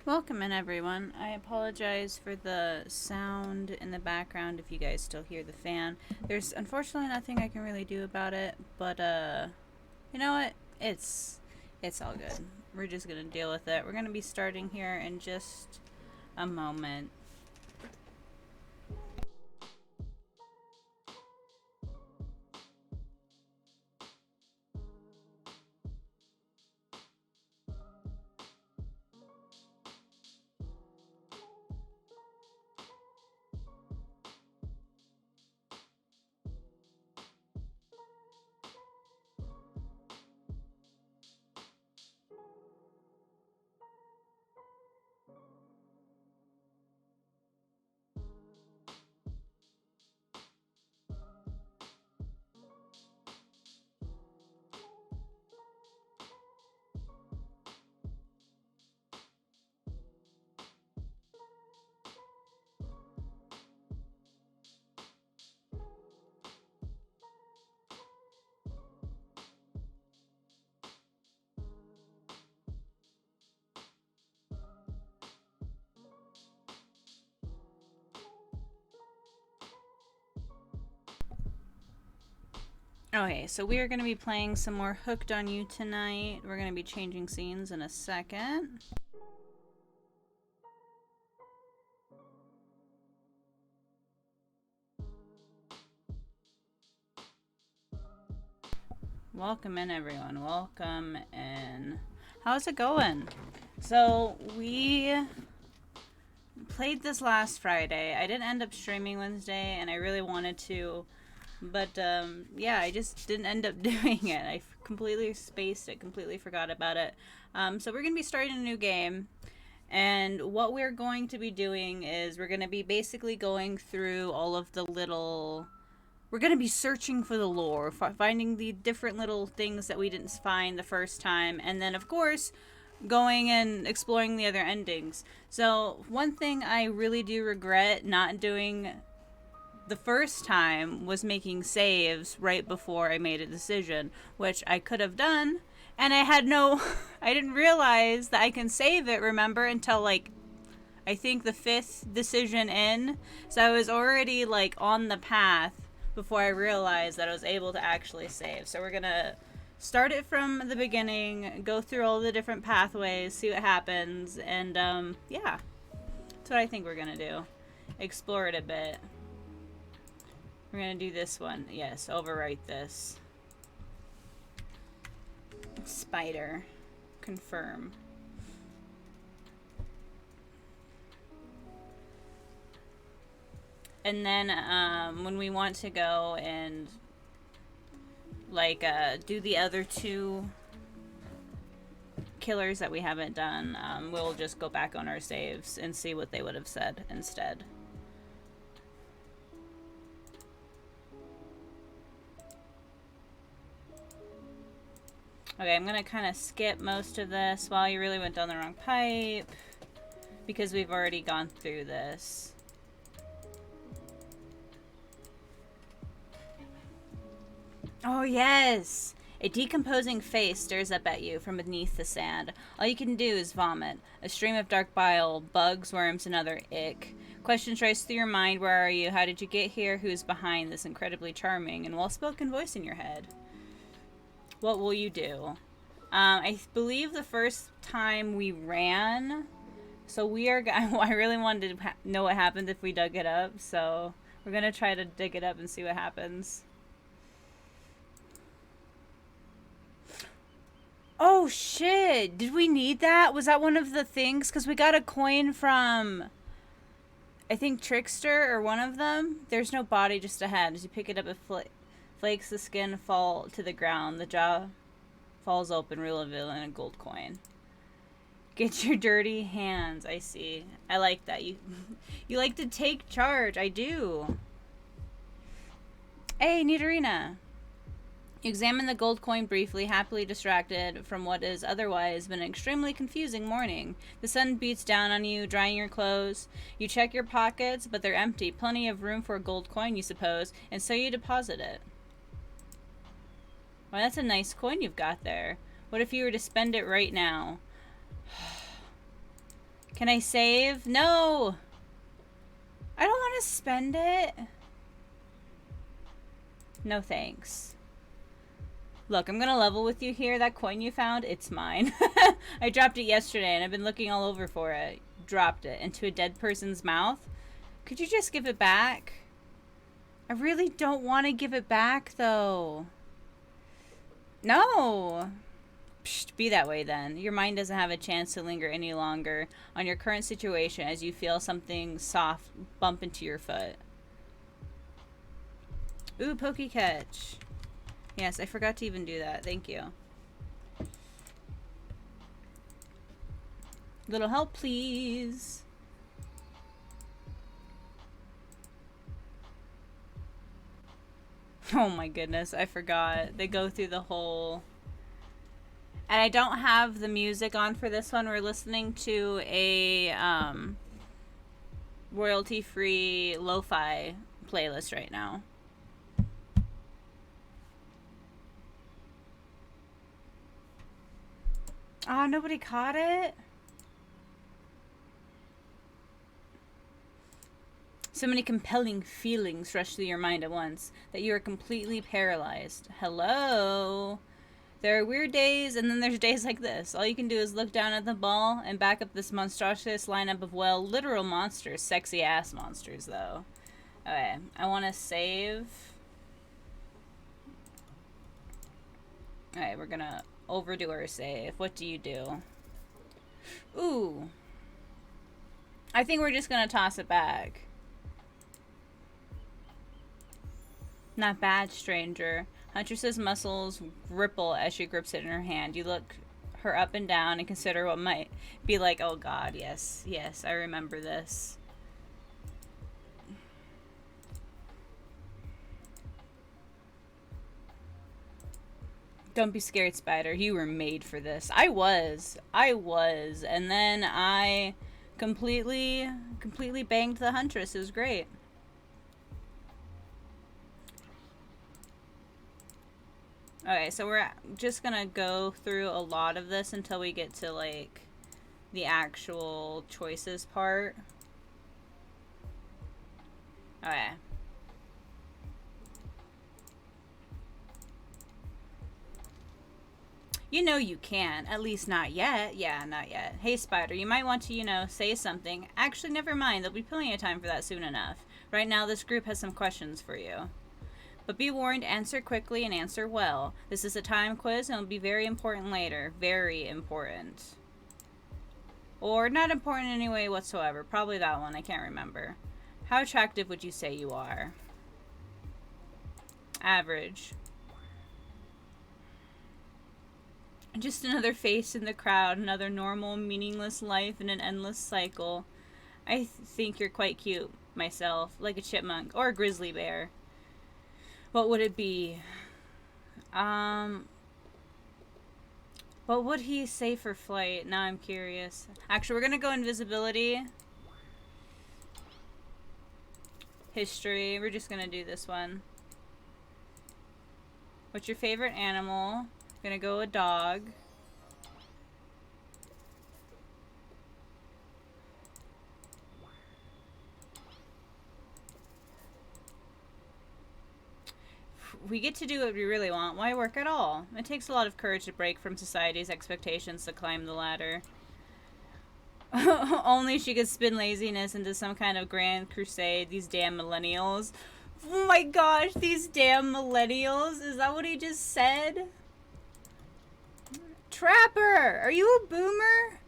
Welcome in, everyone. I apologize for the sound in the background if you guys still hear the fan. There's unfortunately nothing I can really do about it, but you know what? It's all good. We're just gonna deal with it. We're gonna be starting here in just a moment. Okay, so we are going to be playing some more Hooked on You tonight. We're going to be changing scenes in a second. Welcome in, everyone. Welcome in. How's it going? So, we played this last Friday. I didn't end up streaming Wednesday, and I really wanted to. But, yeah, I just didn't end up doing it. I completely spaced it, completely forgot about it. So we're going to be starting a new game. And what we're going to be doing is we're going to be basically going through all of the little... We're going to be searching for the lore, finding the different little things that we didn't find the first time. And then, of course, going and exploring the other endings. So, one thing I really do regret not doing the first time was making saves right before I made a decision, which I could have done, and I had no... I didn't realize that I can save it, remember, until, like, I think the 5th decision in, so I was already, like, on the path before I realized that I was able to actually save. So we're gonna start it from the beginning, go through all the different pathways, see what happens, and, yeah. That's what I think we're gonna do. Explore it a bit. We're gonna do this one. Yes, overwrite this. Spider. Confirm. And then, when we want to go and, like, do the other 2 killers that we haven't done, we'll just go back on our saves and see what they would have said instead. Okay, I'm gonna kind of skip most of this. Well, you really went down the wrong pipe, because we've already gone through this. Oh, yes! A decomposing face stares up at you from beneath the sand. All you can do is vomit. A stream of dark bile, bugs, worms, and other ick. Questions race through your mind. Where are you? How did you get here? Who's behind this incredibly charming and well-spoken voice in your head? What will you do? I believe the first time we ran, so we are... I really wanted to know what happened if we dug it up, so we're gonna try to dig it up and see what happens. Oh, shit! Did we need that? Was that one of the things? Because we got a coin from, I think, Trickster, or one of them. There's no body, just a head. As you pick it up, it flakes the skin fall to the ground. The jaw falls open, revealing a gold coin. Get your dirty hands. I see. I like that. You like to take charge. I do. Hey, neat arena. You examine the gold coin briefly, happily distracted from what has otherwise been an extremely confusing morning. The sun beats down on you, drying your clothes. You check your pockets, but they're empty. Plenty of room for a gold coin, you suppose, and so you deposit it. Well, that's a nice coin you've got there. What if you were to spend it right now? Can I save? No! I don't want to spend it. No thanks. Look, I'm gonna level with you here. That coin you found, it's mine. I dropped it yesterday and I've been looking all over for it. Dropped it into a dead person's mouth. Could you just give it back? I really don't want to give it back, though. No! Psst, be that way, then. Your mind doesn't have a chance to linger any longer on your current situation as you feel something soft bump into your foot. Ooh, Pokey Catch. Yes, I forgot to even do that. Thank you. Little help, please. Oh my goodness, I forgot. They go through the whole... And I don't have the music on for this one. We're listening to a royalty-free lo-fi playlist right now. Ah, nobody caught it? So many compelling feelings rush through your mind at once that you are completely paralyzed. Hello? There are weird days, and then there's days like this. All you can do is look down at the ball and back up this monstrous lineup of, well, literal monsters. Sexy-ass monsters, though. Okay, I want to save. Alright, we're gonna overdo our save. What do you do? Ooh. I think we're just gonna toss it back. Not bad, stranger. Huntress's muscles ripple as she grips it in her hand. You look her up and down and consider what might be like. Oh god, yes. Yes, I remember this. Don't be scared, Spider. You were made for this. I was. And then I completely banged the Huntress. It was great. Okay, so we're just gonna go through a lot of this until we get to, like, the actual choices part. Okay. You know you can't. At least not yet. Yeah, not yet. Hey, Spider, you might want to, you know, say something. Actually, never mind. There'll be plenty of time for that soon enough. Right now, this group has some questions for you. But be warned, answer quickly and answer well. This is a time quiz and it'll be very important later. Very important. Or not important in any way whatsoever. Probably that one. I can't remember. How attractive would you say you are? Average. Just another face in the crowd. Another normal, meaningless life in an endless cycle. I think you're quite cute, myself. Like a chipmunk. Or a grizzly bear. What would it be? What would he say for flight? Now I'm curious. Actually, we're gonna go invisibility. History. We're just gonna do this one. What's your favorite animal? Gonna go a dog. We get to do what we really want. Why work at all? It takes a lot of courage to break from society's expectations to climb the ladder. Only she could spin laziness into some kind of grand crusade. These damn millennials. Oh my gosh, these damn millennials. Is that what he just said? Trapper! Are you a boomer?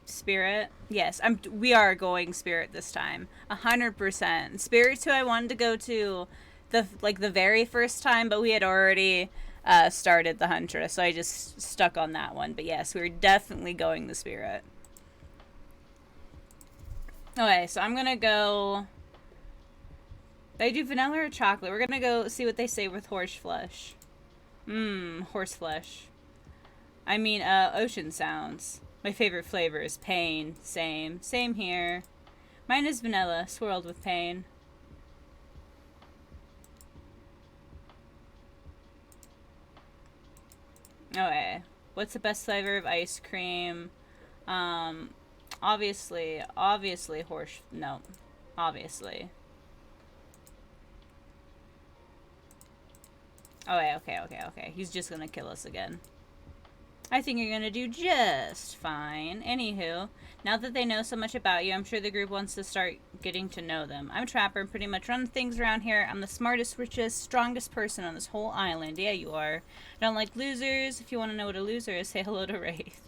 Spirit. Yes, we are going Spirit this time. 100%. Spirit's who I wanted to go to the very first time, but we had already started the Huntress, so I just stuck on that one. But yes, we're definitely going the Spirit. Okay, so I'm gonna go... Did I do vanilla or chocolate? We're gonna go see what they say with horse flesh. Horse flesh. I mean, ocean sounds. My favorite flavor is pain. Same. Same here. Mine is vanilla, swirled with pain. Okay. What's the best flavor of ice cream? Obviously, horse. No, obviously. Oh, okay. He's just gonna kill us again. I think you're gonna do just fine. Anywho, now that they know so much about you, I'm sure the group wants to start getting to know them. I'm a trapper, pretty much run things around here. I'm the smartest, richest, strongest person on this whole island. Yeah, you are. I don't like losers. If you want to know what a loser is, say hello to Wraith.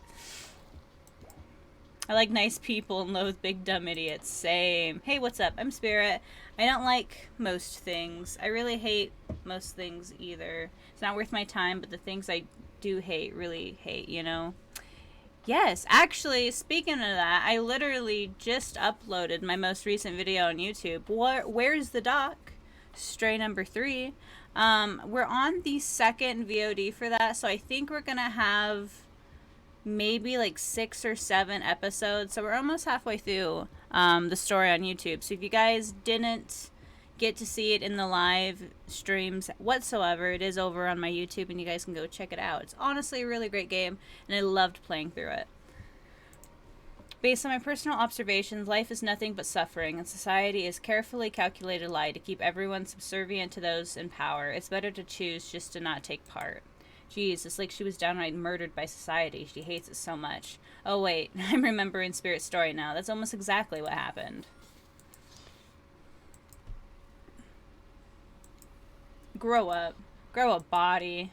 I like nice people and loathe big dumb idiots. Same. Hey, what's up? I'm Spirit. I don't like most things. I really hate most things either. It's not worth my time, but the things I do hate, really hate, you know? Yes, actually, speaking of that, I literally just uploaded my most recent video on YouTube. Where's the doc? Stray number 3. We're on the second VOD for that, so I think we're gonna have maybe like 6 or 7 episodes, so we're almost halfway through the story on YouTube. So if you guys didn't get to see it in the live streams whatsoever, it is over on my YouTube and you guys can go check it out. It's honestly a really great game and I loved playing through it. Based on my personal observations, life is nothing but suffering, and society is carefully calculated lie to keep everyone subservient to those in power. It's better to choose just to not take part. Jeez, it's like she was downright murdered by society. She hates it so much. Oh wait, I'm remembering Spirit's story now. That's almost exactly what happened. Grow up. Grow a body.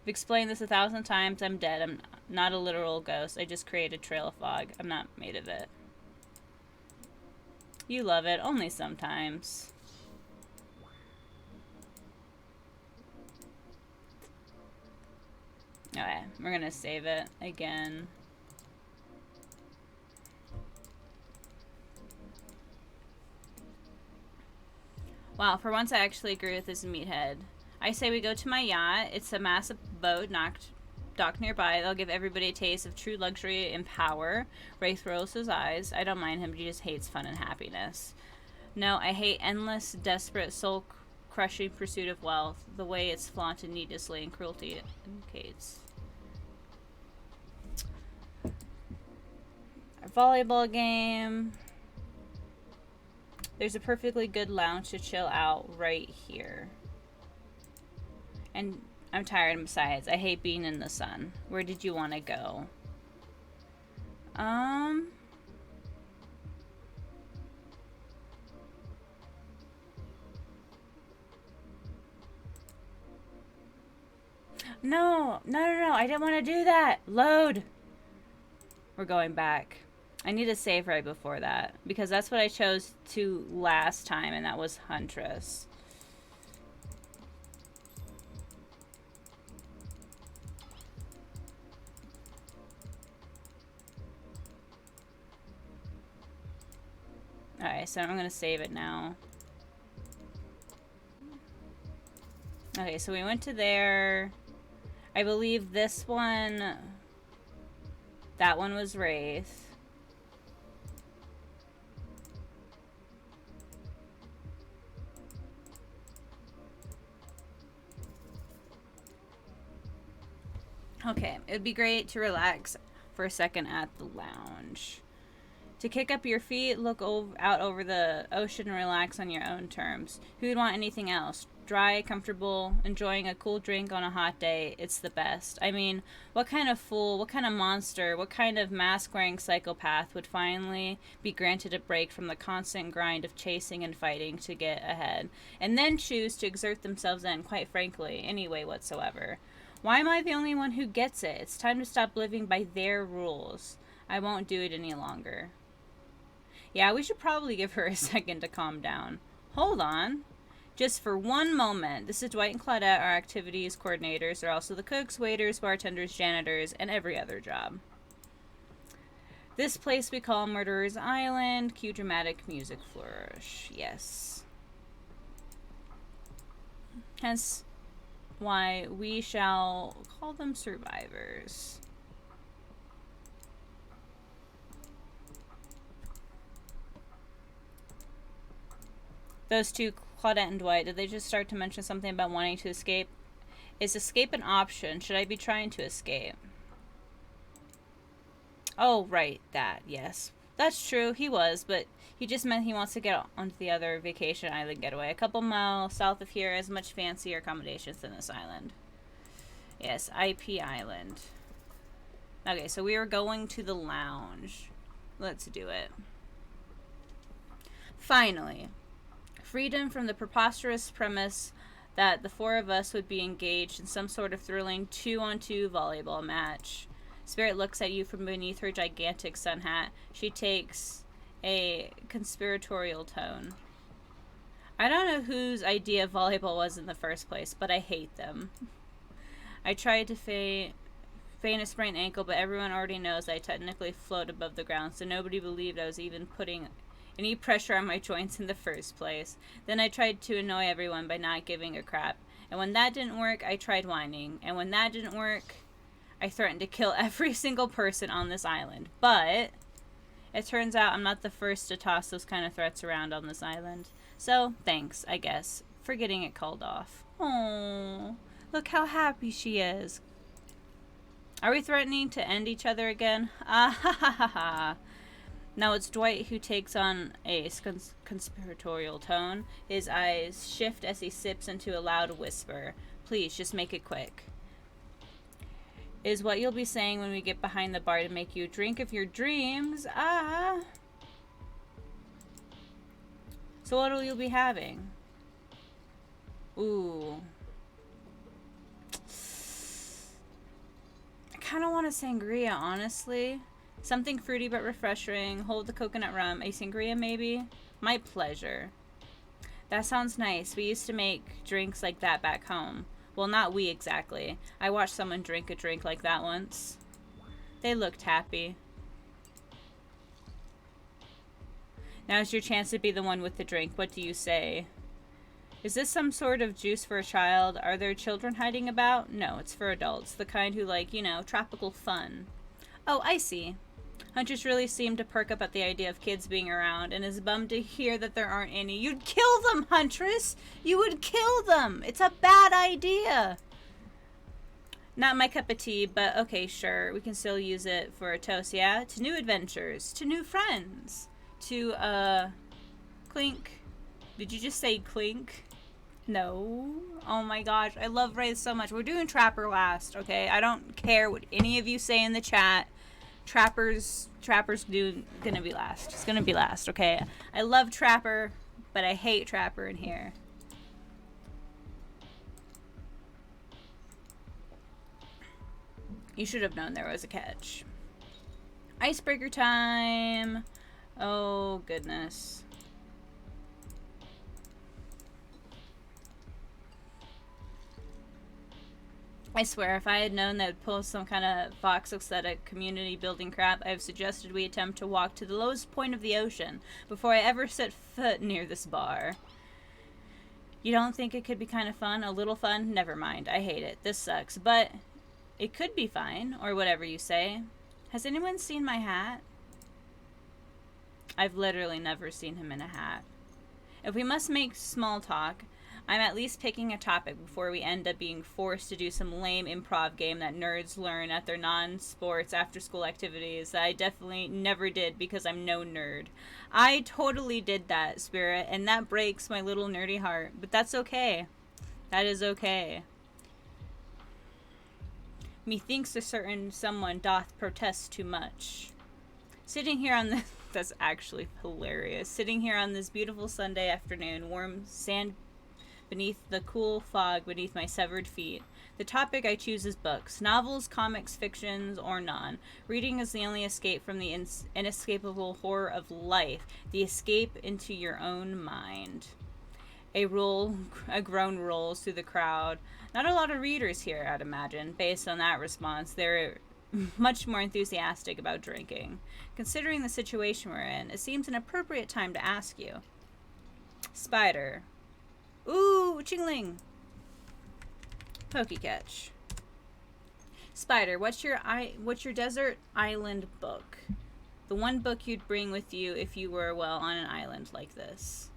I've explained this 1,000 times. I'm dead. I'm not a literal ghost. I just created a trail of fog. I'm not made of it. You love it. Only sometimes. Okay, we're gonna save it again. Wow, for once I actually agree with this meathead. I say we go to my yacht. It's a massive boat docked nearby. They'll give everybody a taste of true luxury and power. Wraith rolls his eyes. I don't mind him, he just hates fun and happiness. No, I hate endless, desperate, soul-crushing pursuit of wealth. The way it's flaunted needlessly and cruelty indicates. Our volleyball game. There's a perfectly good lounge to chill out right here. And I'm tired, and besides, I hate being in the sun. Where did you want to go? No, I didn't want to do that. Load. We're going back. I need to save right before that, because that's what I chose to last time, and that was Huntress. Alright, so I'm going to save it now. Okay, so we went to there. I believe this one... That one was Wraith. Okay, it would be great to relax for a second at the lounge. To kick up your feet, look out over the ocean and relax on your own terms. Who'd want anything else? Dry, comfortable, enjoying a cool drink on a hot day. It's the best. I mean, what kind of fool, what kind of monster, what kind of mask-wearing psychopath would finally be granted a break from the constant grind of chasing and fighting to get ahead, and then choose to exert themselves in, quite frankly, any way whatsoever? Why am I the only one who gets it? It's time to stop living by their rules. I won't do it any longer. Yeah, we should probably give her a second to calm down. Hold on. Just for one moment. This is Dwight and Claudette, our activities coordinators. They're also the cooks, waiters, bartenders, janitors, and every other job. This place we call Murderous Island. Cue dramatic music flourish. Yes. Hence why we shall call them survivors. Those two, Claudette and Dwight, did they just start to mention something about wanting to escape? Is escape an option? Should I be trying to escape? Oh, right, that, yes. That's true, he was, but he just meant he wants to get onto the other vacation island getaway. A couple miles south of here has much fancier accommodations than this island. Yes, IP Island. Okay, so we are going to the lounge. Let's do it. Finally, freedom from the preposterous premise that the four of us would be engaged in some sort of thrilling 2-on-2 volleyball match. Spirit looks at you from beneath her gigantic sun hat. She takes a conspiratorial tone. I don't know whose idea of volleyball was in the first place, but I hate them. I tried to feign a sprained ankle, but everyone already knows I technically float above the ground, so nobody believed I was even putting any pressure on my joints in the first place. Then I tried to annoy everyone by not giving a crap. And when that didn't work, I tried whining. And when that didn't work, I threatened to kill every single person on this island. But it turns out I'm not the first to toss those kind of threats around on this island. So, thanks, I guess, for getting it called off. Oh, look how happy she is. Are we threatening to end each other again? Ah ha ha ha ha. Now it's Dwight who takes on a conspiratorial tone. His eyes shift as he sips into a loud whisper. Please, just make it quick. Is what you'll be saying when we get behind the bar to make you drink of your dreams. Ah. So what will you be having? Ooh. I kind of want a sangria, honestly. Something fruity but refreshing. Hold the coconut rum. A sangria, maybe? My pleasure. That sounds nice. We used to make drinks like that back home. Well, not we exactly. I watched someone drink a drink like that once. They looked happy. Now's your chance to be the one with the drink. What do you say? Is this some sort of juice for a child? Are there children hiding about? No, it's for adults. The kind who like, you know, tropical fun. Oh, I see. Huntress really seemed to perk up at the idea of kids being around and is bummed to hear that there aren't any. You'd kill them, Huntress! You would kill them! It's a bad idea! Not my cup of tea, but okay, sure. We can still use it for a toast, yeah? To new adventures. To new friends. To, Clink. Did you just say Clink? No. Oh my gosh, I love Wraith so much. We're doing Trapper last, okay? I don't care what any of you say in the chat. Trapper's gonna be last. It's gonna be last, okay? I love Trapper, but I hate Trapper in here. You should have known there was a catch. Icebreaker time. Oh, goodness. I swear, if I had known that would pull some kind of Fox aesthetic community building crap, I have suggested we attempt to walk to the lowest point of the ocean before I ever set foot near this bar. You don't think it could be kind of fun? A little fun? Never mind. I hate it. This sucks. But it could be fine, or whatever you say. Has anyone seen my hat? I've literally never seen him in a hat. If we must make small talk, I'm at least picking a topic before we end up being forced to do some lame improv game that nerds learn at their non-sports after-school activities that I definitely never did because I'm no nerd. I totally did that, Spirit, and that breaks my little nerdy heart, but that's okay. That is okay. Methinks a certain someone doth protest too much. Sitting here on this... That's actually hilarious. Sitting here on this beautiful Sunday afternoon, warm sand beneath the cool fog beneath my severed feet. The topic I choose is books. Novels, comics, fictions, or none. Reading is the only escape from the inescapable horror of life. The escape into your own mind. A groan rolls through the crowd. Not a lot of readers here, I'd imagine. Based on that response, they're much more enthusiastic about drinking. Considering the situation we're in, it seems an appropriate time to ask you. Spider. Ooh, Chingling. Pokecatch. Spider, what's your desert island book? The one book you'd bring with you if you were, well, on an island like this.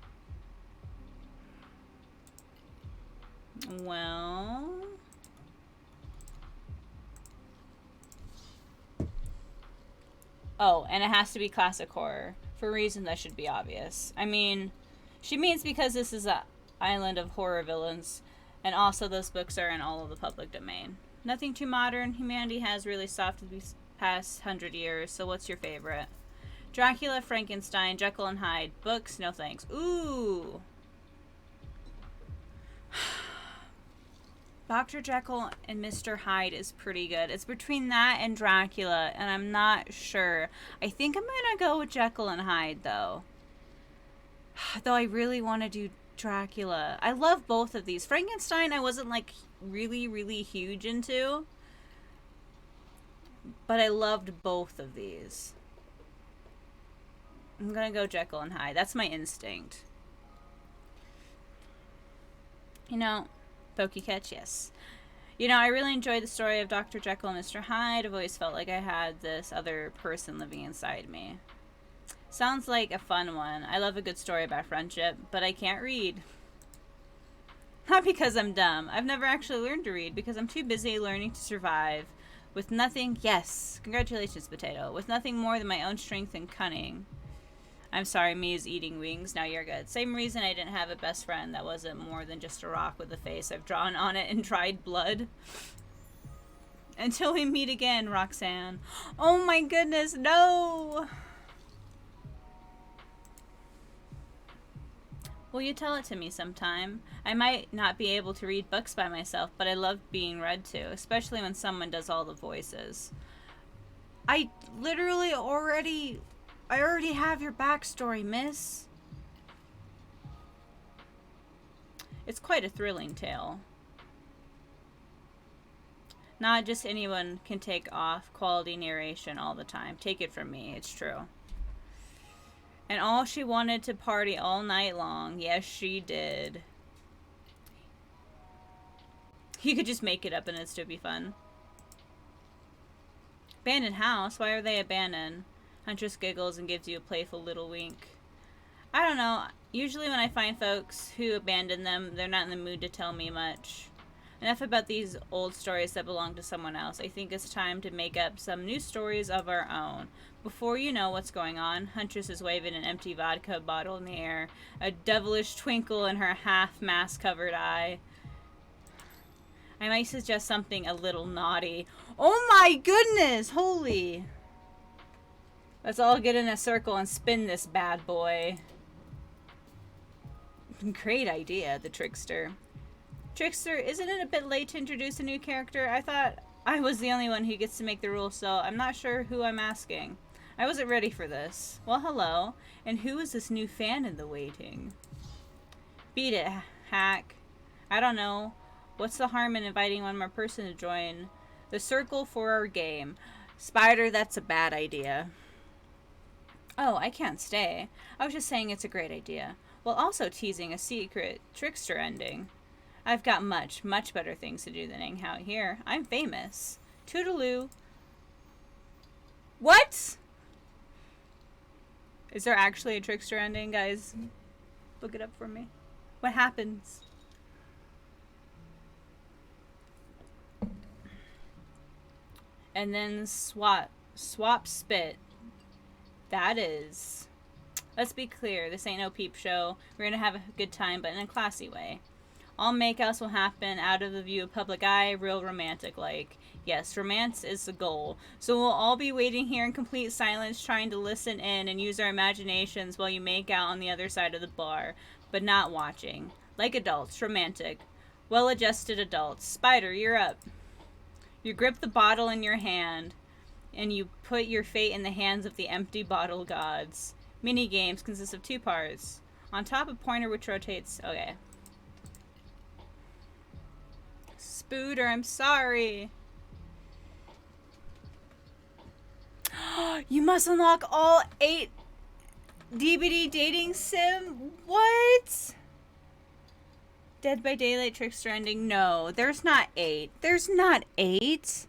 Well... Oh, and it has to be classic horror. For a reason that should be obvious. I mean, she means because this is a island of horror villains, and also those books are in all of the public domain. Nothing too modern. Humanity has really softened these past 100 years, so what's your favorite? Dracula, Frankenstein, Jekyll and Hyde. Books, no thanks. Ooh. Dr. Jekyll and Mr. Hyde is pretty good. It's between that and Dracula, and I'm not sure. I think I'm gonna go with Jekyll and Hyde, though. Though I really want to do Dracula. I love both of these. Frankenstein I wasn't, like, really, really huge into. But I loved both of these. I'm gonna go Jekyll and Hyde. That's my instinct. You know... Pokey catch, yes. You know, I really enjoyed the story of Dr. Jekyll and Mr. Hyde. I've always felt like I had this other person living inside me. Sounds like a fun one. I love a good story about friendship, but I can't read. Not because I'm dumb. I've never actually learned to read because I'm too busy learning to survive. With nothing, yes, congratulations, Potato. With nothing more than my own strength and cunning. I'm sorry, me is eating wings. Now you're good. Same reason I didn't have a best friend that wasn't more than just a rock with a face I've drawn on it in dried blood. Until we meet again, Roxanne. Oh my goodness, no! Will you tell it to me sometime? I might not be able to read books by myself, but I love being read to, especially when someone does all the voices. I literally already have your backstory, miss. It's quite a thrilling tale. Not just anyone can take off quality narration all the time. Take it from me, it's true. And all she wanted to party all night long. Yes, she did. You could just make it up and it'd still be fun. Abandoned house? Why are they abandoned? Huntress giggles and gives you a playful little wink. I don't know. Usually when I find folks who abandon them, they're not in the mood to tell me much. Enough about these old stories that belong to someone else. I think it's time to make up some new stories of our own. Before you know what's going on, Huntress is waving an empty vodka bottle in the air, a devilish twinkle in her half-mask covered eye. I might suggest something a little naughty. Oh my goodness! Holy... Let's all get in a circle and spin this bad boy. Great idea, the Trickster. Trickster, isn't it a bit late to introduce a new character? I thought I was the only one who gets to make the rules, so I'm not sure who I'm asking. I wasn't ready for this. Well, hello. And who is this new fan in the waiting? Beat it, hack. I don't know. What's the harm in inviting one more person to join the circle for our game? Spider, that's a bad idea. Oh, I can't stay. I was just saying it's a great idea. While also teasing a secret Trickster ending. I've got much, much better things to do than hang out here. I'm famous. Toodaloo. What? Is there actually a Trickster ending, guys? Look it up for me. What happens? And then swap spit. That is... Let's be clear, this ain't no peep show. We're gonna have a good time, but in a classy way. All makeouts will happen out of the view of public eye, real romantic-like. Yes, romance is the goal. So we'll all be waiting here in complete silence, trying to listen in and use our imaginations while you make out on the other side of the bar. But not watching. Like adults, romantic. Well-adjusted adults. Spider, you're up. You grip the bottle in your hand, and you put your fate in the hands of the empty bottle gods. Mini-games consist of 2 parts. On top, a pointer which rotates... Okay. Spooter, I'm sorry. You must unlock all 8 DVD dating sim? What? Dead by Daylight, Trickster ending? No, there's not 8. There's not 8.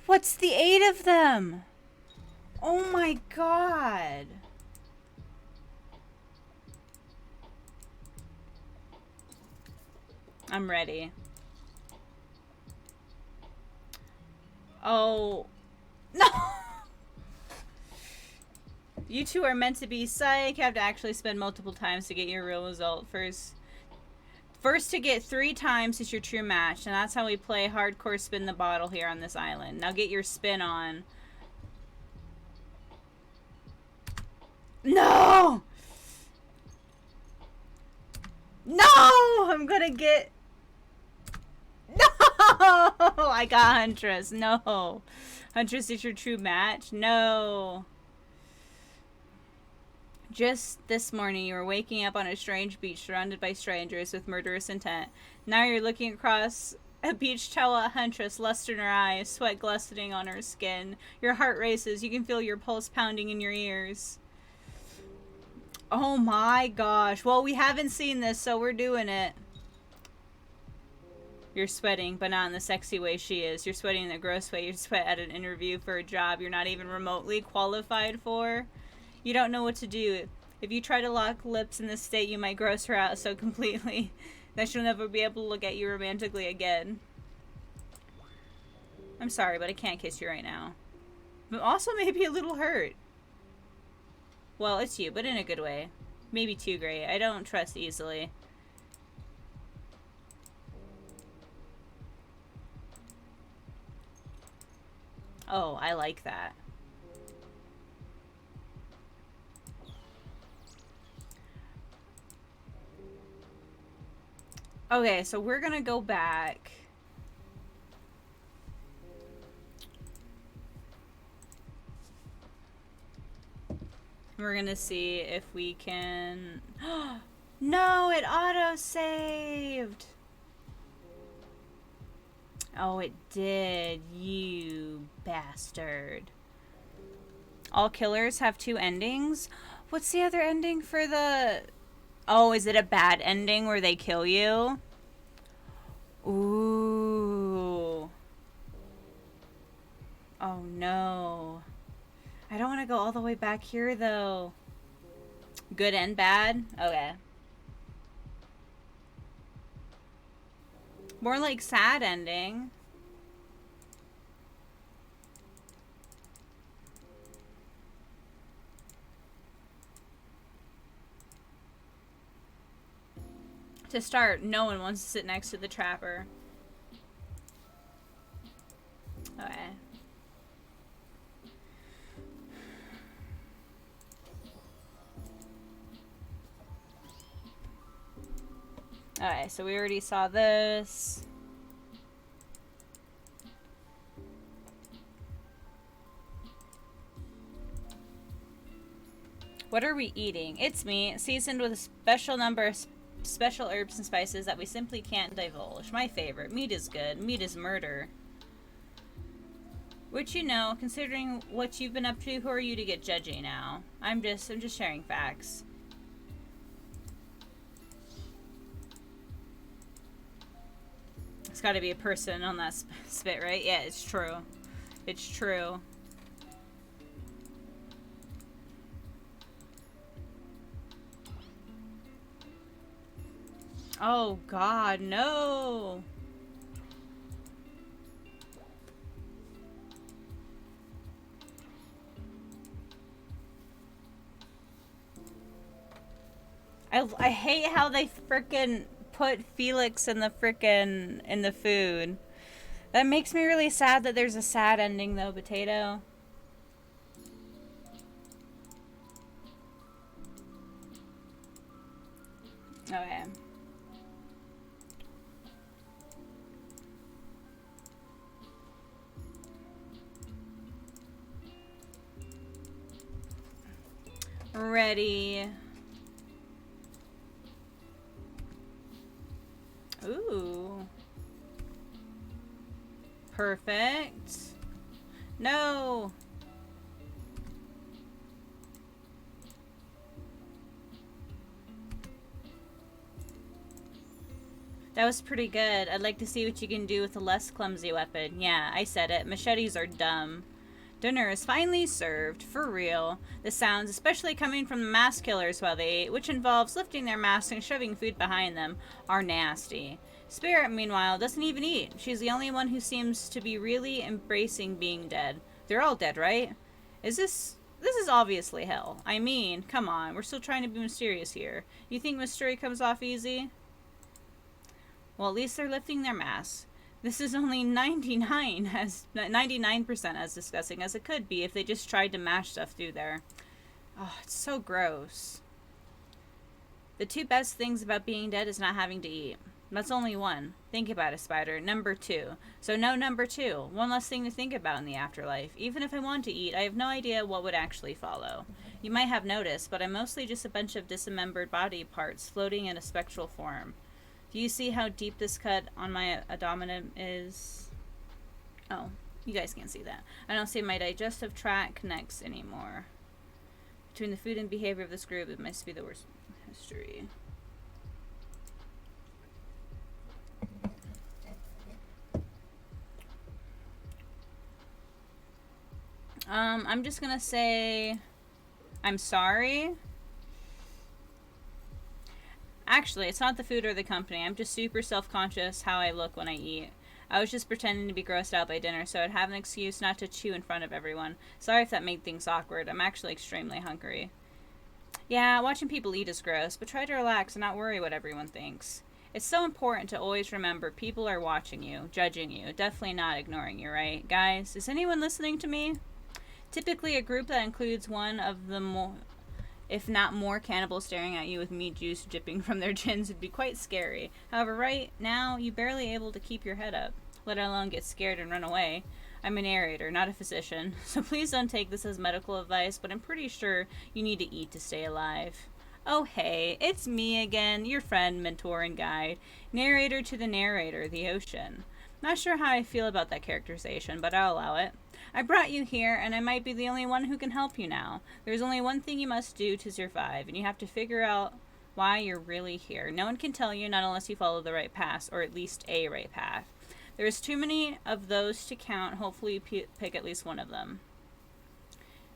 What's the 8 of them? Oh my god. I'm ready. Oh. No! You two are meant to be psych. You have to actually spend multiple times to get your real result. First to get 3 times is your true match, and that's how we play hardcore spin the bottle here on this island. Now get your spin on. No! No! I'm gonna get... No! I got Huntress. No. Huntress is your true match? No. Just this morning, you were waking up on a strange beach surrounded by strangers with murderous intent. Now you're looking across a beach towel at Huntress, lust in her eyes, sweat glistening on her skin. Your heart races. You can feel your pulse pounding in your ears. Oh my gosh. Well, we haven't seen this, so we're doing it. You're sweating, but not in the sexy way she is. You're sweating in the gross way. You sweat at an interview for a job you're not even remotely qualified for. You don't know what to do. If you try to lock lips in this state, you might gross her out so completely that she'll never be able to look at you romantically again. I'm sorry, but I can't kiss you right now. But also maybe a little hurt. Well, it's you, but in a good way. Maybe too great. I don't trust easily. Oh, I like that. Okay, so we're gonna go back. We're gonna see if we can... No, it auto-saved! Oh, it did, you bastard. All killers have 2 endings? What's the other ending for the... Oh, is it a bad ending where they kill you? Ooh. Oh, no. I don't want to go all the way back here, though. Good and bad? Okay. More like sad ending. To start, no one wants to sit next to the trapper. Okay. Alright, so we already saw this. What are we eating? It's meat, seasoned with a special number of special herbs and spices that we simply can't divulge. My favorite. Meat is good. Meat is murder. Which, you know, considering what you've been up to, who are you to get judgy now? I'm just sharing facts. It's got to be a person on that spit, right? Yeah, it's true. It's true. Oh God, no! I hate how they frickin' put Felix in the food. That makes me really sad that there's a sad ending though, Potato. Okay. Ready. Ooh. Perfect. No. That was pretty good. I'd like to see what you can do with a less clumsy weapon. Yeah, I said it. Machetes are dumb. Dinner is finally served, for real. The sounds, especially coming from the mask killers while they ate, which involves lifting their masks and shoving food behind them, are nasty. Spirit, meanwhile, doesn't even eat. She's the only one who seems to be really embracing being dead. They're all dead, right? Is this this is obviously hell. I mean, come on, we're still trying to be mysterious here. You think mystery comes off easy? Well, at least they're lifting their masks. This is only 99% as disgusting as it could be if they just tried to mash stuff through there. Oh, it's so gross. The two best things about being dead is not having to eat. That's only one. Think about it, Spider. Number 2. So no number 2. One less thing to think about in the afterlife. Even if I want to eat, I have no idea what would actually follow. You might have noticed, but I'm mostly just a bunch of dismembered body parts floating in a spectral form. Do you see how deep this cut on my abdomen is? Oh, you guys can't see that. I don't see my digestive tract connects anymore. Between the food and behavior of this group, it must be the worst history. I'm just gonna say I'm sorry. Actually, it's not the food or the company. I'm just super self-conscious how I look when I eat. I was just pretending to be grossed out by dinner so I'd have an excuse not to chew in front of everyone. Sorry if that made things awkward. I'm actually extremely hungry. Yeah, watching people eat is gross, but try to relax and not worry what everyone thinks. It's so important to always remember people are watching you, judging you, definitely not ignoring you, right? Guys, is anyone listening to me? Typically a group that includes one of the more, if not more, cannibals staring at you with meat juice dripping from their chins would be quite scary. However, right now, you're barely able to keep your head up, let alone get scared and run away. I'm a narrator, not a physician, so please don't take this as medical advice, but I'm pretty sure you need to eat to stay alive. Oh hey, it's me again, your friend, mentor, and guide. Narrator to the narrator, the ocean. Not sure how I feel about that characterization, but I'll allow it. I brought you here, and I might be the only one who can help you now. There's only one thing you must do to survive, and you have to figure out why you're really here. No one can tell you, not unless you follow the right path, or at least a right path. There's too many of those to count. Hopefully you pick at least one of them.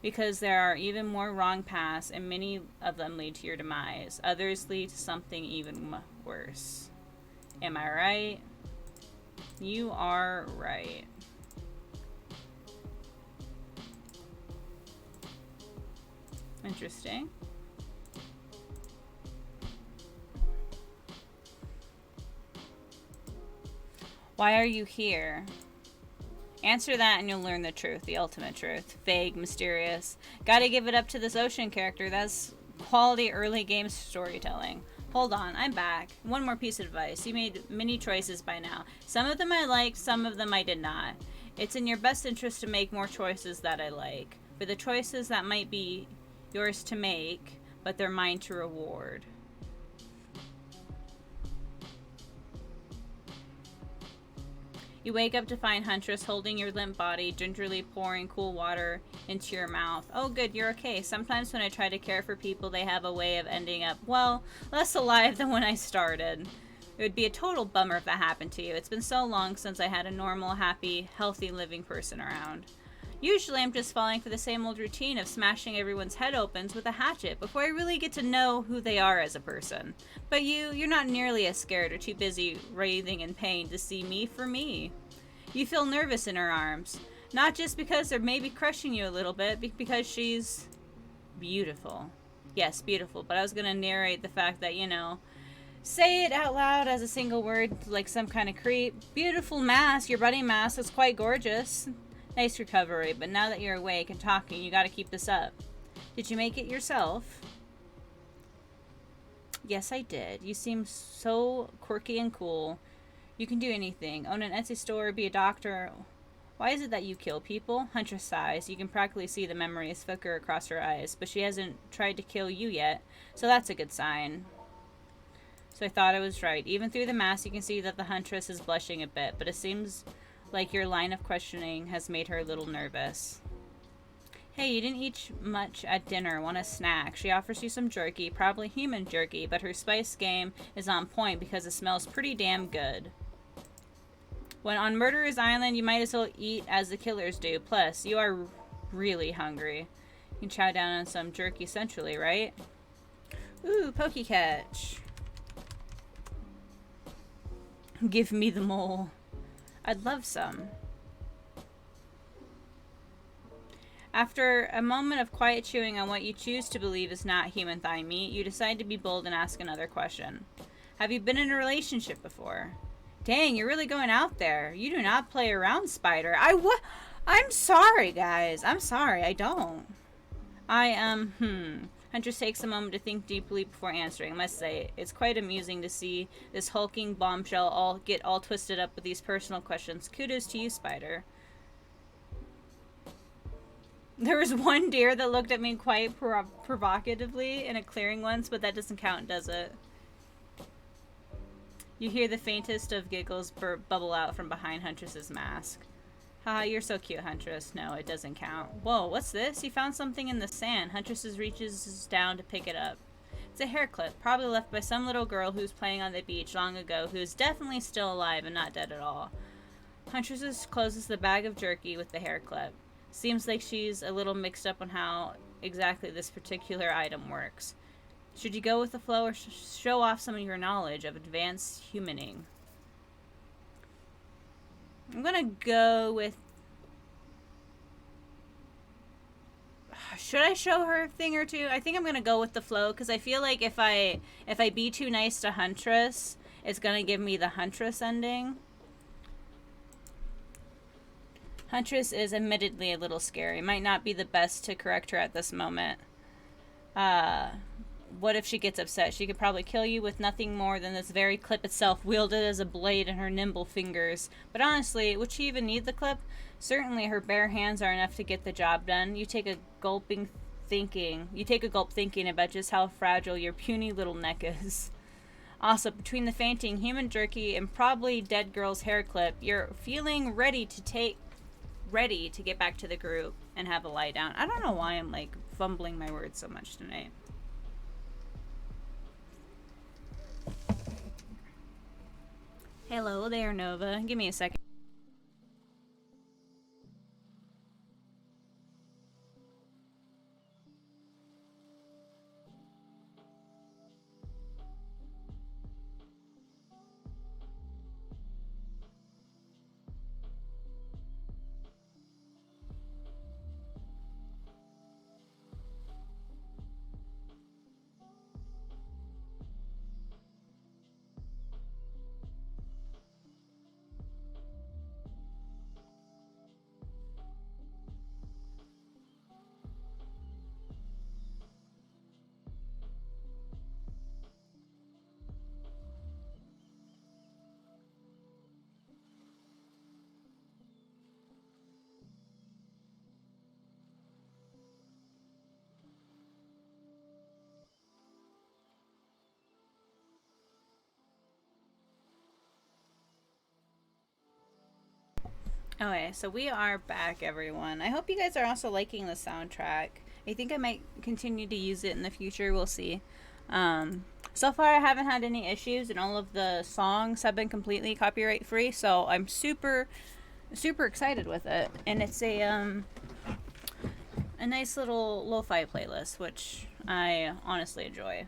Because there are even more wrong paths, and many of them lead to your demise. Others lead to something even worse. Am I right? You are right. Interesting. Why are you here? Answer that and you'll learn the truth, the ultimate truth. Vague, mysterious. Gotta give it up to this ocean character. That's quality early game storytelling. Hold on, I'm back. One more piece of advice. You made many choices by now. Some of them I liked, some of them I did not. It's in your best interest to make more choices that I like. For the choices that might be yours to make, but they're mine to reward. You wake up to find Huntress holding your limp body, gingerly pouring cool water into your mouth. Oh good, you're okay. Sometimes when I try to care for people, they have a way of ending up, well, less alive than when I started. It would be a total bummer if that happened to you. It's been so long since I had a normal, happy, healthy living person around. Usually I'm just falling for the same old routine of smashing everyone's head opens with a hatchet before I really get to know who they are as a person. But you're not nearly as scared or too busy writhing in pain to see me for me. You feel nervous in her arms. Not just because they're maybe crushing you a little bit, because she's beautiful. Yes, beautiful, but I was gonna narrate the fact that, you know, say it out loud as a single word like some kind of creep. Beautiful mask, your buddy mask is quite gorgeous. Nice recovery, but now that you're awake and talking, you gotta keep this up. Did you make it yourself? Yes, I did. You seem so quirky and cool. You can do anything. Own an Etsy store, be a doctor. Why is it that you kill people? Huntress sighs. You can practically see the memories flicker across her eyes, but she hasn't tried to kill you yet, so that's a good sign. So I thought I was right. Even through the mask, you can see that the Huntress is blushing a bit, but it seems like your line of questioning has made her a little nervous. Hey, you didn't eat much at dinner. Want a snack? She offers you some jerky, probably human jerky, but her spice game is on point because it smells pretty damn good. When on Murderous Island, you might as well eat as the killers do. Plus, you are really hungry. You can chow down on some jerky centrally, right? Ooh, Poke Catch. Give me the mole. I'd love some. After a moment of quiet chewing on what you choose to believe is not human thigh meat, you decide to be bold and ask another question. Have you been in a relationship before? Dang, you're really going out there. You do not play around, Spider. I'm sorry, guys. I'm sorry. I don't. Huntress takes a moment to think deeply before answering. I must say, it's quite amusing to see this hulking bombshell get all twisted up with these personal questions. Kudos to you, Spider. There was one deer that looked at me quite provocatively in a clearing once, but that doesn't count, does it? You hear the faintest of giggles bubble out from behind Huntress's mask. Haha, you're so cute, Huntress. No, it doesn't count. Whoa, what's this? You found something in the sand. Huntress reaches down to pick it up. It's a hair clip, probably left by some little girl who was playing on the beach long ago, who is definitely still alive and not dead at all. Huntress closes the bag of jerky with the hair clip. Seems like she's a little mixed up on how exactly this particular item works. Should you go with the flow or show off some of your knowledge of advanced humaning? I'm gonna go with... Should I show her a thing or two? I think I'm gonna go with the flow, because I feel like if I be too nice to Huntress, it's gonna give me the Huntress ending. Huntress is admittedly a little scary. Might not be the best to correct her at this moment. What if she gets upset? She could probably kill you with nothing more than this very clip itself, wielded as a blade in her nimble fingers. But honestly, would she even need the clip? Certainly her bare hands are enough to get the job done. You take a gulp thinking about just how fragile your puny little neck is. Also, between the fainting human jerky and probably dead girl's hair clip, you're feeling ready to get back to the group and have a lie down. I don't know why I'm like fumbling my words so much tonight. Hello there, Nova. Give me a second. Okay, so we are back, everyone. I hope you guys are also liking the soundtrack. I think I might continue to use it in the future. We'll see. So far, I haven't had any issues, and all of the songs have been completely copyright free. So I'm super excited with it, and it's a nice little lo-fi playlist, which I honestly enjoy.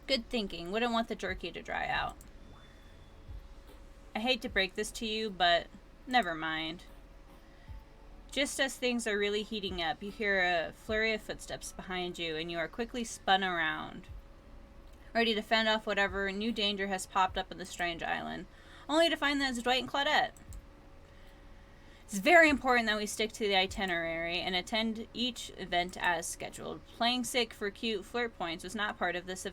Good thinking. Wouldn't want the jerky to dry out. I hate to break this to you, but never mind. Just as things are really heating up, you hear a flurry of footsteps behind you, and you are quickly spun around, ready to fend off whatever new danger has popped up on the strange island, only to find that it's Dwight and Claudette. It's very important that we stick to the itinerary and attend each event as scheduled. Playing sick for cute flirt points was not part of this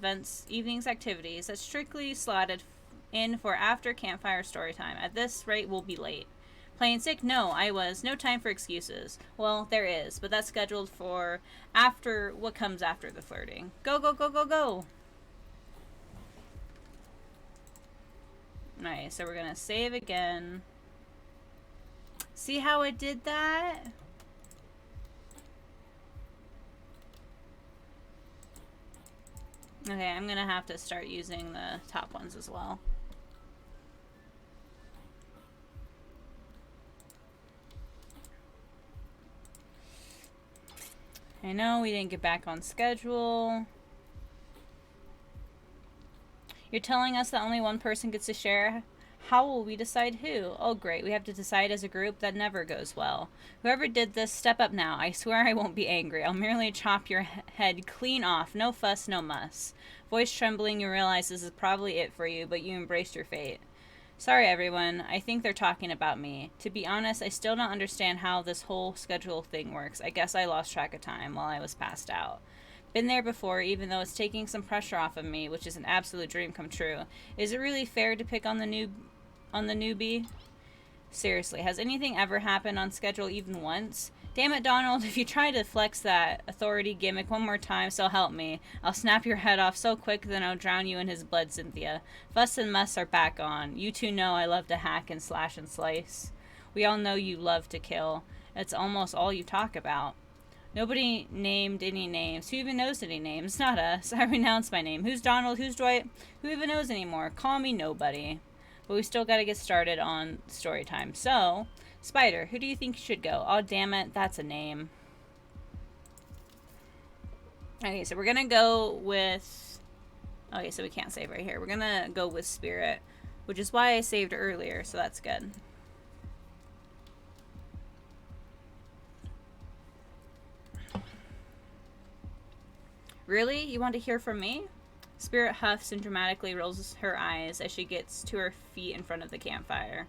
evening's activities. That's strictly slotted in for after campfire story time. At this rate, we'll be late. Playing sick? No, I was. No time for excuses. Well, there is, but that's scheduled for after what comes after the flirting. Go, go, go, go, go! Nice, so we're gonna save again. See how it did that? Okay, I'm gonna have to start using the top ones as well. I know we didn't get back on schedule. You're telling us that only one person gets to share How will we decide who? Oh, great. We have to decide as a group. That never goes well. Whoever did this, step up now. I swear I won't be angry. I'll merely chop your head clean off. No fuss, no muss. Voice trembling, you realize this is probably it for you, but you embrace your fate. Sorry, everyone. I think they're talking about me. To be honest, I still don't understand how this whole schedule thing works. I guess I lost track of time while I was passed out. Been there before, even though it's taking some pressure off of me, which is an absolute dream come true. Is it really fair to pick on the newbie? Seriously, has anything ever happened on schedule even once? Damn it, Donald, if you try to flex that authority gimmick one more time, so help me. I'll snap your head off so quick, then I'll drown you in his blood, Cynthia. Fuss and muss are back on. You two know I love to hack and slash and slice. We all know you love to kill. It's almost all you talk about. Nobody named any names. Who even knows any names? Not us. I renounce my name. Who's Donald? Who's Dwight? Who even knows anymore? Call me nobody. But we still got to get started on story time. So, Spider, who do you think should go? Oh, damn it. That's a name. Okay, so we're going to go with... Okay, so we can't save right here. We're going to go with Spirit, which is why I saved earlier, so that's good. Really? You want to hear from me? Spirit huffs and dramatically rolls her eyes as she gets to her feet in front of the campfire.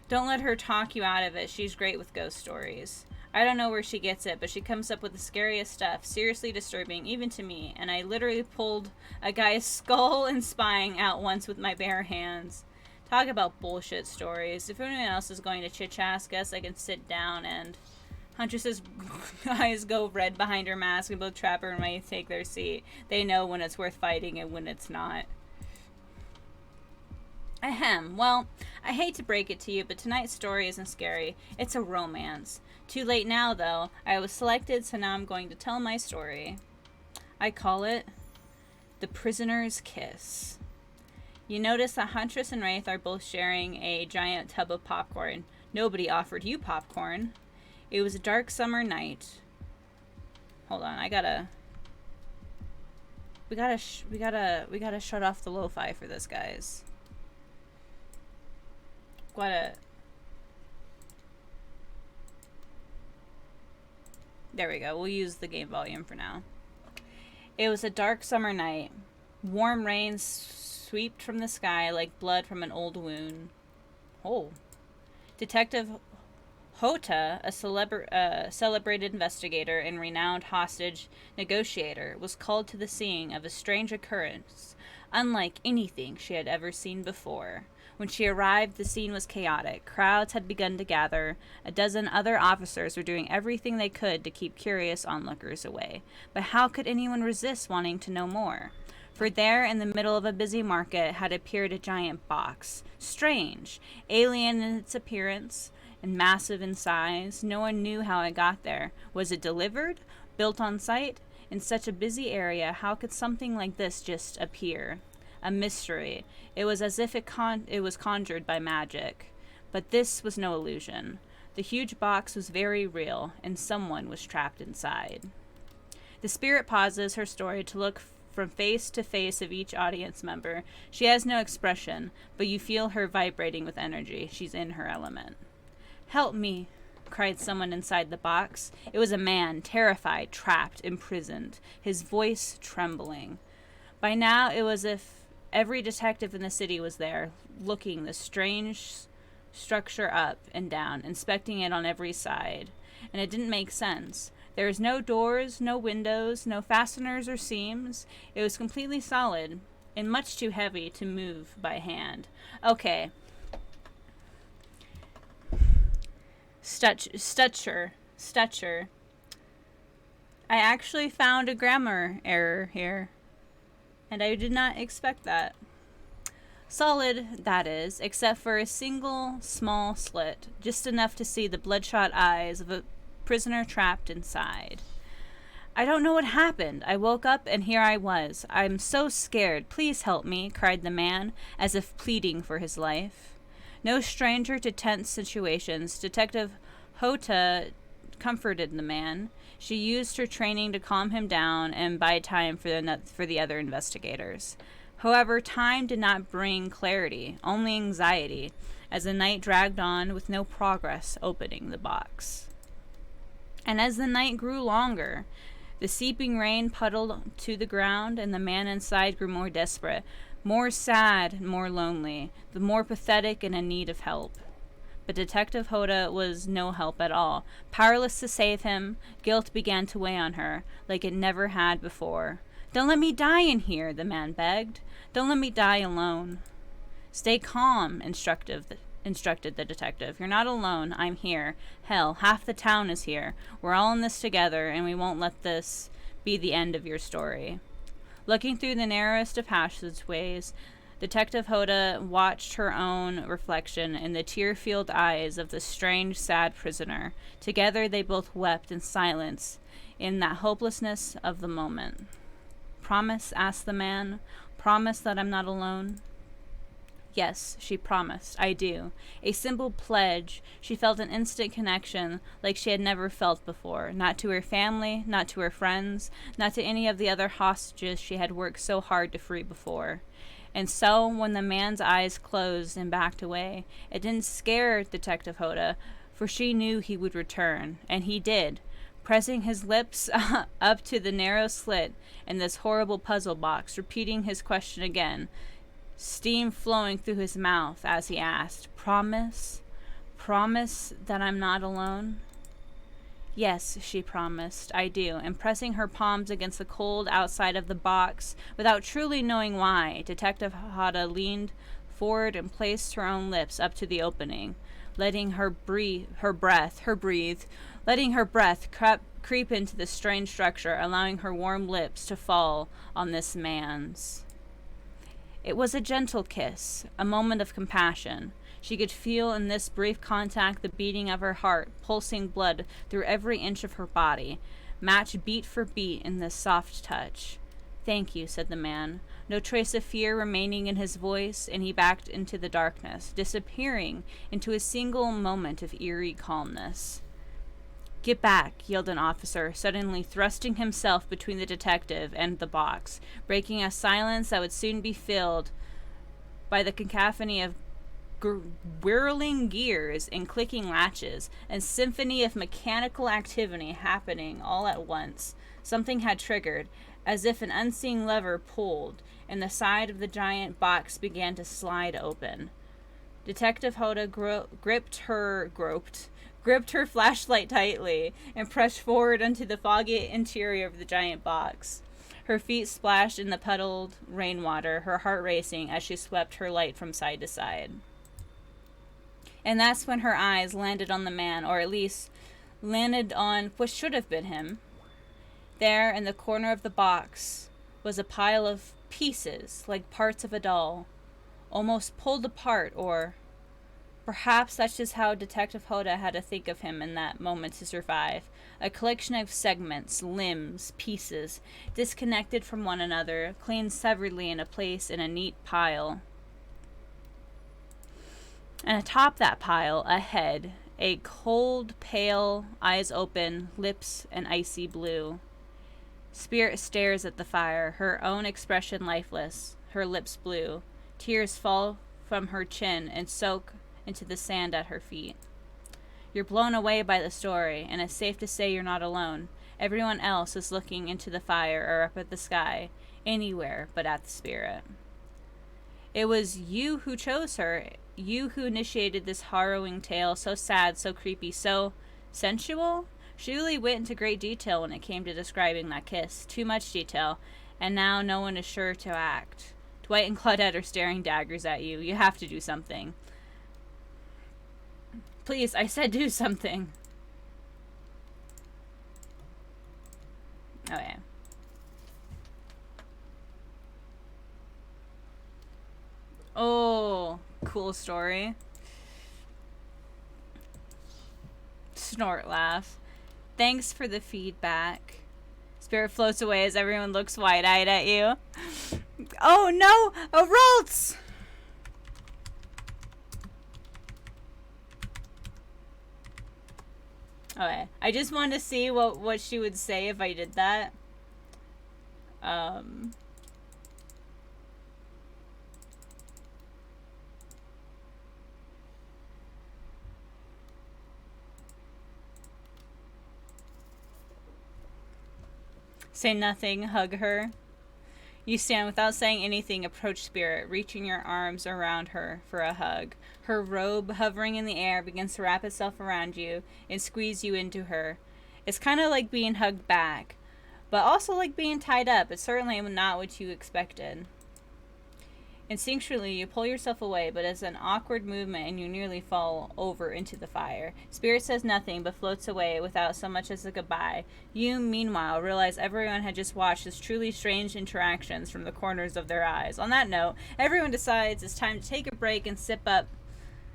Don't let her talk you out of it. She's great with ghost stories. I don't know where she gets it, but she comes up with the scariest stuff, seriously disturbing, even to me, and I literally pulled a guy's skull and spine out once with my bare hands. Talk about bullshit stories. If anyone else is going to chit-chat, guess I can sit down and... Huntress's eyes go red behind her mask, and both Trapper and Wraith take their seat. They know when it's worth fighting and when it's not. Ahem. Well, I hate to break it to you, but tonight's story isn't scary. It's a romance. Too late now, though. I was selected, so now I'm going to tell my story. I call it The Prisoner's Kiss. You notice that Huntress and Wraith are both sharing a giant tub of popcorn. Nobody offered you popcorn. It was a dark summer night. Hold on, we gotta shut off the lo-fi for this, guys. There we go. We'll use the game volume for now. It was a dark summer night. Warm rain swept from the sky like blood from an old wound. Oh. Detective Hota, a celebrated investigator and renowned hostage negotiator, was called to the scene of a strange occurrence, unlike anything she had ever seen before. When she arrived, the scene was chaotic. Crowds had begun to gather. A dozen other officers were doing everything they could to keep curious onlookers away. But how could anyone resist wanting to know more? For there, in the middle of a busy market, had appeared a giant box. Strange, alien in its appearance, and massive in size. No one knew how it got there. Was it delivered? Built on site? In such a busy area, how could something like this just appear? A mystery. It was as if it was conjured by magic. But this was no illusion. The huge box was very real, and someone was trapped inside. The spirit pauses her story to look from face to face of each audience member. She has no expression, but you feel her vibrating with energy. She's in her element. "Help me," cried someone inside the box. It was a man, terrified, trapped, imprisoned, his voice trembling. By now, it was as if every detective in the city was there, looking the strange structure up and down, inspecting it on every side. And it didn't make sense. There was no doors, no windows, no fasteners or seams. It was completely solid and much too heavy to move by hand. Okay. Stature. I actually found a grammar error here, and I did not expect that. Solid, that is, except for a single small slit, just enough to see the bloodshot eyes of a prisoner trapped inside. I don't know what happened. I woke up and here I was. I'm so scared. Please help me, cried the man, as if pleading for his life. No stranger to tense situations, Detective Hota comforted the man. She used her training to calm him down and buy time for the other investigators. However, time did not bring clarity, only anxiety, as the night dragged on with no progress opening the box. And as the night grew longer, the seeping rain puddled to the ground, and the man inside grew more desperate, more sad, more lonely, the more pathetic and in need of help. But Detective Hoda was no help at all. Powerless to save him, guilt began to weigh on her, like it never had before. "Don't let me die in here," the man begged. "Don't let me die alone." "Stay calm," instructed the detective. "You're not alone. I'm here. Hell, half the town is here. We're all in this together, and we won't let this be the end of your story." Looking through the narrowest of passageways, Detective Hoda watched her own reflection in the tear-filled eyes of the strange, sad prisoner. Together they both wept in silence in that hopelessness of the moment. "Promise?" asked the man. "Promise that I'm not alone?" Yes, she promised. "I do." A simple pledge. She felt an instant connection like she had never felt before. Not to her family, not to her friends, not to any of the other hostages she had worked so hard to free before. And so, when the man's eyes closed and backed away, it didn't scare Detective Hoda, for she knew he would return. And he did, pressing his lips up to the narrow slit in this horrible puzzle box, repeating his question again, steam flowing through his mouth as he asked, "Promise? Promise that I'm not alone?" "Yes," she promised, "I do," and pressing her palms against the cold outside of the box, without truly knowing why, Detective Hoda leaned forward and placed her own lips up to the opening, letting her breath creep into the strange structure, allowing her warm lips to fall on this man's. It was a gentle kiss, a moment of compassion. She could feel in this brief contact the beating of her heart, pulsing blood through every inch of her body, matched beat for beat in this soft touch. "Thank you," said the man, no trace of fear remaining in his voice, and he backed into the darkness, disappearing into a single moment of eerie calmness. "Get back," yelled an officer, suddenly thrusting himself between the detective and the box, breaking a silence that would soon be filled by the cacophony of whirling gears and clicking latches, a symphony of mechanical activity happening all at once. Something had triggered, as if an unseen lever pulled, and the side of the giant box began to slide open. Detective Hoda gripped her flashlight tightly and pressed forward into the foggy interior of the giant box. Her feet splashed in the puddled rainwater, her heart racing as she swept her light from side to side. And that's when her eyes landed on the man, or at least landed on what should have been him. There, in the corner of the box, was a pile of pieces, like parts of a doll, almost pulled apart, or perhaps that's just how Detective Hoda had to think of him in that moment to survive. A collection of segments, limbs, pieces, disconnected from one another, cleaned severally in a place in a neat pile. And atop that pile, a head, a cold, pale, eyes open, lips an icy blue. Spirit stares at the fire, her own expression lifeless, her lips blue. Tears fall from her chin and soak into the sand at her feet. You're blown away by the story, and it's safe to say you're not alone. Everyone else is looking into the fire or up at the sky, anywhere but at the spirit. It was you who chose her, you who initiated this harrowing tale, so sad, so creepy, so sensual? She really went into great detail when it came to describing that kiss. Too much detail, and now no one is sure to act. Dwight and Claudette are staring daggers at you. You have to do something. Please, I said do something. Okay. Oh, cool story. Snort laugh. Thanks for the feedback. Spirit floats away as everyone looks wide-eyed at you. Oh no! A Ralts! Okay. I just wanted to see what she would say if I did that. Say nothing, hug her. You stand without saying anything, approach Spirit, reaching your arms around her for a hug. Her robe, hovering in the air, begins to wrap itself around you and squeeze you into her. It's kind of like being hugged back, but also like being tied up. It's certainly not what you expected. Instinctually, you pull yourself away, but it's an awkward movement and you nearly fall over into the fire. Spirit says nothing, but floats away without so much as a goodbye. You, meanwhile, realize everyone had just watched this truly strange interactions from the corners of their eyes. On that note, everyone decides it's time to take a break and sip up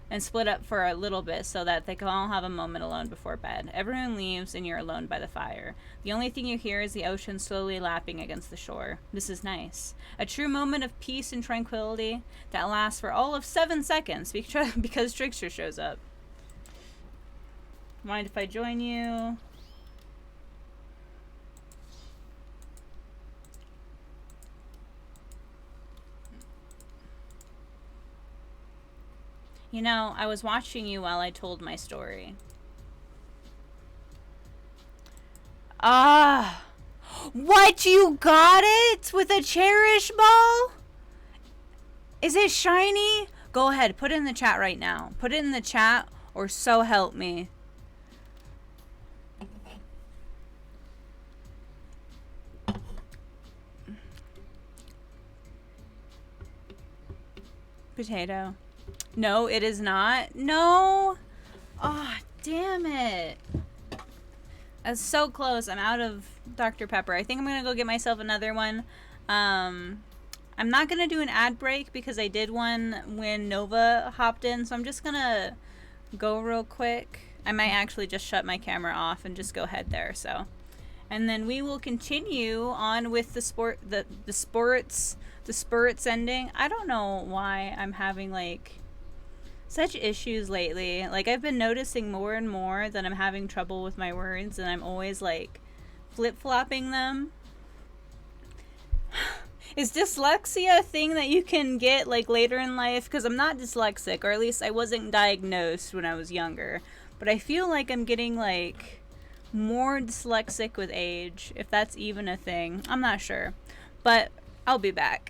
and split up for a little bit so that they can all have a moment alone before bed. Everyone leaves and you're alone by the fire. The only thing you hear is the ocean slowly lapping against the shore. This is nice. A true moment of peace and tranquility that lasts for all of 7 seconds because Trickster shows up. Mind if I join you? You know, I was watching you while I told my story. Ah! What? You got it? With a cherish ball? Is it shiny? Go ahead, put it in the chat right now. Put it in the chat, or so help me. Potato. No, it is not. No. Oh, damn it. That's so close. I'm out of Dr. Pepper. I think I'm going to go get myself another one. I'm not going to do an ad break because I did one when Nova hopped in. So I'm just going to go real quick. I might actually just shut my camera off and just go head there. So, and then we will continue on with the sports ending. I don't know why I'm having like such issues lately. Like, I've been noticing more and more that I'm having trouble with my words, and I'm always like flip-flopping them. Is dyslexia a thing that you can get like later in life? Because I'm not dyslexic, or at least I wasn't diagnosed when I was younger, but I feel like I'm getting like more dyslexic with age, if that's even a thing. I'm not sure, but I'll be back.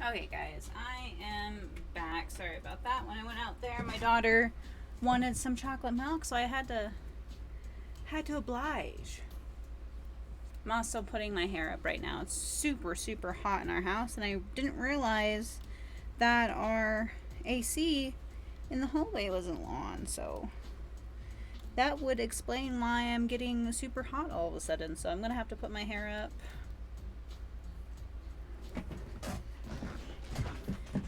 Okay, guys, I am back. Sorry about that. When I went out there, my daughter wanted some chocolate milk, so I had to oblige. I'm also putting my hair up right now. It's super, super hot in our house, and I didn't realize that our AC in the hallway wasn't on, so that would explain why I'm getting super hot all of a sudden. So I'm gonna have to put my hair up.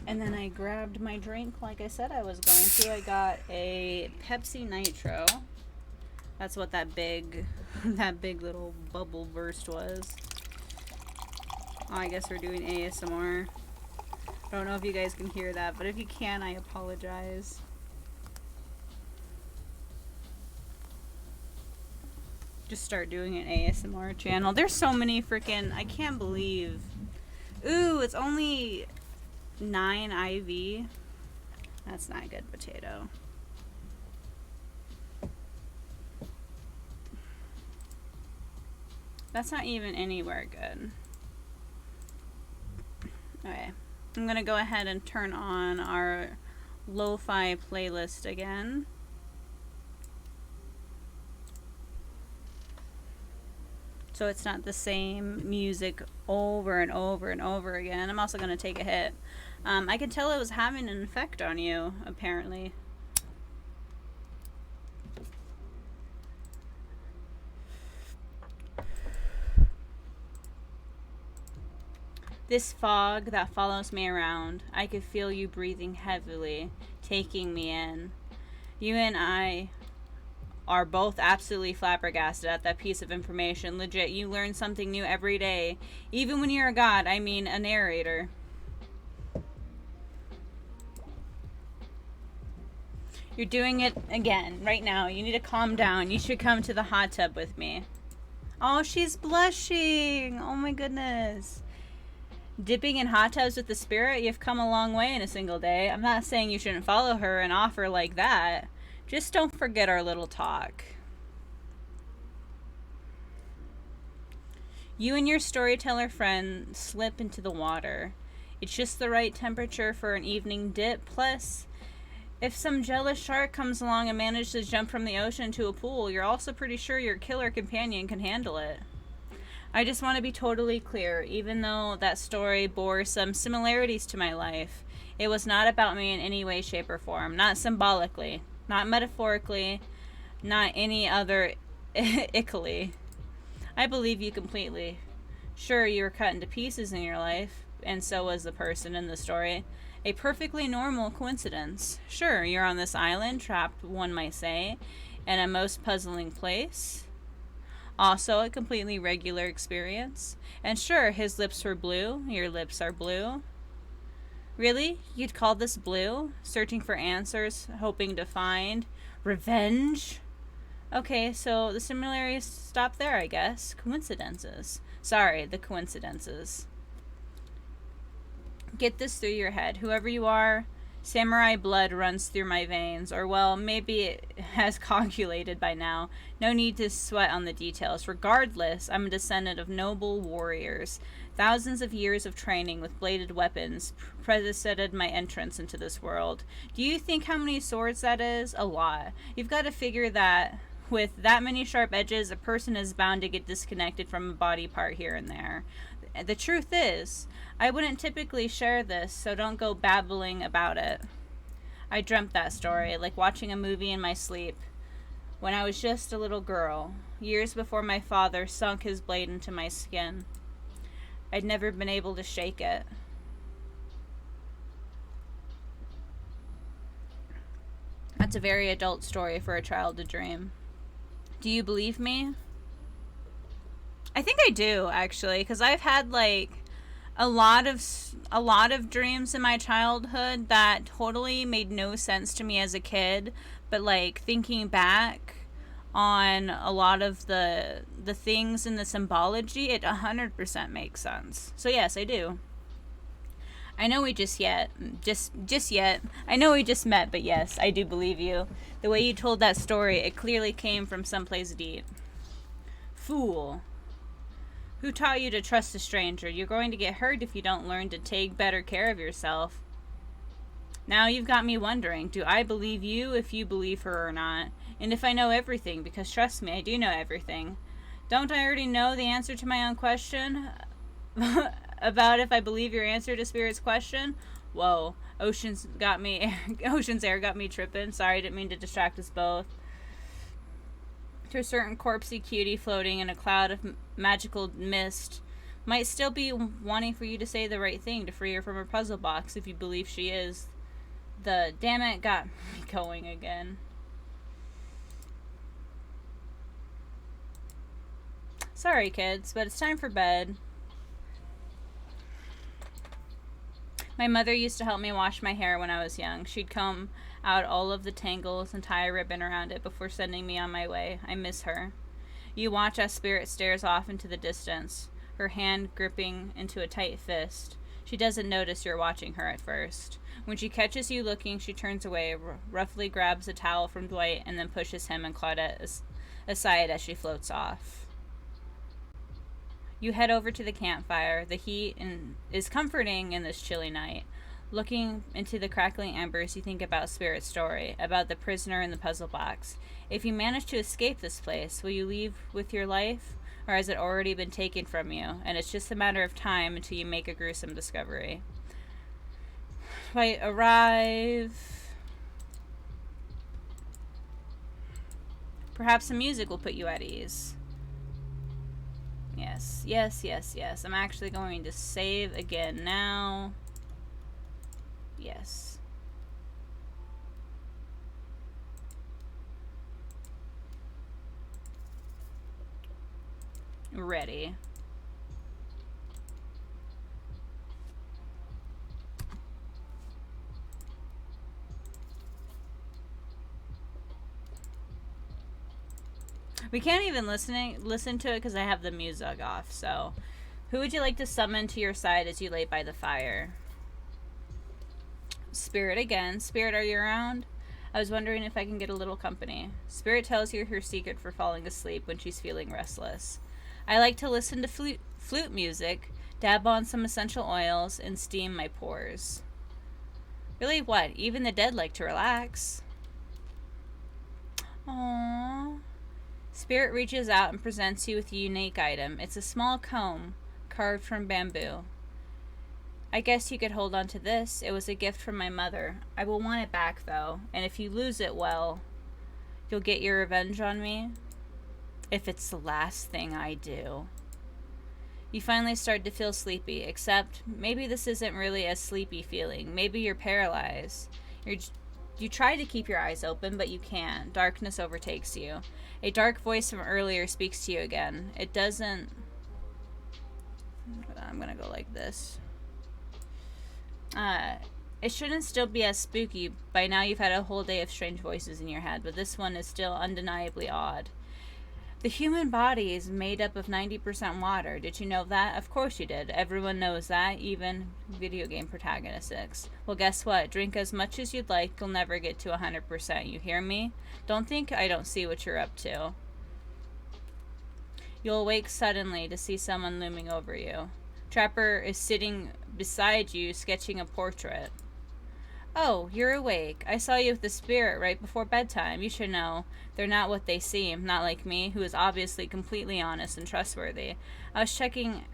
And then I grabbed my drink like I said I was going to. I got a Pepsi Nitro. That's what that big little bubble burst was. Oh, I guess we're doing ASMR. I don't know if you guys can hear that, but if you can, I apologize. Just start doing an ASMR channel. There's so many freaking, I can't believe. Ooh, it's only 9 IV. That's not good potato. That's not even anywhere good. Okay, I'm gonna go ahead and turn on our lo-fi playlist again. So it's not the same music over and over and over again. I'm also gonna take a hit. I could tell it was having an effect on you, apparently. This fog that follows me around, I could feel you breathing heavily, taking me in. You and I are both absolutely flabbergasted at that piece of information. Legit, you learn something new every day. Even when you're a god, I mean a narrator. You're doing it again, right now. You need to calm down. You should come to the hot tub with me. Oh, she's blushing. Oh my goodness. Dipping in hot tubs with the spirit, you've come a long way in a single day. I'm not saying you shouldn't follow her and offer like that. Just don't forget our little talk. You and your storyteller friend slip into the water. It's just the right temperature for an evening dip. Plus, if some jealous shark comes along and manages to jump from the ocean into a pool, you're also pretty sure your killer companion can handle it. I just want to be totally clear, even though that story bore some similarities to my life, it was not about me in any way, shape, or form. Not symbolically, not metaphorically, not any other ickily. I believe you completely. Sure, you were cut into pieces in your life, and so was the person in the story. A perfectly normal coincidence. Sure, you're on this island, trapped, one might say, in a most puzzling place. Also, a completely regular experience. And sure, his lips were blue. Your lips are blue. Really? You'd call this blue? Searching for answers, hoping to find revenge? Okay, so the similarities stop there, I guess. Coincidences. Sorry, the coincidences. Get this through your head. Whoever you are, samurai blood runs through my veins. Or, well, maybe it has coagulated by now. No need to sweat on the details. Regardless, I'm a descendant of noble warriors. Thousands of years of training with bladed weapons preceded my entrance into this world. Do you think how many swords that is? A lot. You've got to figure that with that many sharp edges, a person is bound to get disconnected from a body part here and there. The truth is, I wouldn't typically share this, so don't go babbling about it. I dreamt that story, like watching a movie in my sleep. When I was just a little girl, years before my father sunk his blade into my skin. I'd never been able to shake it. That's a very adult story for a child to dream. Do you believe me? I think I do, actually, because I've had like a lot of dreams in my childhood that totally made no sense to me as a kid, but like thinking back on a lot of the things in the symbology, it 100% makes sense. So yes, I do. I know we just yet. I know we just met, but yes, I do believe you. The way you told that story, it clearly came from someplace deep. Fool. Who taught you to trust a stranger? You're going to get hurt if you don't learn to take better care of yourself. Now you've got me wondering, do I believe you if you believe her or not? And if I know everything, because trust me, I do know everything. Don't I already know the answer to my own question? About if I believe your answer to Spirit's question? Whoa, Ocean's Air got me tripping. Sorry, I didn't mean to distract us both. To a certain corpsey cutie floating in a cloud of magical mist might still be wanting for you to say the right thing to free her from her puzzle box if you believe she is. The damn it got me going again. Sorry, kids, but it's time for bed. My mother used to help me wash my hair when I was young. She'd comb out all of the tangles and tie a ribbon around it before sending me on my way. I miss her. You watch as Spirit stares off into the distance, her hand gripping into a tight fist. She doesn't notice you're watching her at first. When she catches you looking, she turns away, roughly grabs a towel from Dwight, and then pushes him and Claudette aside as she floats off. You head over to the campfire. The heat is comforting in this chilly night. Looking into the crackling embers, you think about Spirit's story, about the prisoner in the puzzle box. If you manage to escape this place, will you leave with your life? Or has it already been taken from you, and it's just a matter of time until you make a gruesome discovery? Dwight arrive. Perhaps some music will put you at ease. Yes, yes, yes, yes. I'm actually going to save again now. Yes. Ready. We can't even listen to it because I have the music off. So, who would you like to summon to your side as you lay by the fire? Spirit again. Spirit, are you around? I was wondering if I can get a little company. Spirit tells you her secret for falling asleep when she's feeling restless. I like to listen to flute music, dab on some essential oils, and steam my pores. Really, what? Even the dead like to relax. Aww. Spirit reaches out and presents you with a unique item. It's a small comb carved from bamboo. I guess you could hold on to this. It was a gift from my mother. I will want it back, though, and if you lose it, well, you'll get your revenge on me. If it's the last thing I do. You finally start to feel sleepy, except maybe this isn't really a sleepy feeling. Maybe you're paralyzed. You try to keep your eyes open, but you can't. Darkness overtakes you. A dark voice from earlier speaks to you again. It doesn't... I'm gonna go like this. It shouldn't still be as spooky. By now you've had a whole day of strange voices in your head, but this one is still undeniably odd. The human body is made up of 90% water. Did you know that? Of course you did. Everyone knows that, even video game protagonists. Well, guess what? Drink as much as you'd like. You'll never get to 100%. You hear me? Don't think I don't see what you're up to. You'll awake suddenly to see someone looming over you. Trapper is sitting beside you, sketching a portrait. Oh, you're awake. I saw you with the spirit right before bedtime. You should know. They're not what they seem. Not like me, who is obviously completely honest and trustworthy. I was checking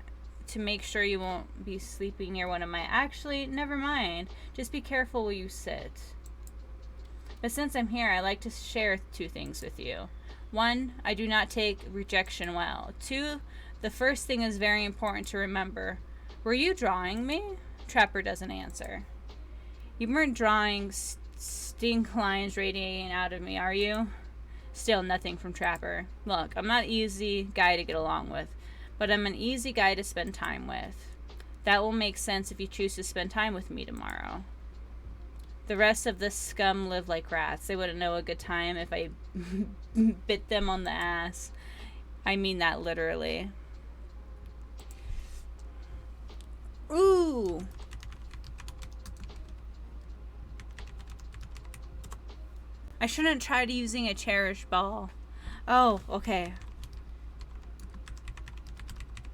to make sure you won't be sleeping near one of my... Actually, never mind. Just be careful where you sit. But since I'm here, I like to share 2 things with you. 1, I do not take rejection well. 2, the first thing is very important to remember. Were you drawing me? Trapper doesn't answer. You weren't drawing stink lines radiating out of me, are you? Still nothing from Trapper. Look, I'm not an easy guy to get along with, but I'm an easy guy to spend time with. That will make sense if you choose to spend time with me tomorrow. The rest of this scum live like rats. They wouldn't know a good time if I bit them on the ass. I mean that literally. Ooh! I shouldn't try using a cherished ball. Oh, okay.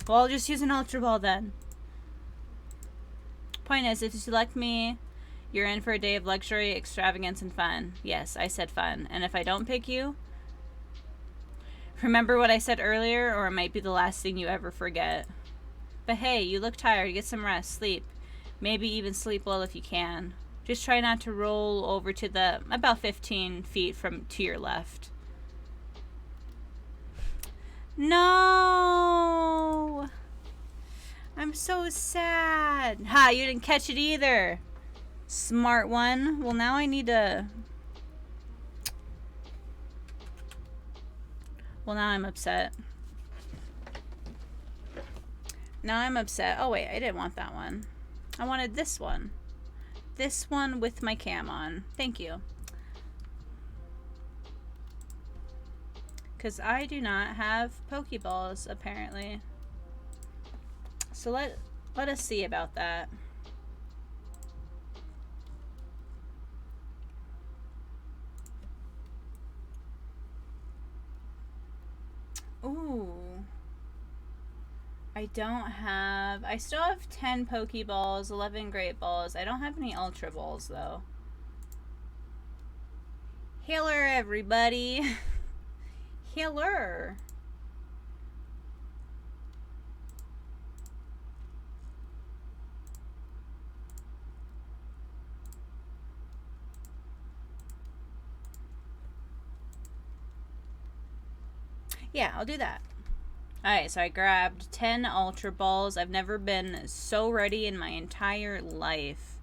Well, I'll just use an Ultra Ball then. Point is, if you select me, you're in for a day of luxury, extravagance, and fun. Yes, I said fun. And if I don't pick you, remember what I said earlier, or it might be the last thing you ever forget. But hey, you look tired. Get some rest. Sleep. Maybe even sleep well if you can. Just try not to roll over to the about 15 feet to your left. No! I'm so sad. Ha, you didn't catch it either. Smart one. Well, now I need to... Well, now I'm upset. Now I'm upset. Oh, wait, I didn't want that one. I wanted this one. This one with my cam on. Thank you. Because I do not have Pokeballs, apparently. So let us see about that. Ooh. I still have 10 Pokeballs, 11 Great Balls. I don't have any Ultra Balls, though. Healer, everybody. Healer. Yeah, I'll do that. Alright, so I grabbed 10 Ultra Balls. I've never been so ready in my entire life.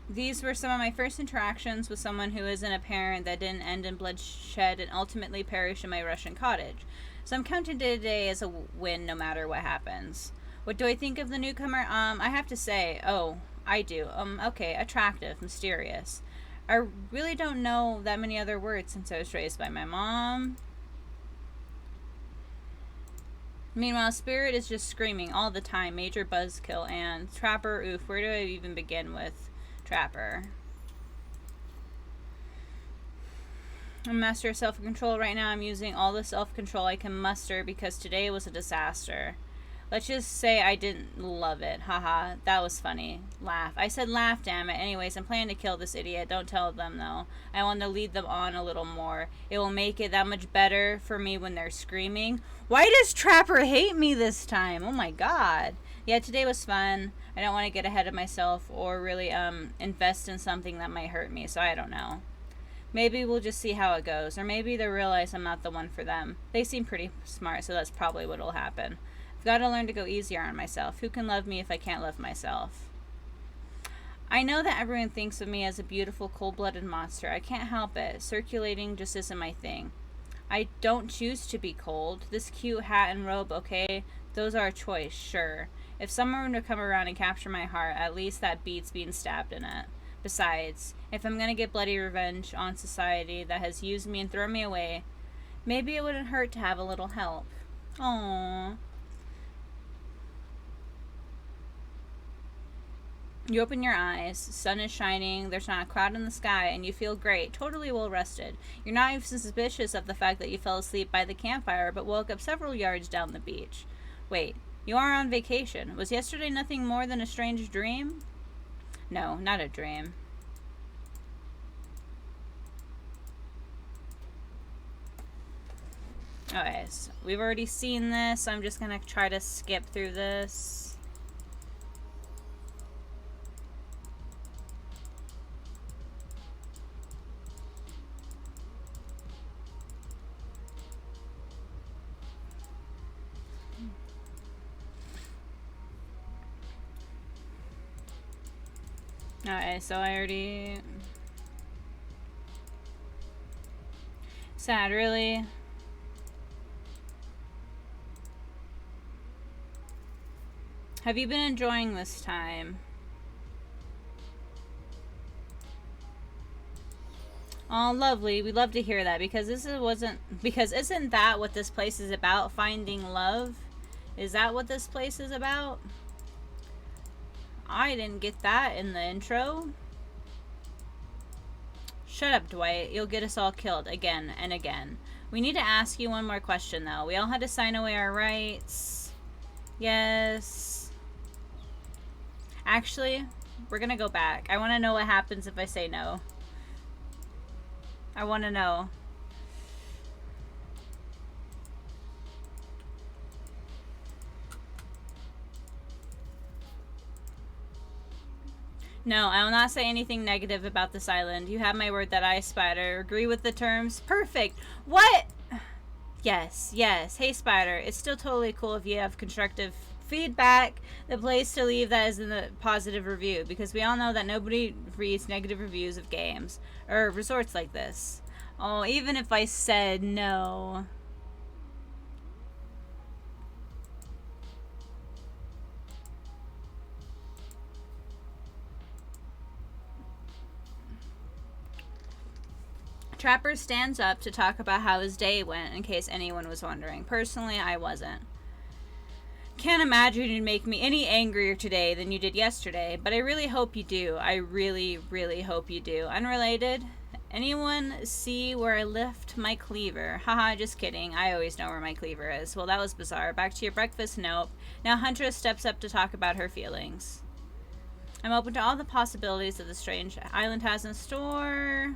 These were some of my first interactions with someone who isn't a parent that didn't end in bloodshed and ultimately perish in my Russian cottage. So I'm counting today as a win no matter what happens. What do I think of the newcomer? I have to say, oh, I do. Okay, attractive, mysterious. I really don't know that many other words since I was raised by my mom. Meanwhile, Spirit is just screaming all the time. Major buzzkill. And Trapper, oof, where do I even begin with Trapper? I'm master of self-control right now. I'm using all the self-control I can muster because today was a disaster. Let's just say I didn't love it. Haha, that was funny. Laugh. I said laugh, damn it. Anyways, I'm planning to kill this idiot. Don't tell them, though. I want to lead them on a little more. It will make it that much better for me when they're screaming. Why does Trapper hate me this time? Oh my god. Yeah, today was fun. I don't want to get ahead of myself or really invest in something that might hurt me, so I don't know. Maybe we'll just see how it goes. Or maybe they'll realize I'm not the one for them. They seem pretty smart, so that's probably what'll happen. I've got to learn to go easier on myself. Who can love me if I can't love myself? I know that everyone thinks of me as a beautiful, cold-blooded monster. I can't help it. Circulating just isn't my thing. I don't choose to be cold. This cute hat and robe, okay? Those are a choice, sure. If someone were to come around and capture my heart, at least that beats being stabbed in it. Besides, if I'm gonna get bloody revenge on society that has used me and thrown me away, maybe it wouldn't hurt to have a little help. Aww. You open your eyes, sun is shining, there's not a cloud in the sky, and you feel great, totally well rested. You're not even suspicious of the fact that you fell asleep by the campfire, but woke up several yards down the beach. Wait, you are on vacation. Was yesterday nothing more than a strange dream? No, not a dream. Okay, so we've already seen this, so I'm just gonna try to skip through this. Okay, so I already... Sad, really? Have you been enjoying this time? Oh, lovely. We love to hear that because isn't that what this place is about? Finding love? Is that what this place is about? I didn't get that in the intro. Shut up, Dwight. You'll get us all killed again and again. We need to ask you one more question, though. We all had to sign away our rights. Yes. Actually, we're gonna go back. I want to know what happens if I say no. I want to know. No, I will not say anything negative about this island. You have my word that I, Spider, agree with the terms. Perfect. What? Yes, yes. Hey, Spider, it's still totally cool if you have constructive feedback. The place to leave that is in the positive review, because we all know that nobody reads negative reviews of games or resorts like this. Oh, even if I said no. Trapper stands up to talk about how his day went, in case anyone was wondering. Personally, I wasn't. Can't imagine you'd make me any angrier today than you did yesterday, but I really hope you do. I really, really hope you do. Unrelated, anyone see where I left my cleaver? Haha, just kidding. I always know where my cleaver is. Well, that was bizarre. Back to your breakfast? Nope. Now Huntress steps up to talk about her feelings. I'm open to all the possibilities that the strange island has in store.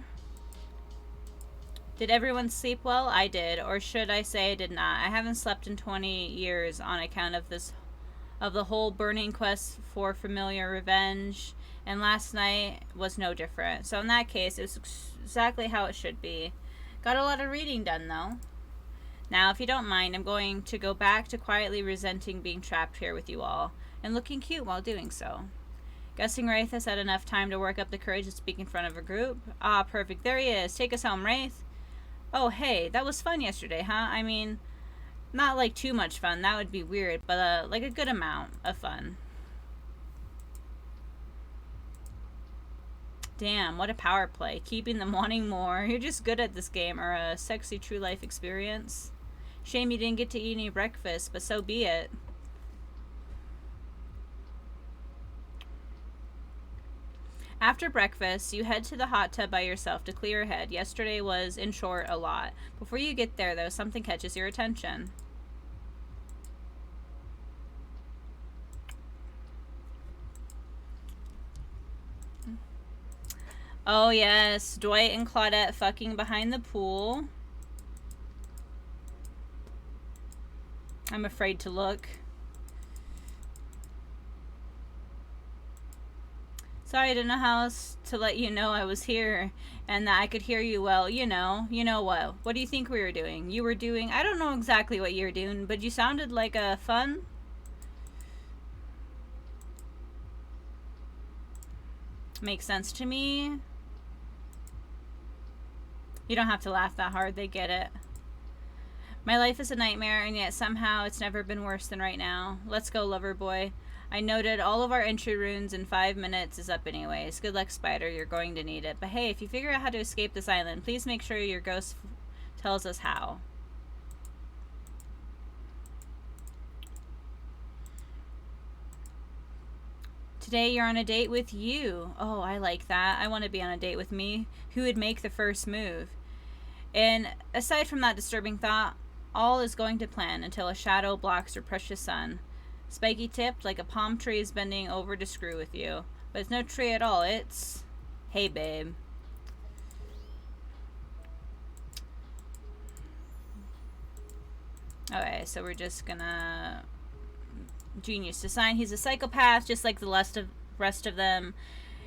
Did everyone sleep well? I did, or should I say I did not. I haven't slept in 20 years on account of the whole burning quest for familiar revenge, and last night was no different. So in that case, it was exactly how it should be. Got a lot of reading done, though. Now, if you don't mind, I'm going to go back to quietly resenting being trapped here with you all, and looking cute while doing so. Guessing Wraith has had enough time to work up the courage to speak in front of a group. Ah, perfect. There he is. Take us home, Wraith. Oh, hey, that was fun yesterday, huh? I mean, not like too much fun. That would be weird, but like a good amount of fun. Damn, what a power play. Keeping them wanting more. You're just good at this game, or a sexy true life experience. Shame you didn't get to eat any breakfast, but so be it. After breakfast, you head to the hot tub by yourself to clear your head. Yesterday was, in short, a lot. Before you get there, though, something catches your attention. Oh, yes. Dwight and Claudette fucking behind the pool. I'm afraid to look. Sorry, I didn't know how else to let you know I was here and that I could hear you well. You know what? What do you think we were doing? You were doing, I don't know exactly what you were doing, but you sounded like a fun. Makes sense to me. You don't have to laugh that hard, they get it. My life is a nightmare, and yet somehow it's never been worse than right now. Let's go, lover boy. I noted all of our entry runes in 5 minutes is up anyways. Good luck, Spider. You're going to need it. But hey, if you figure out how to escape this island, please make sure your ghost tells us how. Today you're on a date with you. Oh, I like that. I want to be on a date with me. Who would make the first move? And aside from that disturbing thought, all is going to plan until a shadow blocks your precious sun. Spiky tipped like a palm tree is bending over to screw with you. But it's no tree at all. It's... Hey, babe. Okay, so we're just gonna... Genius design. He's a psychopath, just like the rest of them.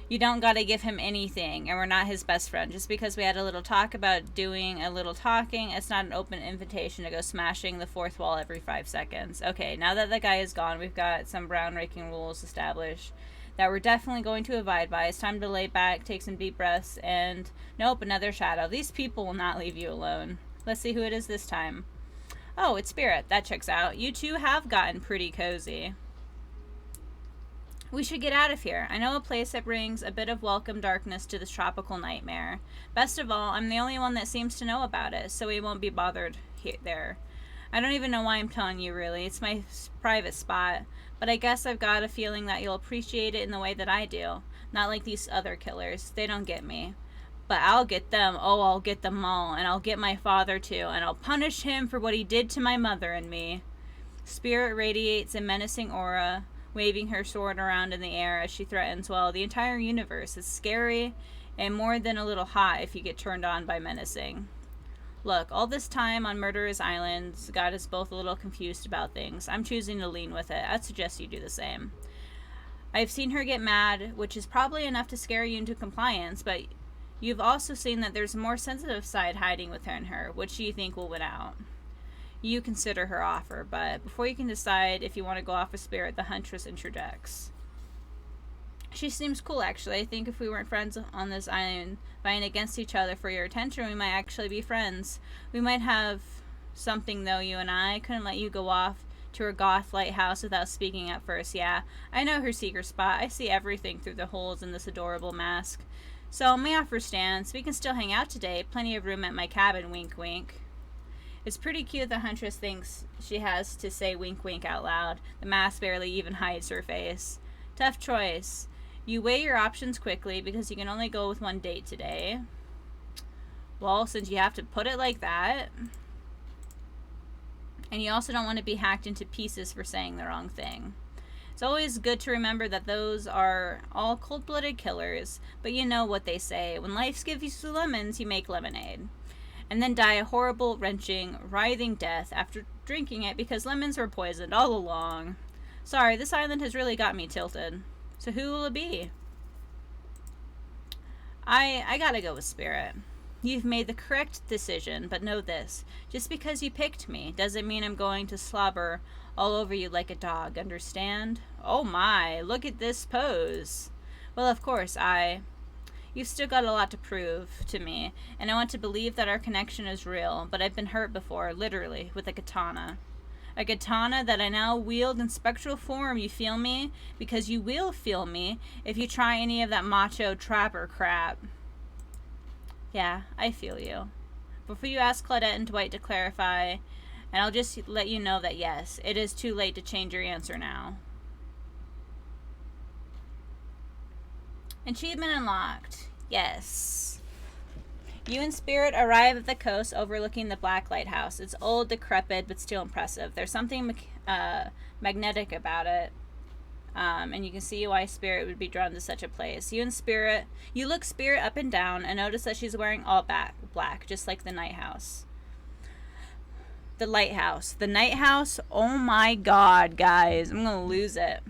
You don't gotta give him anything, and we're not his best friend. Just because we had a little talk about doing a little talking, it's not an open invitation to go smashing the fourth wall every 5 seconds. Okay, now that the guy is gone, we've got some groundbreaking rules established that we're definitely going to abide by. It's time to lay back, take some deep breaths, and nope, another shadow. These people will not leave you alone. Let's see who it is this time. Oh, it's Spirit. That checks out. You two have gotten pretty cozy. We should get out of here. I know a place that brings a bit of welcome darkness to this tropical nightmare. Best of all, I'm the only one that seems to know about it, so we won't be bothered there. I don't even know why I'm telling you, really. It's my private spot. But I guess I've got a feeling that you'll appreciate it in the way that I do. Not like these other killers. They don't get me. But I'll get them. Oh, I'll get them all. And I'll get my father, too. And I'll punish him for what he did to my mother and me. Spirit radiates a menacing aura, waving her sword around in the air as she threatens, well, the entire universe. Is scary and more than a little hot if you get turned on by menacing. Look, all this time on Murderous Island's got us both a little confused about things. I'm choosing to lean with it. I'd suggest you do the same. I've seen her get mad, which is probably enough to scare you into compliance, but you've also seen that there's a more sensitive side hiding within her. Which do you think will win out? You consider her offer, but before you can decide if you want to go off with Spirit, the Huntress interjects. She seems cool, actually. I think if we weren't friends on this island, vying against each other for your attention, we might actually be friends. We might have something, though, you and I. Couldn't let you go off to her goth lighthouse without speaking at first. Yeah, I know her secret spot. I see everything through the holes in this adorable mask. So, my offer stands. We can still hang out today. Plenty of room at my cabin, wink wink. It's pretty cute the Huntress thinks she has to say wink wink out loud. The mask barely even hides her face. Tough choice. You weigh your options quickly because you can only go with one date today. Well, since you have to put it like that. And you also don't want to be hacked into pieces for saying the wrong thing. It's always good to remember that those are all cold-blooded killers. But you know what they say. When life gives you lemons, you make lemonade. And then die a horrible, wrenching, writhing death after drinking it because lemons were poisoned all along. Sorry, this island has really got me tilted. So who will it be? I gotta go with Spirit. You've made the correct decision, but know this. Just because you picked me doesn't mean I'm going to slobber all over you like a dog, understand? Oh my, look at this pose. Well, of course, You've still got a lot to prove to me, and I want to believe that our connection is real, but I've been hurt before, literally, with a katana. A katana that I now wield in spectral form, you feel me? Because you will feel me if you try any of that macho trapper crap. Yeah, I feel you. Before you ask Claudette and Dwight to clarify, and I'll just let you know that yes, it is too late to change your answer now. Achievement unlocked. Yes. You and Spirit arrive at the coast overlooking the Black Lighthouse. It's old, decrepit, but still impressive. There's something magnetic about it. And you can see why Spirit would be drawn to such a place. You look Spirit up and down and notice that she's wearing all black, just like the Lighthouse. The Lighthouse. The Lighthouse, oh my god, guys. I'm gonna lose it.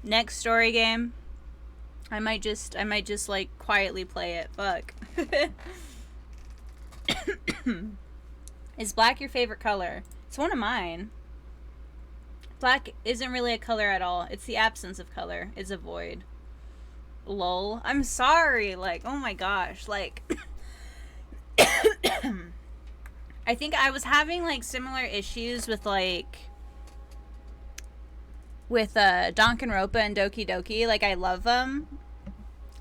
Next story game. I might just like quietly play it. Fuck. Is black your favorite color? It's one of mine. Black isn't really a color at all. It's the absence of color. It's a void. Lol. I'm sorry. Like, oh my gosh. Like, I think I was having like similar issues with Danganronpa and Doki Doki. Like, I love them,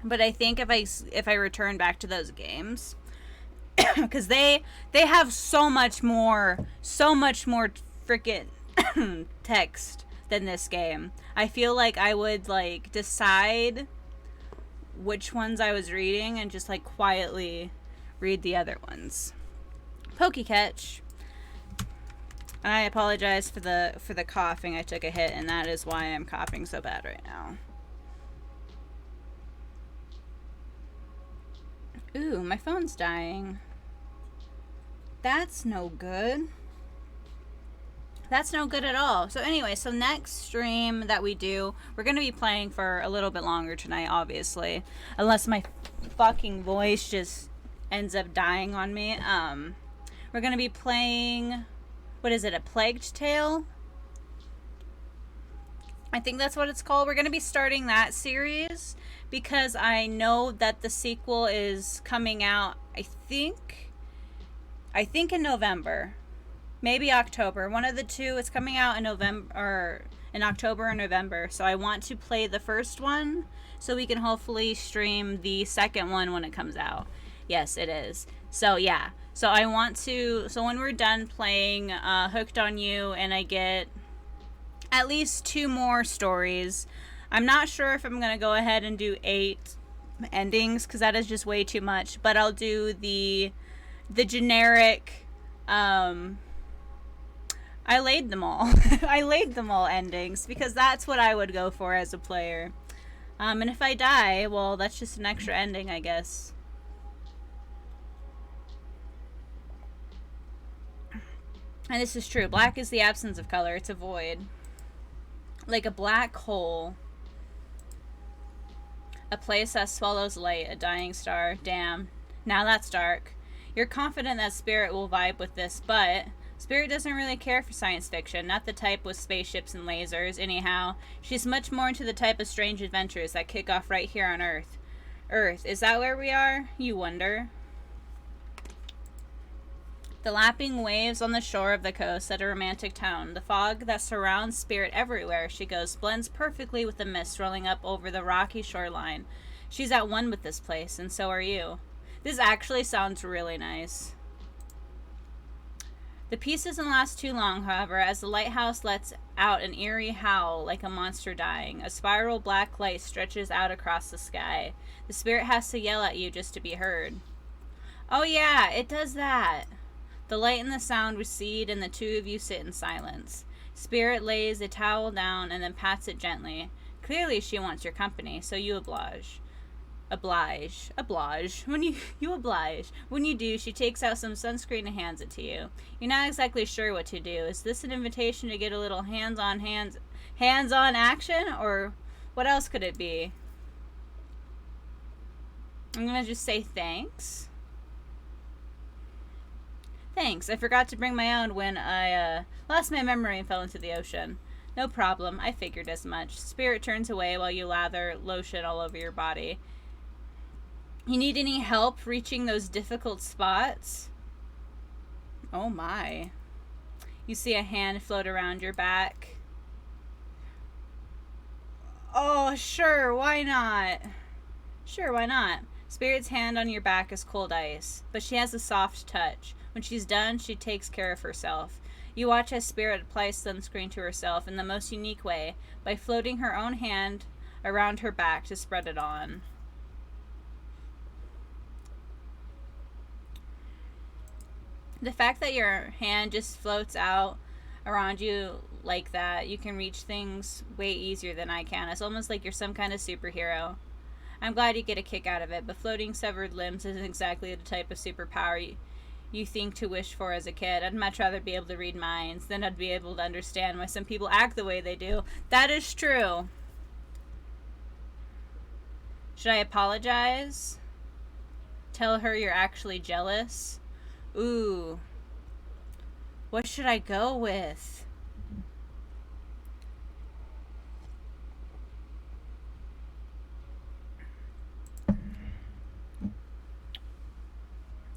but I think if I return back to those games, because they have so much more freaking text than this game. I feel like I would like decide which ones I was reading and just like quietly read the other ones. Pokecatch. And I apologize for the coughing. I took a hit, and that is why I'm coughing so bad right now. Ooh, my phone's dying. That's no good. That's no good at all. So anyway, so next stream that we do, we're going to be playing for a little bit longer tonight, obviously. Unless my fucking voice just ends up dying on me. We're going to be playing... What is it, a Plagued Tale? I think that's what it's called. We're going to be starting that series because I know that the sequel is coming out, I think in November. Maybe October. One of the two. It's coming out in November, or in October or November. So I want to play the first one so we can hopefully stream the second one when it comes out. Yes, it is. So yeah. So I want to, so when we're done playing Hooked on You and I get at least 2 more stories, I'm not sure if I'm going to go ahead and do 8 endings because that is just way too much, but I'll do the generic I laid them all. I laid them all endings because that's what I would go for as a player. And if I die, well, that's just an extra ending, I guess. And this is true. Black is the absence of color. It's a void. Like a black hole. A place that swallows light. A dying star. Damn. Now that's dark. You're confident that Spirit will vibe with this, but Spirit doesn't really care for science fiction. Not the type with spaceships and lasers, anyhow. She's much more into the type of strange adventures that kick off right here on Earth. Earth, is that where we are? You wonder. The lapping waves on the shore of the coast set a romantic tone. The fog that surrounds Spirit everywhere she goes blends perfectly with the mist rolling up over the rocky shoreline. She's at one with this place, and so are you. This actually sounds really nice. The piece doesn't last too long, however, as the lighthouse lets out an eerie howl like a monster dying. A spiral black light stretches out across the sky. The Spirit has to yell at you just to be heard. Oh yeah, it does that. The light and the sound recede, and the two of you sit in silence. Spirit lays a towel down and then pats it gently. Clearly she wants your company, so you oblige. Oblige. When you oblige. When you do, she takes out some sunscreen and hands it to you. You're not exactly sure what to do. Is this an invitation to get a little hands-on action, or what else could it be? I'm gonna just say thanks. Thanks. I forgot to bring my own when I lost my memory and fell into the ocean. No problem. I figured as much. Spirit turns away while you lather lotion all over your body. You need any help reaching those difficult spots? Oh my. You see a hand float around your back. Oh, sure, why not? Sure, why not? Spirit's hand on your back is cold ice, but she has a soft touch. When she's done, she takes care of herself. You watch as Spirit applies sunscreen to herself in the most unique way, by floating her own hand around her back to spread it on. The fact that your hand just floats out around you like that, you can reach things way easier than I can. It's almost like you're some kind of superhero. I'm glad you get a kick out of it, but floating severed limbs isn't exactly the type of superpower you think to wish for as a kid. I'd much rather be able to read minds than I'd be able to understand why some people act the way they do. That is true. Should I apologize? Tell her you're actually jealous? Ooh. What should I go with?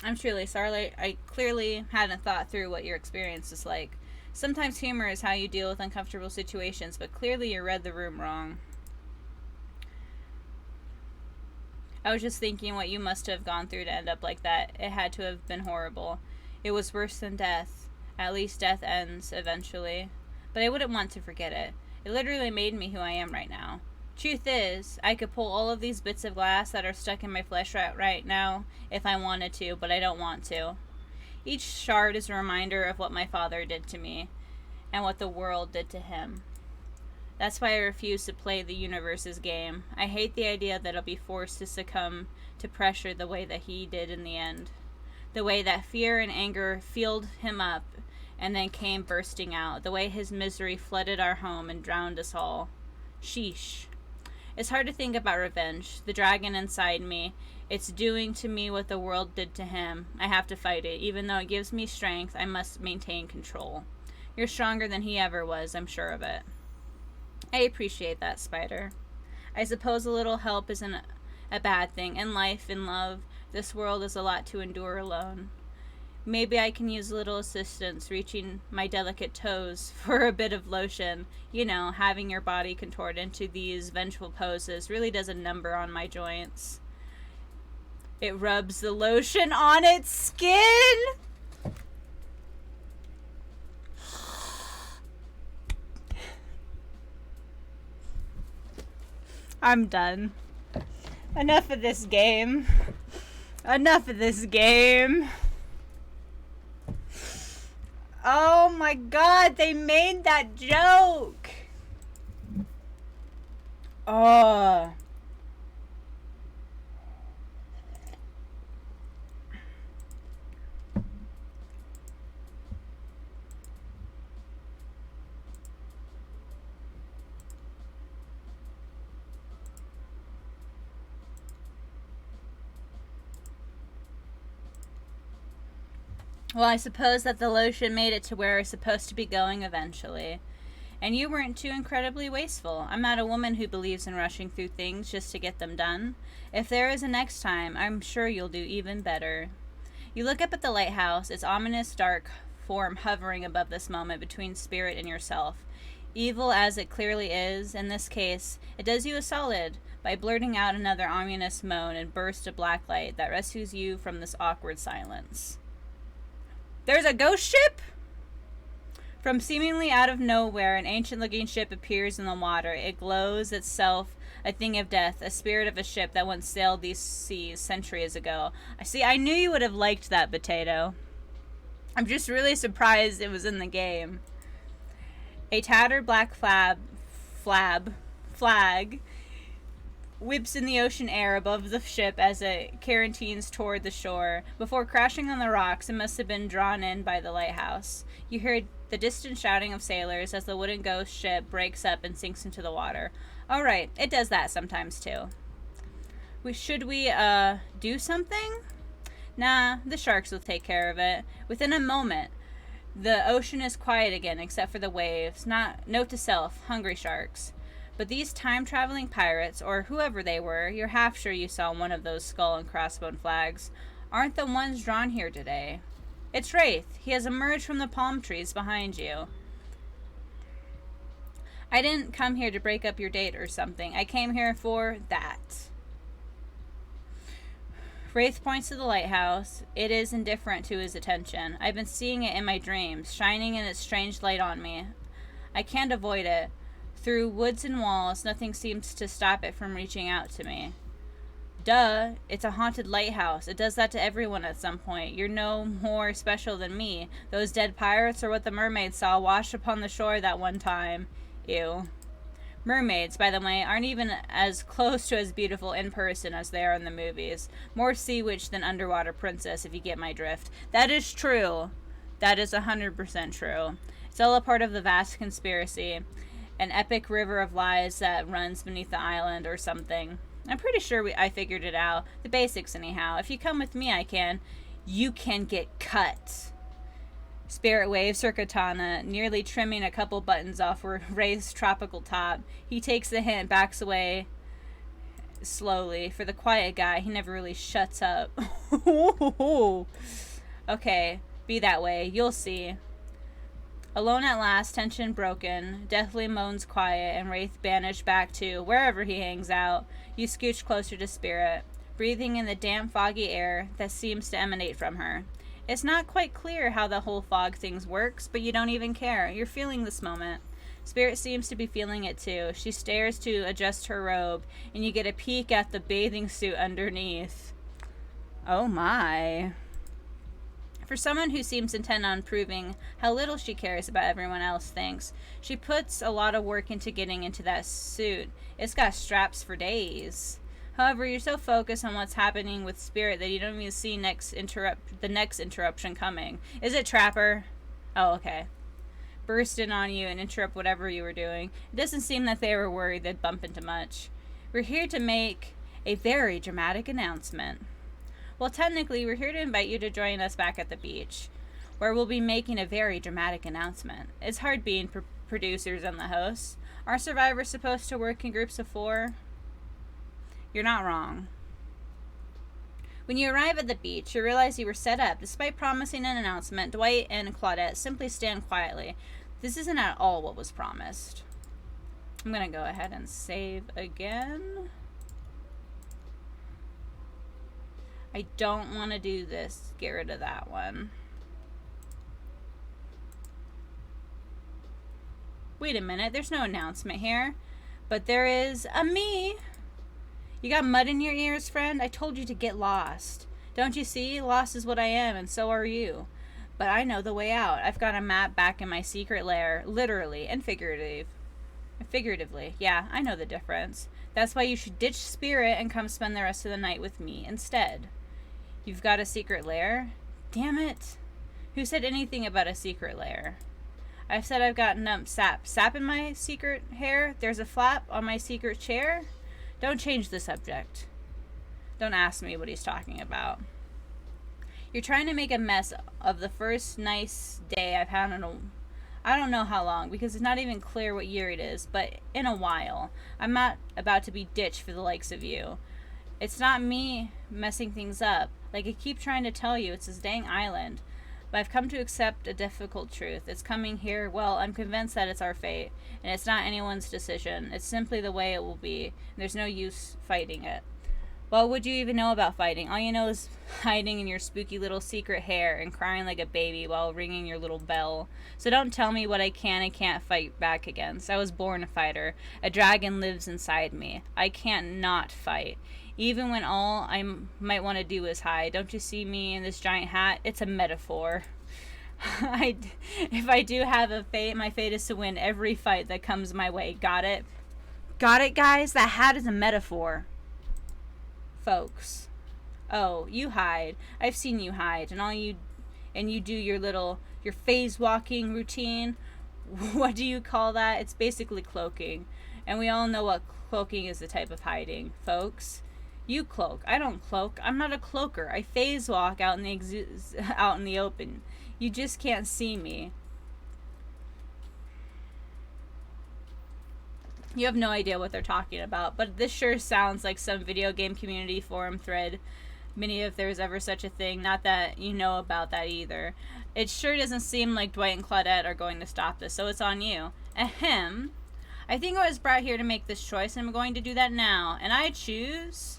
I'm truly sorry. I clearly hadn't thought through what your experience is like. Sometimes humor is how you deal with uncomfortable situations, but clearly you read the room wrong. I was just thinking what you must have gone through to end up like that. It had to have been horrible. It was worse than death. At least death ends, eventually. But I wouldn't want to forget it. It literally made me who I am right now. Truth is, I could pull all of these bits of glass that are stuck in my flesh right now if I wanted to, but I don't want to. Each shard is a reminder of what my father did to me, and what the world did to him. That's why I refuse to play the universe's game. I hate the idea that I'll be forced to succumb to pressure the way that he did in the end. The way that fear and anger filled him up and then came bursting out. The way his misery flooded our home and drowned us all. Sheesh. It's hard to think about revenge. The dragon inside me. It's doing to me what the world did to him. I have to fight it. Even though it gives me strength, I must maintain control. You're stronger than he ever was, I'm sure of it. I appreciate that, Spider. I suppose a little help isn't a bad thing. In life, in love, this world is a lot to endure alone. Maybe I can use a little assistance reaching my delicate toes for a bit of lotion. You know, having your body contort into these vengeful poses really does a number on my joints. It rubs the lotion on its skin! I'm done. Enough of this game. Enough of this game. Oh my god, they made that joke! Oh. Well, I suppose that the lotion made it to where it's supposed to be going eventually. And you weren't too incredibly wasteful. I'm not a woman who believes in rushing through things just to get them done. If there is a next time, I'm sure you'll do even better. You look up at the lighthouse, its ominous dark form hovering above this moment between spirit and yourself. Evil as it clearly is, in this case, it does you a solid by blurting out another ominous moan and burst of black light that rescues you from this awkward silence. There's a ghost ship? From seemingly out of nowhere, an ancient-looking ship appears in the water. It glows itself, a thing of death, a spirit of a ship that once sailed these seas centuries ago. See, I knew you would have liked that, Potato. I'm just really surprised it was in the game. A tattered black flag whips in the ocean air above the ship as it careenes toward the shore. Before crashing on the rocks, it must have been drawn in by the lighthouse. You hear the distant shouting of sailors as the wooden ghost ship breaks up and sinks into the water. All right, it does that sometimes too. Should we do something? Nah, the sharks will take care of it. Within a moment, the ocean is quiet again except for the waves. Note to self, hungry sharks. But these time-traveling pirates, or whoever they were, you're half sure you saw one of those skull and crossbone flags, aren't the ones drawn here today. It's Wraith. He has emerged from the palm trees behind you. I didn't come here to break up your date or something. I came here for that. Wraith points to the lighthouse. It is indifferent to his attention. I've been seeing it in my dreams, shining in its strange light on me. I can't avoid it. Through woods and walls, nothing seems to stop it from reaching out to me. Duh, it's a haunted lighthouse. It does that to everyone at some point. You're no more special than me. Those dead pirates are what the mermaids saw washed upon the shore that one time. Ew. Mermaids, by the way, aren't even as close to as beautiful in person as they are in the movies. More sea witch than underwater princess, if you get my drift. That is true. That is 100% true. It's all a part of the vast conspiracy. An epic river of lies that runs beneath the island or something. I'm pretty sure I figured it out. The basics anyhow. If you come with me, you can get cut. Spirit waves her katana, nearly trimming a couple buttons off Wraith's tropical top. He takes the hint, backs away slowly. For the quiet guy, he never really shuts up. Okay, be that way. You'll see. Alone at last, tension broken, deathly moans quiet, and Wraith banished back to wherever he hangs out. You scooch closer to Spirit, breathing in the damp, foggy air that seems to emanate from her. It's not quite clear how the whole fog thing works, but you don't even care. You're feeling this moment. Spirit seems to be feeling it too. She stares to adjust her robe, and you get a peek at the bathing suit underneath. Oh my. For someone who seems intent on proving how little she cares about everyone else thinks, she puts a lot of work into getting into that suit. It's got straps for days. However, you're so focused on what's happening with Spirit that you don't even see the next interruption coming. Is it Trapper? Oh, okay. Burst in on you and interrupt whatever you were doing. It doesn't seem that they were worried they'd bump into much. We're here to make a very dramatic announcement. Well, technically, we're here to invite you to join us back at the beach, where we'll be making a very dramatic announcement. It's hard being producers and the hosts. Are survivors supposed to work in groups of 4? You're not wrong. When you arrive at the beach, you realize you were set up. Despite promising an announcement, Dwight and Claudette simply stand quietly. This isn't at all what was promised. I'm going to go ahead and save again. I don't want to do this. Get rid of that one. Wait a minute. There's no announcement here. But there is a me. You got mud in your ears, friend? I told you to get lost. Don't you see? Lost is what I am, and so are you. But I know the way out. I've got a map back in my secret lair, literally and figuratively. Yeah, I know the difference. That's why you should ditch Spirit and come spend the rest of the night with me instead. You've got a secret lair? Damn it. Who said anything about a secret lair? I've said I've got sap. Sap in my secret hair? There's a flap on my secret chair? Don't change the subject. Don't ask me what he's talking about. You're trying to make a mess of the first nice day I've had in I don't know how long, because it's not even clear what year it is, but in a while. I'm not about to be ditched for the likes of you. It's not me messing things up. Like I keep trying to tell you, it's this dang island. But I've come to accept a difficult truth. It's coming here. Well, I'm convinced that it's our fate. And it's not anyone's decision. It's simply the way it will be. And there's no use fighting it. What would you even know about fighting? All you know is hiding in your spooky little secret hair and crying like a baby while ringing your little bell. So don't tell me what I can and can't fight back against. I was born a fighter. A dragon lives inside me. I can't not fight. Even when all I might want to do is hide. Don't you see me in this giant hat? It's a metaphor. If I do have a fate, my fate is to win every fight that comes my way. Got it? Got it, guys? That hat is a metaphor. Folks. Oh, you hide. I've seen you hide. And you do your phase walking routine. What do you call that? It's basically cloaking. And we all know what cloaking is, the type of hiding, folks. You cloak. I don't cloak. I'm not a cloaker. I phase walk out in the open. You just can't see me. You have no idea what they're talking about, but this sure sounds like some video game community forum thread. Many if there's ever such a thing. Not that you know about that either. It sure doesn't seem like Dwight and Claudette are going to stop this, so it's on you. Ahem. I think I was brought here to make this choice, and I'm going to do that now. And I choose...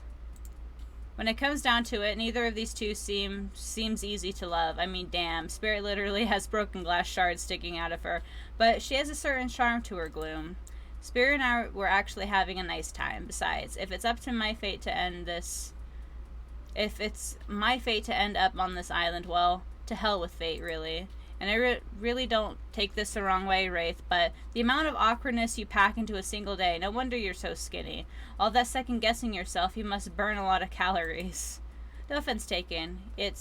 When it comes down to it, neither of these two seems easy to love. I mean, damn, Spirit literally has broken glass shards sticking out of her. But she has a certain charm to her gloom. Spirit and I were actually having a nice time. Besides, if it's my fate to end up on this island, well, to hell with fate, really. And I really don't take this the wrong way, Wraith, but the amount of awkwardness you pack into a single day, no wonder you're so skinny. All that second-guessing yourself, you must burn a lot of calories. No offense taken.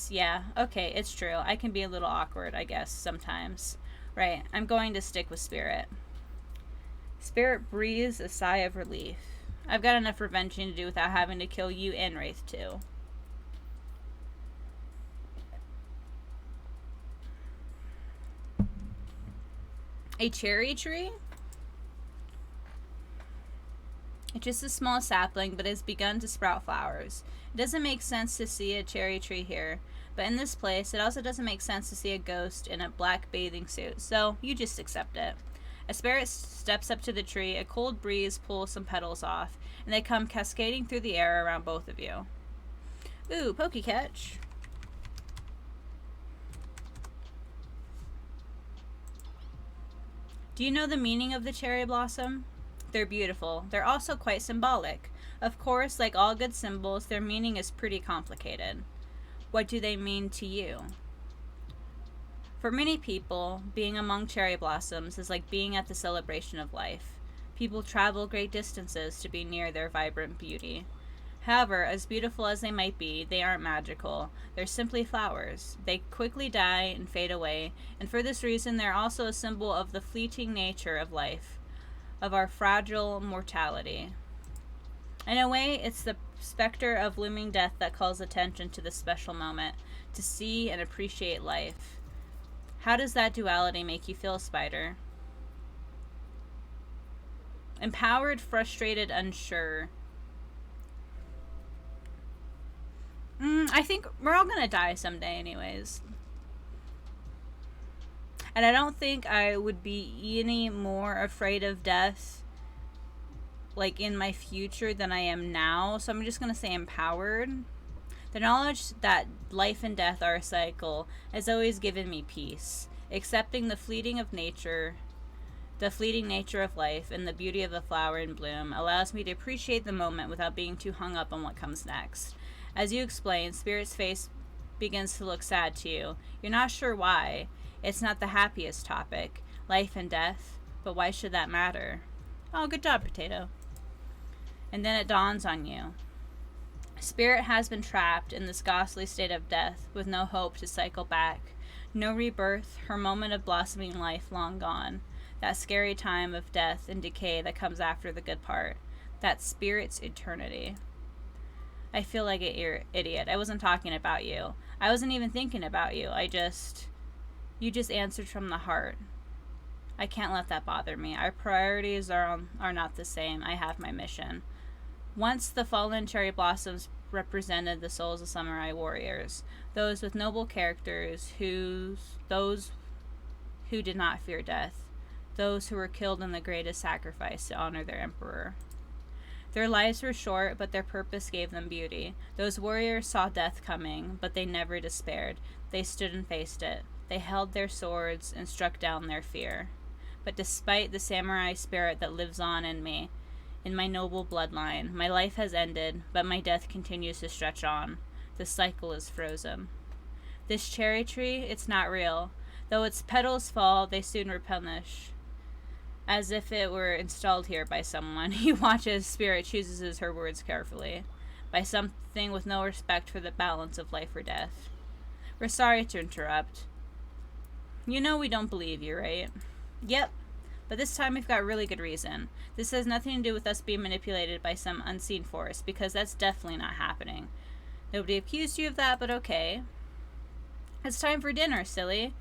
Yeah, okay, it's true. I can be a little awkward, I guess, sometimes. Right, I'm going to stick with Spirit. Spirit breathes a sigh of relief. I've got enough revenging to do without having to kill you and Wraith, too. A cherry tree? It's just a small sapling, but has begun to sprout flowers. It doesn't make sense to see a cherry tree here, but in this place, it also doesn't make sense to see a ghost in a black bathing suit, so you just accept it. As Spirit steps up to the tree, a cold breeze pulls some petals off, and they come cascading through the air around both of you. Ooh, pokey catch. Do you know the meaning of the cherry blossom? They're beautiful. They're also quite symbolic. Of course, like all good symbols, their meaning is pretty complicated. What do they mean to you? For many people, being among cherry blossoms is like being at the celebration of life. People travel great distances to be near their vibrant beauty. However, as beautiful as they might be, they aren't magical. They're simply flowers. They quickly die and fade away, and for this reason they're also a symbol of the fleeting nature of life, of our fragile mortality. In a way, it's the specter of looming death that calls attention to this special moment, to see and appreciate life. How does that duality make you feel, Spider? Empowered, frustrated, unsure. I think we're all gonna die someday anyways. And I don't think I would be any more afraid of death, like, in my future than I am now. So I'm just gonna say empowered. The knowledge that life and death are a cycle has always given me peace. Accepting the fleeting nature of life and the beauty of the flower in bloom allows me to appreciate the moment without being too hung up on what comes next. As you explain, Spirit's face begins to look sad to you. You're not sure why. It's not the happiest topic, life and death, but why should that matter? Oh, good job, Potato. And then it dawns on you. Spirit has been trapped in this ghastly state of death with no hope to cycle back. No rebirth, her moment of blossoming life long gone. That scary time of death and decay that comes after the good part. That Spirit's eternity. I feel like an idiot. I wasn't talking about you. I wasn't even thinking about you. You just answered from the heart. I can't let that bother me. Our priorities are not the same. I have my mission. Once the fallen cherry blossoms represented the souls of samurai warriors, those with noble characters, those who did not fear death, those who were killed in the greatest sacrifice to honor their emperor. Their lives were short, but their purpose gave them beauty. Those warriors saw death coming, but they never despaired. They stood and faced it. They held their swords and struck down their fear. But despite the samurai spirit that lives on in me, in my noble bloodline, my life has ended, but my death continues to stretch on. The cycle is frozen. This cherry tree, it's not real. Though its petals fall, they soon replenish. As if it were installed here by someone. You watch as Spirit chooses her words carefully. By something with no respect for the balance of life or death. We're sorry to interrupt. You know we don't believe you, right? Yep. But this time we've got really good reason. This has nothing to do with us being manipulated by some unseen force, because that's definitely not happening. Nobody accused you of that, but okay. It's time for dinner, silly.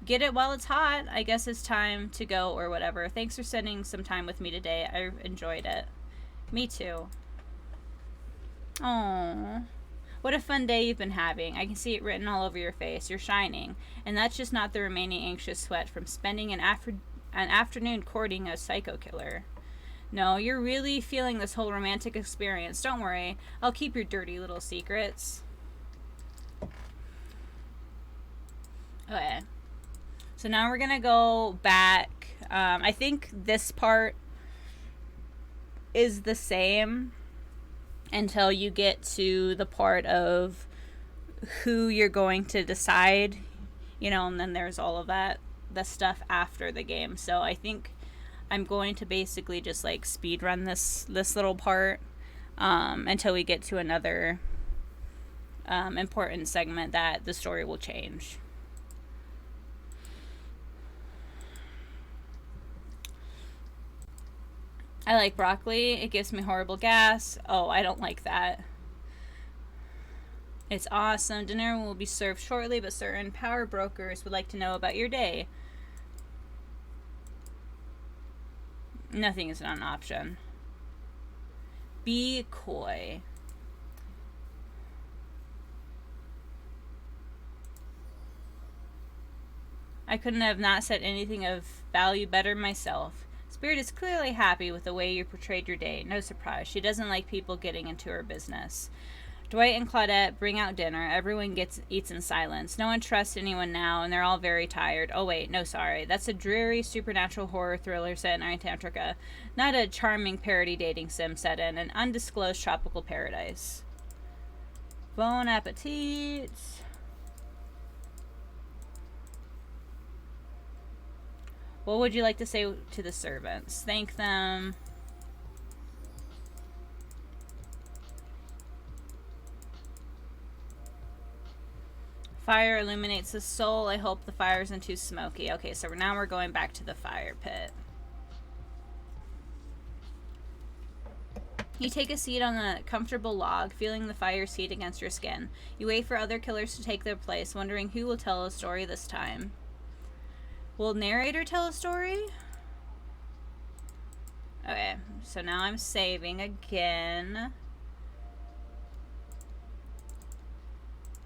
Get it while it's hot. I guess it's time to go or whatever. Thanks for spending some time with me today. I enjoyed it. Me too. Aww. What a fun day you've been having. I can see it written all over your face. You're shining. And that's just not the remaining anxious sweat from spending an afternoon courting a psycho killer. No, you're really feeling this whole romantic experience. Don't worry. I'll keep your dirty little secrets. Okay. So now we're going to go back. I think this part is the same until you get to the part of who you're going to decide, you know, and then there's all of the stuff after the game. So I think I'm going to basically just like speed run this little part until we get to another important segment that the story will change. I like broccoli. It gives me horrible gas. Oh, I don't like that. It's awesome. Dinner will be served shortly, but certain power brokers would like to know about your day. Nothing is not an option. Be coy. I couldn't have not said anything of value better myself. Spirit is clearly happy with the way you portrayed your day. No surprise. She doesn't like people getting into her business. Dwight and Claudette bring out dinner. Everyone eats in silence. No one trusts anyone now, and they're all very tired. Oh, wait. No, sorry. That's a dreary supernatural horror thriller set in Antarctica. Not a charming parody dating sim set in an undisclosed tropical paradise. Bon appetit. What would you like to say to the servants? Thank them. Fire illuminates the soul. I hope the fire isn't too smoky. Okay, so now we're going back to the fire pit. You take a seat on a comfortable log, feeling the fire's heat against your skin. You wait for other killers to take their place, wondering who will tell a story this time. Will narrator tell a story? Okay, so now I'm saving again.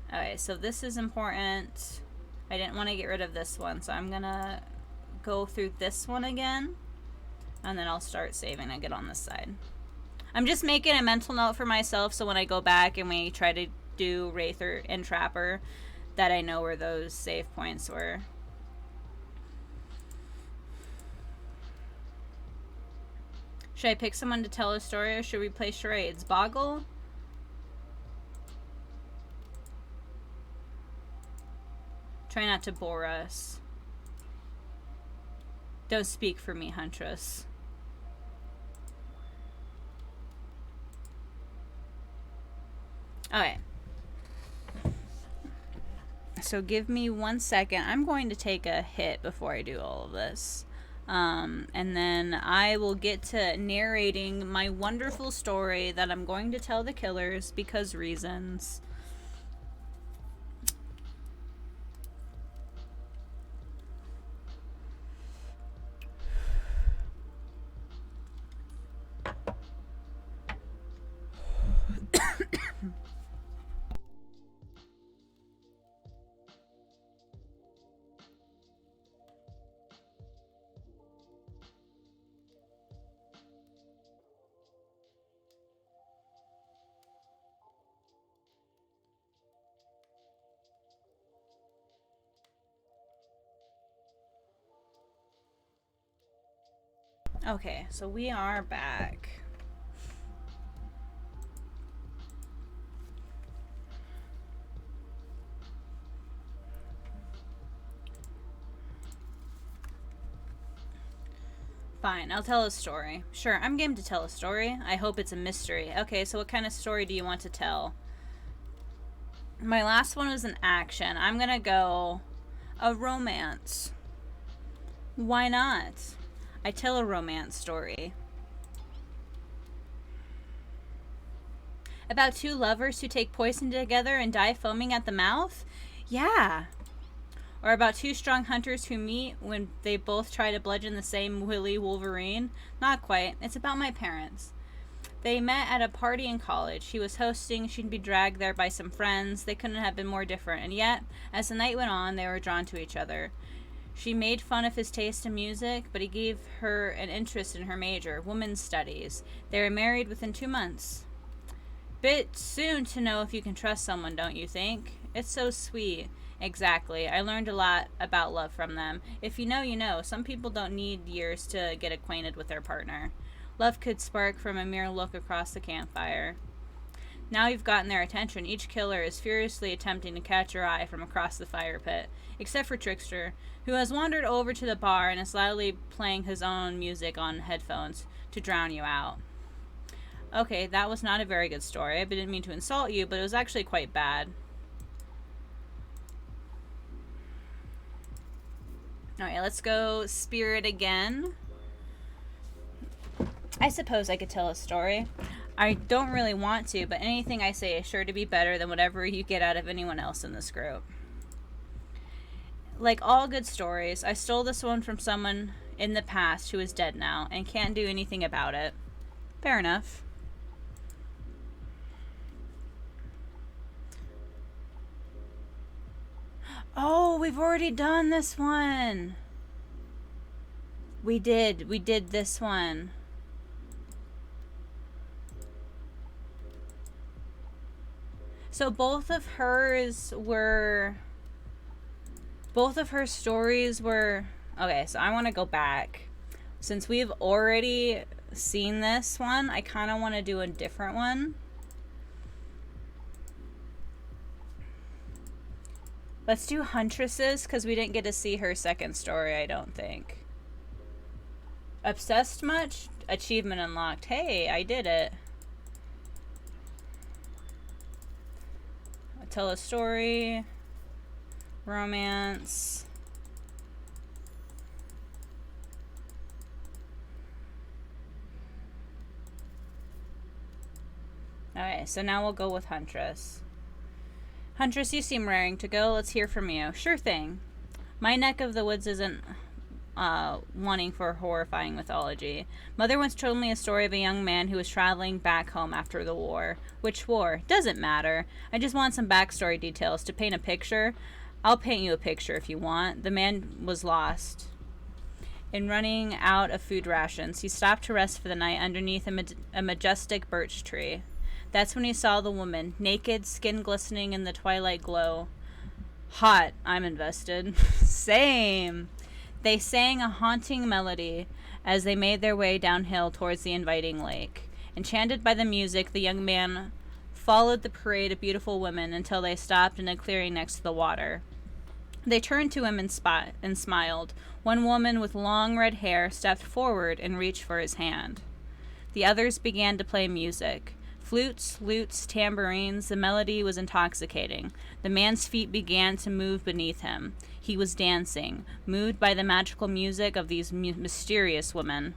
Okay, so this is important. I didn't want to get rid of this one, so I'm gonna go through this one again, and then I'll start saving and get on this side. I'm just making a mental note for myself, so when I go back and we try to do Wraith and Trapper, that I know where those save points were. Should I pick someone to tell a story, or should we play charades? Boggle? Try not to bore us. Don't speak for me, Huntress. Okay. So give me 1 second. I'm going to take a hit before I do all of this. And then I will get to narrating my wonderful story that I'm going to tell the killers because reasons. Okay, so we are back. Fine, I'll tell a story. Sure, I'm game to tell a story. I hope it's a mystery. Okay, so what kind of story do you want to tell? My last one was an action. I'm gonna go a romance. Why not? I tell a romance story. About two lovers who take poison together and die foaming at the mouth? Yeah. Or about two strong hunters who meet when they both try to bludgeon the same Willy Wolverine? Not quite. It's about my parents. They met at a party in college. He was hosting. She'd be dragged there by some friends. They couldn't have been more different. And yet, as the night went on, they were drawn to each other. She made fun of his taste in music, but he gave her an interest in her major, women's studies. They were married within 2 months. Bit soon to know if you can trust someone, don't you think? It's so sweet. Exactly. I learned a lot about love from them. If you know, you know. Some people don't need years to get acquainted with their partner. Love could spark from a mere look across the campfire. Now you've gotten their attention. Each killer is furiously attempting to catch your eye from across the fire pit, except for Trickster, who has wandered over to the bar and is loudly playing his own music on headphones to drown you out. Okay, that was not a very good story. I didn't mean to insult you, but it was actually quite bad. Alright, let's go Spirit again. I suppose I could tell a story. I don't really want to, but anything I say is sure to be better than whatever you get out of anyone else in this group. Like all good stories, I stole this one from someone in the past who is dead now and can't do anything about it. Fair enough. Oh, we've already done this one. We did this one. So both of her stories were... Okay, so I want to go back. Since we've already seen this one, I kind of want to do a different one. Let's do Huntress's, because we didn't get to see her second story, I don't think. Obsessed much? Achievement unlocked. Hey, I did it. Tell a story. Romance. Okay, so now we'll go with Huntress. Huntress, you seem raring to go. Let's hear from you. Sure thing. My neck of the woods isn't wanting for horrifying mythology. Mother once told me a story of a young man who was traveling back home after the war. Which war? Doesn't matter. I just want some backstory details to paint a picture. I'll paint you a picture if you want. The man was lost. In running out of food rations, he stopped to rest for the night underneath a majestic birch tree. That's when he saw the woman, naked, skin glistening in the twilight glow. Hot. I'm invested. Same. They sang a haunting melody as they made their way downhill towards the inviting lake. Enchanted by the music, the young man followed the parade of beautiful women until they stopped in a clearing next to the water. They turned to him and smiled. One woman with long red hair stepped forward and reached for his hand. The others began to play music. Flutes, lutes, tambourines, the melody was intoxicating. The man's feet began to move beneath him. He was dancing, moved by the magical music of these mysterious women.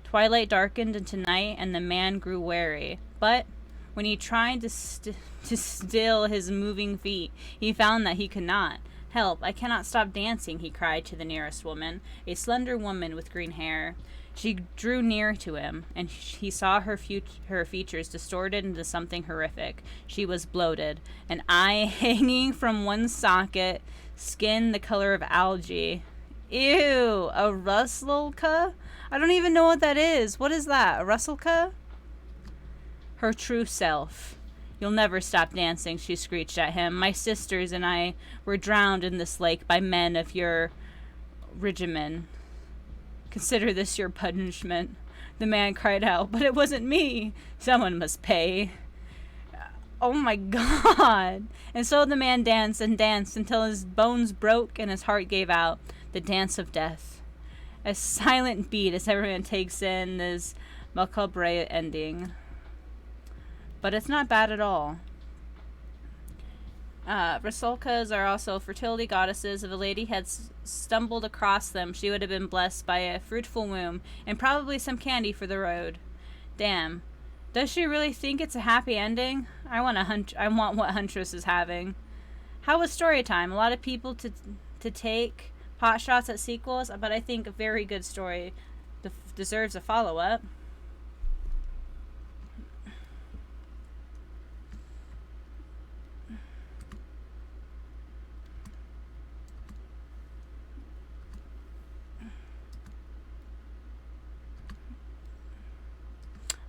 Twilight darkened into night, and the man grew wary. But when he tried to still his moving feet, he found that he could not. Help, I cannot stop dancing, he cried to the nearest woman, a slender woman with green hair. She drew near to him, and he saw her features distorted into something horrific. She was bloated, an eye hanging from one socket, skin the color of algae. Ew, a russelka? I don't even know what that is. What is that, a russelka? Her true self. You'll never stop dancing, she screeched at him. My sisters and I were drowned in this lake by men of your regimen. Consider this your punishment. The man cried out, but it wasn't me. Someone must pay. Oh my God. And so the man danced and danced until his bones broke and his heart gave out. The dance of death. A silent beat as everyone takes in this macabre ending. But it's not bad at all. Rusalkas are also fertility goddesses. If a lady had stumbled across them, she would have been blessed by a fruitful womb and probably some candy for the road. Damn. Does she really think it's a happy ending? I want what Huntress is having. How was story time? A lot of people to take pot shots at sequels, but I think a very good story deserves a follow-up.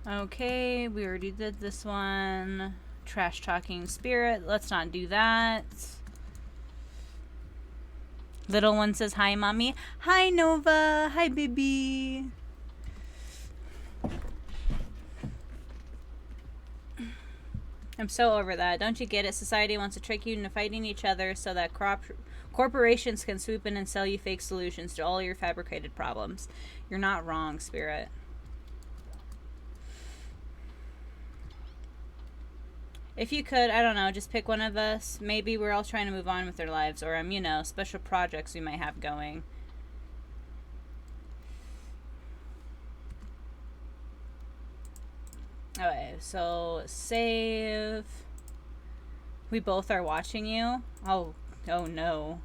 Okay, we already did this one. Trash talking spirit. Let's not do that. Little one says hi, mommy. Hi, Nova. Hi, baby. I'm so over that. Don't you get it? Society wants to trick you into fighting each other so that corporations can swoop in and sell you fake solutions to all your fabricated problems. You're not wrong, spirit. If you could, I don't know, just pick one of us. Maybe we're all trying to move on with their lives, or, you know, special projects we might have going. Okay, so save. We both are watching you? Oh no.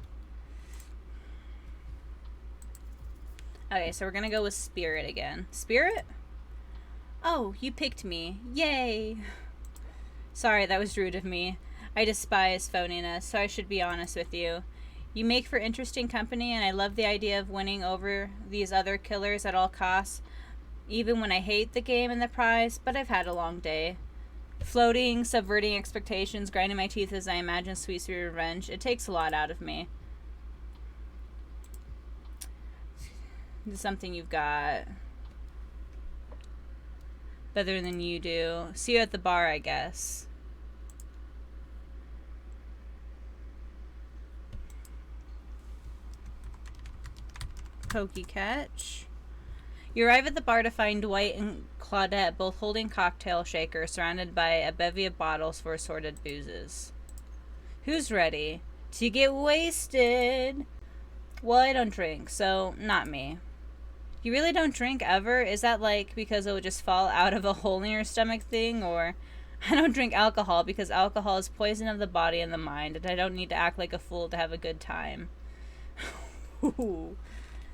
Okay, so we're gonna go with Spirit again. Spirit? Oh, you picked me. Yay! Sorry, that was rude of me. I despise phoniness, so I should be honest with you. You make for interesting company, and I love the idea of winning over these other killers at all costs, even when I hate the game and the prize, but I've had a long day. Floating, subverting expectations, grinding my teeth as I imagine sweet revenge. It takes a lot out of me. This is something you've got better than you do. See you at the bar, I guess. Pokey catch. You arrive at the bar to find Dwight and Claudette both holding cocktail shakers surrounded by a bevy of bottles for assorted boozes. Who's ready to get wasted? Well, I don't drink, so not me. You really don't drink ever? Is that like because it would just fall out of a hole in your stomach thing? Or I don't drink alcohol because alcohol is poison of the body and the mind, and I don't need to act like a fool to have a good time.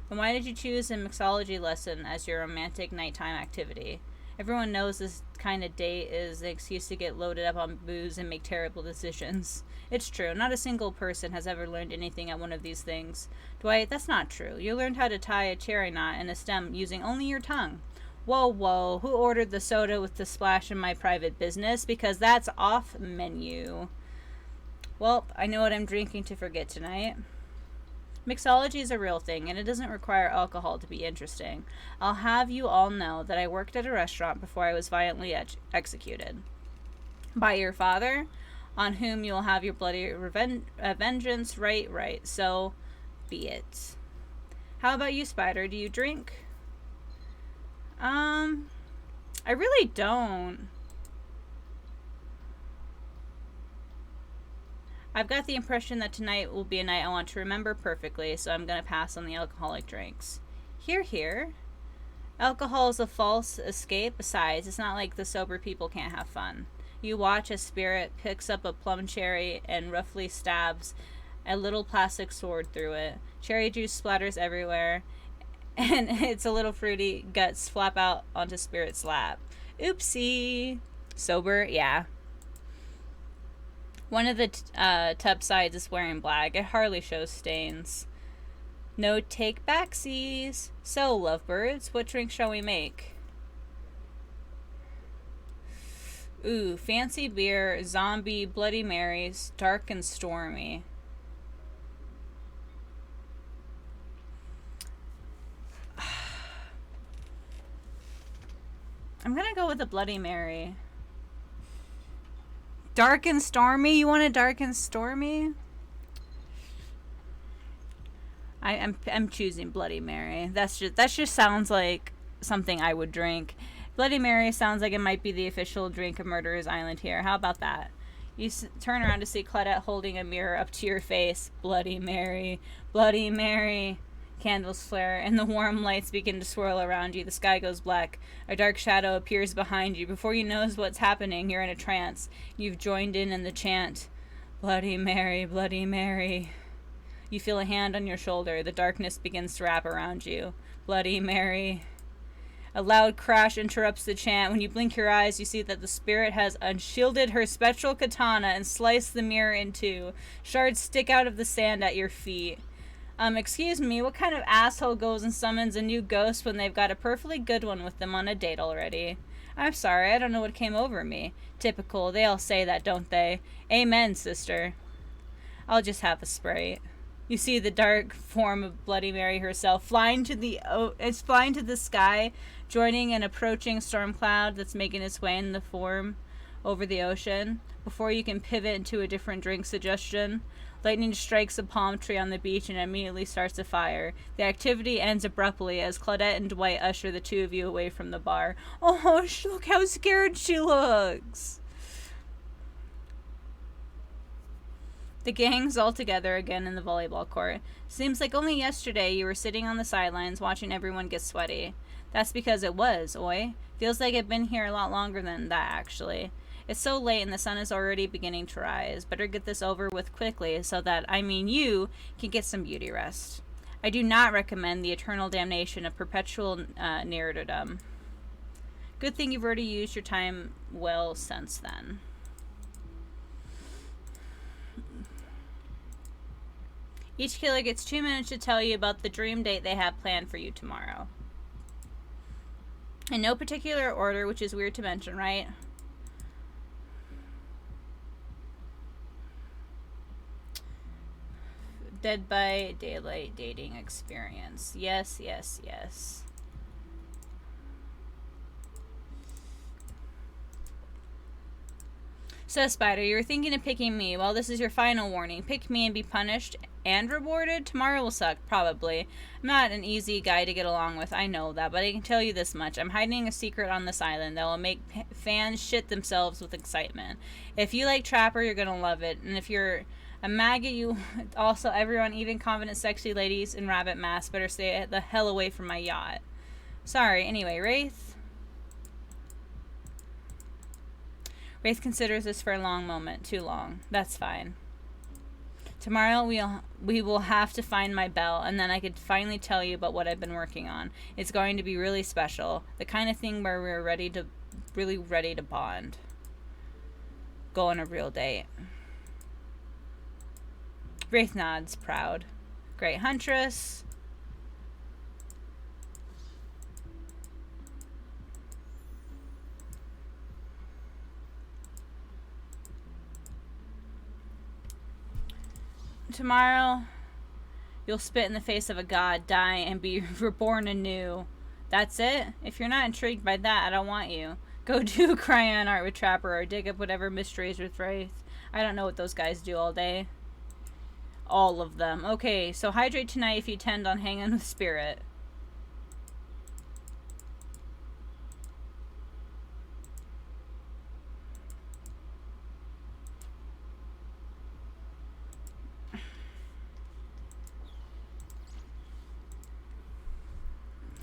Then why did you choose a mixology lesson as your romantic nighttime activity? Everyone knows this kind of date is the excuse to get loaded up on booze and make terrible decisions. It's true, not a single person has ever learned anything at one of these things. Dwight, that's not true. You learned how to tie a cherry knot and a stem using only your tongue. Whoa, whoa, who ordered the soda with the splash in my private business? Because that's off menu. Well, I know what I'm drinking to forget tonight. Mixology is a real thing, and it doesn't require alcohol to be interesting. I'll have you all know that I worked at a restaurant before I was violently executed. By your father, on whom you will have your bloody vengeance. Right. So, be it. How about you, Spider? Do you drink? I really don't. I've got the impression that tonight will be a night I want to remember perfectly, so I'm going to pass on the alcoholic drinks. Here. Alcohol is a false escape. Besides, it's not like the sober people can't have fun. You watch as Spirit picks up a plum cherry and roughly stabs a little plastic sword through it. Cherry juice splatters everywhere, and it's a little fruity. Guts flap out onto Spirit's lap. Oopsie. Sober, yeah. One of the tub sides is wearing black. It hardly shows stains. No take backsies. So, lovebirds, what drink shall we make? Ooh, fancy beer, zombie, Bloody Marys, dark and stormy. I'm gonna go with a Bloody Mary. Dark and stormy? You want a dark and stormy? I'm choosing Bloody Mary. That just sounds like something I would drink. Bloody Mary sounds like it might be the official drink of Murderous Island here. How about that? You turn around to see Claudette holding a mirror up to your face. Bloody Mary. Bloody Mary. Candles flare, and the warm lights begin to swirl around you. The sky goes black. A dark shadow appears behind you. Before you know what's happening, you're in a trance. You've joined in the chant. Bloody Mary, Bloody Mary. You feel a hand on your shoulder. The darkness begins to wrap around you. Bloody Mary. A loud crash interrupts the chant. When you blink your eyes, you see that the spirit has unshielded her spectral katana and sliced the mirror in two. Shards stick out of the sand at your feet. Excuse me, what kind of asshole goes and summons a new ghost when they've got a perfectly good one with them on a date already? I'm sorry, I don't know what came over me. Typical, they all say that, don't they? Amen, sister. I'll just have a Sprite. You see the dark form of Bloody Mary herself flying to the sky, joining an approaching storm cloud that's making its way in the form over the ocean. Before you can pivot into a different drink suggestion, lightning strikes a palm tree on the beach and immediately starts a fire. The activity ends abruptly as Claudette and Dwight usher the two of you away from the bar. Oh, look how scared she looks! The gang's all together again in the volleyball court. Seems like only yesterday you were sitting on the sidelines watching everyone get sweaty. That's because it was, oi. Feels like I've been here a lot longer than that, actually. It's so late and the sun is already beginning to rise. Better get this over with quickly so that, you, can get some beauty rest. I do not recommend the eternal damnation of perpetual narratordom. Good thing you've already used your time well since then. Each killer gets 2 minutes to tell you about the dream date they have planned for you tomorrow. In no particular order, which is weird to mention, right? Dead by Daylight dating experience. Yes. So, Spider, you were thinking of picking me. Well, this is your final warning. Pick me and be punished and rewarded? Tomorrow will suck, probably. I'm not an easy guy to get along with, I know that, but I can tell you this much. I'm hiding a secret on this island that will make fans shit themselves with excitement. If you like Trapper, you're gonna love it. And if you're a maggot, you also, everyone, even confident sexy ladies in rabbit masks, better stay the hell away from my yacht. Sorry, anyway, Wraith considers this for a long moment. Too long. That's fine. Tomorrow we will have to find my bell, and then I could finally tell you about what I've been working on. It's going to be really special. The kind of thing where we're really ready to bond. Go on a real date. Wraith nods, proud. Great Huntress. Tomorrow, you'll spit in the face of a god, die, and be reborn anew. That's it? If you're not intrigued by that, I don't want you. Go do crayon art with Trapper or dig up whatever mysteries with Wraith. I don't know what those guys do all day. All of them. Okay, so hydrate tonight if you tend on hanging with Spirit.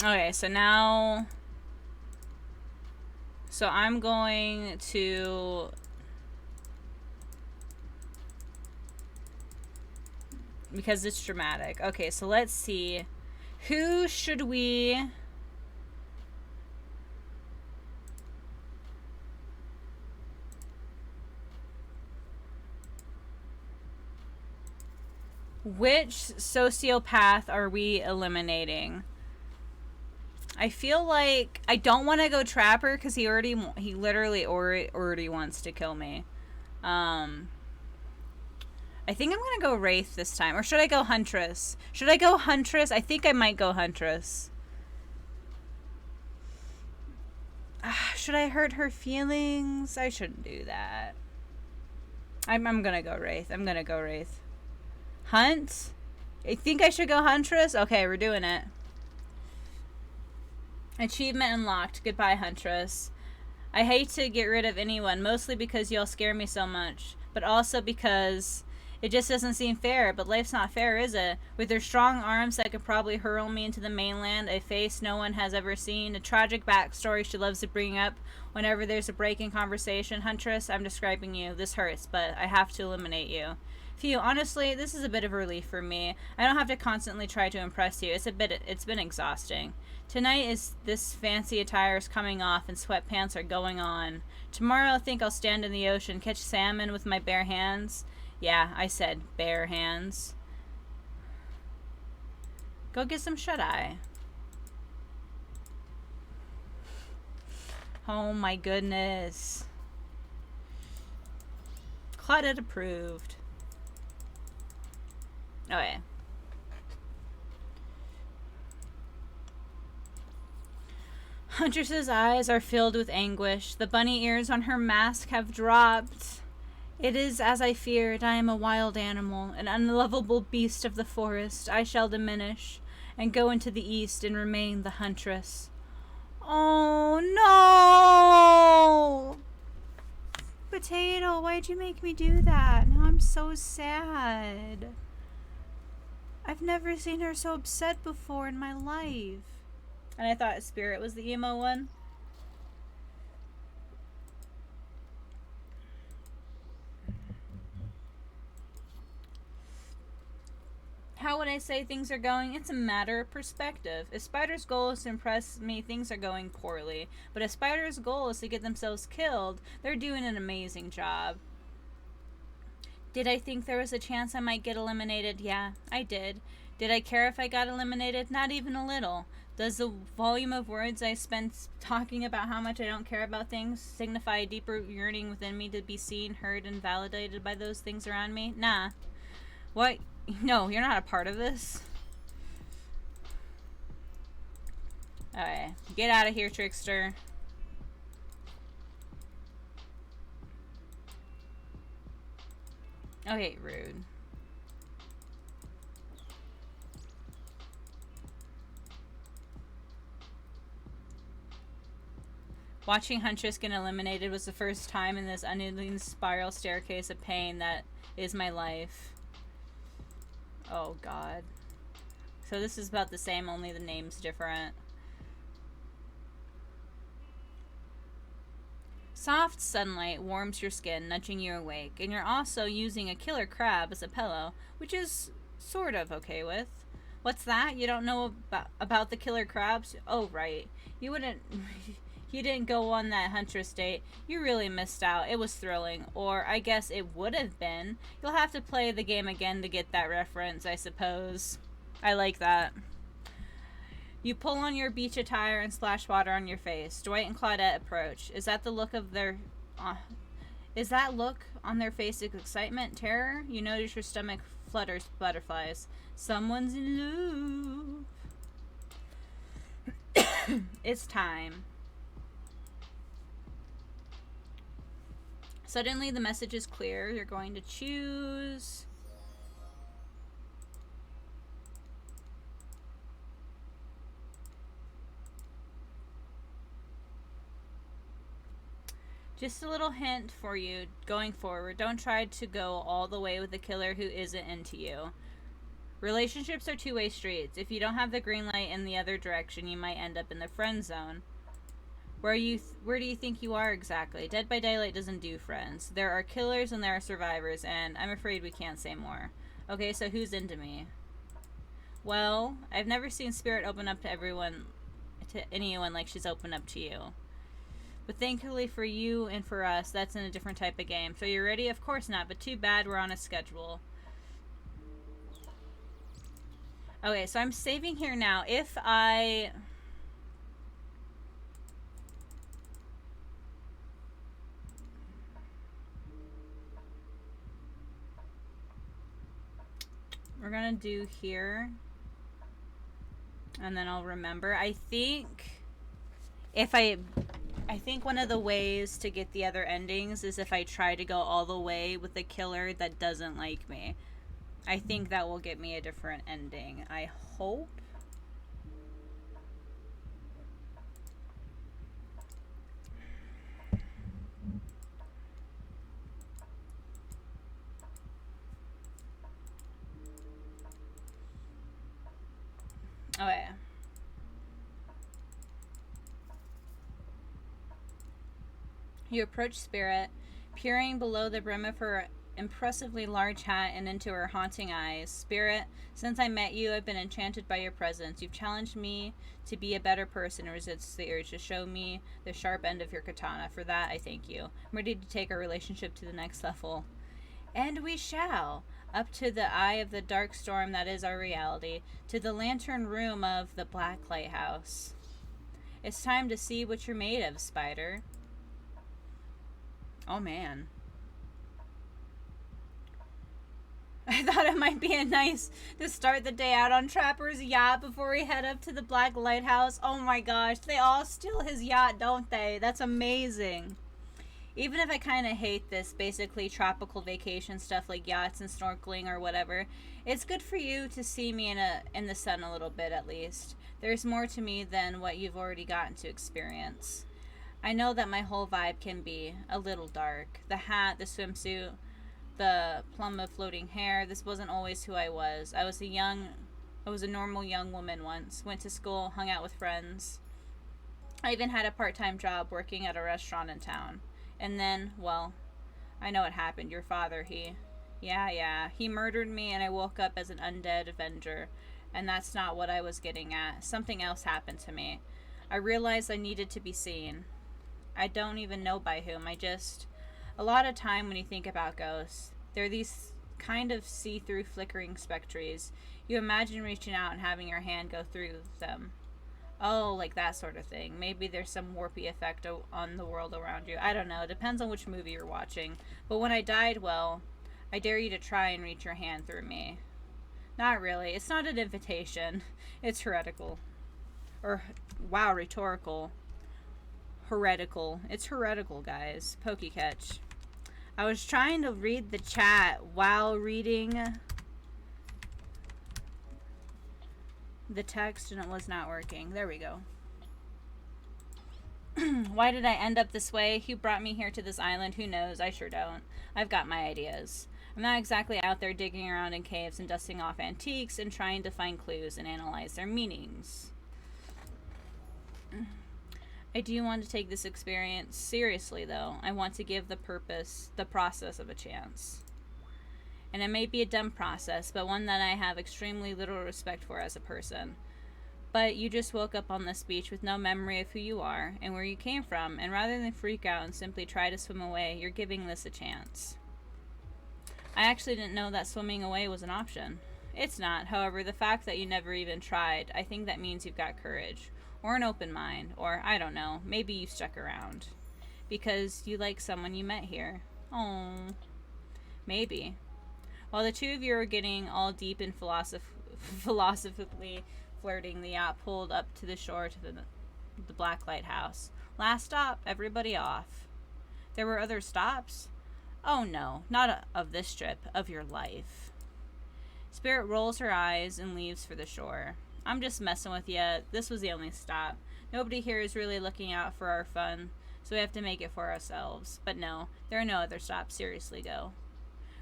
Okay, so now... So I'm going to... Because it's dramatic. Okay, so let's see. Who should we... Which sociopath are we eliminating? I feel like I don't want to go Trapper because he literally already wants to kill me. I think I'm gonna go Wraith this time, or should I go Huntress? Should I go Huntress? I think I might go Huntress. Should I hurt her feelings? I shouldn't do that. I'm gonna go Wraith. I'm gonna go Wraith. Hunt? I think I should go Huntress. Okay, we're doing it. Achievement unlocked. Goodbye, Huntress. I hate to get rid of anyone, mostly because y'all scare me so much, but also because it just doesn't seem fair. But life's not fair, is it? With her strong arms that could probably hurl me into the mainland, a face no one has ever seen, a tragic backstory she loves to bring up whenever there's a break in conversation. Huntress, I'm describing you. This hurts, but I have to eliminate you. Phew, honestly, this is a bit of a relief for me. I don't have to constantly try to impress you. It's been exhausting. Tonight is this fancy attire is coming off and sweatpants are going on. Tomorrow I think I'll stand in the ocean, catch salmon with my bare hands. Yeah, I said bare hands. Go get some shut-eye. Oh my goodness. Claudette approved. Okay. Huntress's eyes are filled with anguish. The bunny ears on her mask have dropped. It is as I feared. I am a wild animal, an unlovable beast of the forest. I shall diminish and go into the east and remain the huntress. Oh no! Potato, why'd you make me do that? Now I'm so sad. I've never seen her so upset before in my life. And I thought Spirit was the emo one. How would I say things are going? It's a matter of perspective. If Spider's goal is to impress me, things are going poorly. But if Spider's goal is to get themselves killed, they're doing an amazing job. Did I think there was a chance I might get eliminated? Yeah, I did. Did I care if I got eliminated? Not even a little. Does the volume of words I spent talking about how much I don't care about things signify a deeper yearning within me to be seen, heard, and validated by those things around me? Nah. What? No, you're not a part of this. Okay, get out of here, trickster. Okay, rude. Watching Huntress get eliminated was the first time in this unending spiral staircase of pain that is my life. Oh god. So this is about the same, only the name's different. Soft sunlight warms your skin, nudging you awake, and you're also using a killer crab as a pillow, which is sort of okay with. What's that? You don't know about the killer crabs? Oh, right. You wouldn't... You didn't go on that Huntress date. You really missed out. It was thrilling. Or, I guess it would have been. You'll have to play the game again to get that reference, I suppose. I like that. You pull on your beach attire and splash water on your face. Dwight and Claudette approach. Is that the look of their... is that look on their face excitement, terror? You notice your stomach flutters butterflies. Someone's in love. It's time. Suddenly the message is clear. You're going to choose... Just a little hint for you going forward. Don't try to go all the way with a killer who isn't into you. Relationships are two-way streets. If you don't have the green light in the other direction, you might end up in the friend zone. Where do you think you are exactly? Dead by Daylight doesn't do friends. There are killers and there are survivors, and I'm afraid we can't say more. Okay, so who's into me? Well, I've never seen Spirit open up to anyone like she's opened up to you. But thankfully for you and for us, that's in a different type of game. So you're ready? Of course not, but too bad we're on a schedule. Okay, so I'm saving here now. If I... We're gonna do here. And then I'll remember. I think one of the ways to get the other endings is if I try to go all the way with the killer that doesn't like me. I think that will get me a different ending. I hope. Okay. You approach Spirit, peering below the brim of her impressively large hat and into her haunting eyes. Spirit, since I met you, I've been enchanted by your presence. You've challenged me to be a better person and resist the urge to show me the sharp end of your katana. For that, I thank you. I'm ready to take our relationship to the next level. And we shall. Up to the eye of the dark storm that is our reality, to the lantern room of the Black Lighthouse. It's time to see what you're made of, Spider. Oh, man. I thought it might be nice to start the day out on Trapper's yacht before we head up to the Black Lighthouse. Oh my gosh, they all steal his yacht, don't they? That's amazing. Even if I kind of hate this basically tropical vacation stuff like yachts and snorkeling or whatever, it's good for you to see me in the sun a little bit at least. There's more to me than what you've already gotten to experience. I know that my whole vibe can be a little dark. The hat, the swimsuit, the plum of floating hair. This wasn't always who I was. I was a normal young woman once. Went to school, hung out with friends. I even had a part-time job working at a restaurant in town. And then, well, I know what happened. Your father, he murdered me and I woke up as an undead avenger. And that's not what I was getting at. Something else happened to me. I realized I needed to be seen. I don't even know by whom. A lot of time when you think about ghosts, they're these kind of see-through flickering spectres. You imagine reaching out and having your hand go through them. Oh, like that sort of thing. Maybe there's some warpy effect on the world around you. I don't know. It depends on which movie you're watching. But when I died, well, I dare you to try and reach your hand through me. Not really. It's not an invitation. It's heretical. Or, wow, rhetorical. Heretical. It's heretical, guys. Pokey catch. I was trying to read the chat while reading the text and it was not working. There we go. Why did I end up this way? Who brought me here to this island? Who knows? I sure don't. I've got my ideas. I'm not exactly out there digging around in caves and dusting off antiques and trying to find clues and analyze their meanings. I do want to take this experience seriously, though. I want to give the process of a chance. And it may be a dumb process, but one that I have extremely little respect for as a person. But you just woke up on this beach with no memory of who you are and where you came from, and rather than freak out and simply try to swim away, you're giving this a chance. I actually didn't know that swimming away was an option. It's not, however, the fact that you never even tried, I think that means you've got courage. Or an open mind, or, I don't know, maybe you stuck around. Because you like someone you met here. Oh, maybe. While the two of you are getting all deep and philosophically flirting, the yacht pulled up to the shore to the black lighthouse. Last stop, everybody off. There were other stops? Oh no, not of this trip, of your life. Spirit rolls her eyes and leaves for the shore. I'm just messing with you. This was the only stop. Nobody here is really looking out for our fun, so we have to make it for ourselves. But no, there are no other stops. Seriously, go.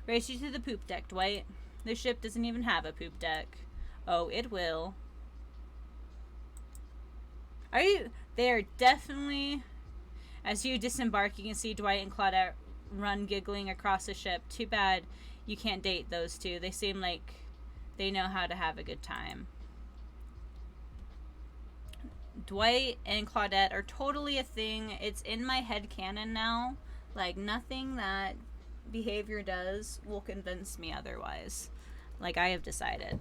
Race you to the poop deck, Dwight. The ship doesn't even have a poop deck. Oh, it will. Are you? They are definitely. As you disembark, you can see Dwight and Claudette run giggling across the ship. Too bad you can't date those two. They seem like they know how to have a good time. Dwight and Claudette are totally a thing. It's in my head canon now. Like, nothing that behavior does will convince me otherwise. Like, I have decided.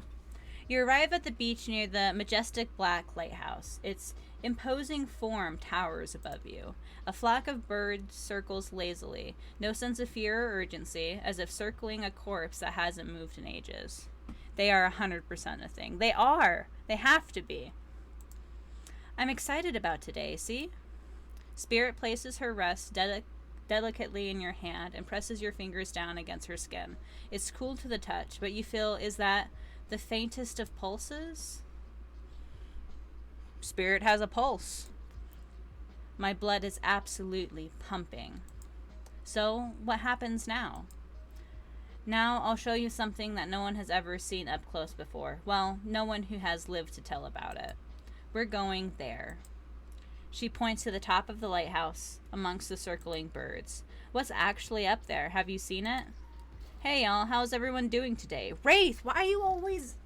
You arrive at the beach near the majestic black lighthouse. Its imposing form towers above you. A flock of birds circles lazily. No sense of fear or urgency, as if circling a corpse that hasn't moved in ages. They are 100% a thing. They are! They have to be. I'm excited about today, see? Spirit places her wrist delicately in your hand and presses your fingers down against her skin. It's cool to the touch, but you feel, is that the faintest of pulses? Spirit has a pulse. My blood is absolutely pumping. So, what happens now? Now, I'll show you something that no one has ever seen up close before. Well, no one who has lived to tell about it. We're going there. She points to the top of the lighthouse amongst the circling birds. What's actually up there? Have you seen it? Hey y'all, how's everyone doing today? Wraith, why are you always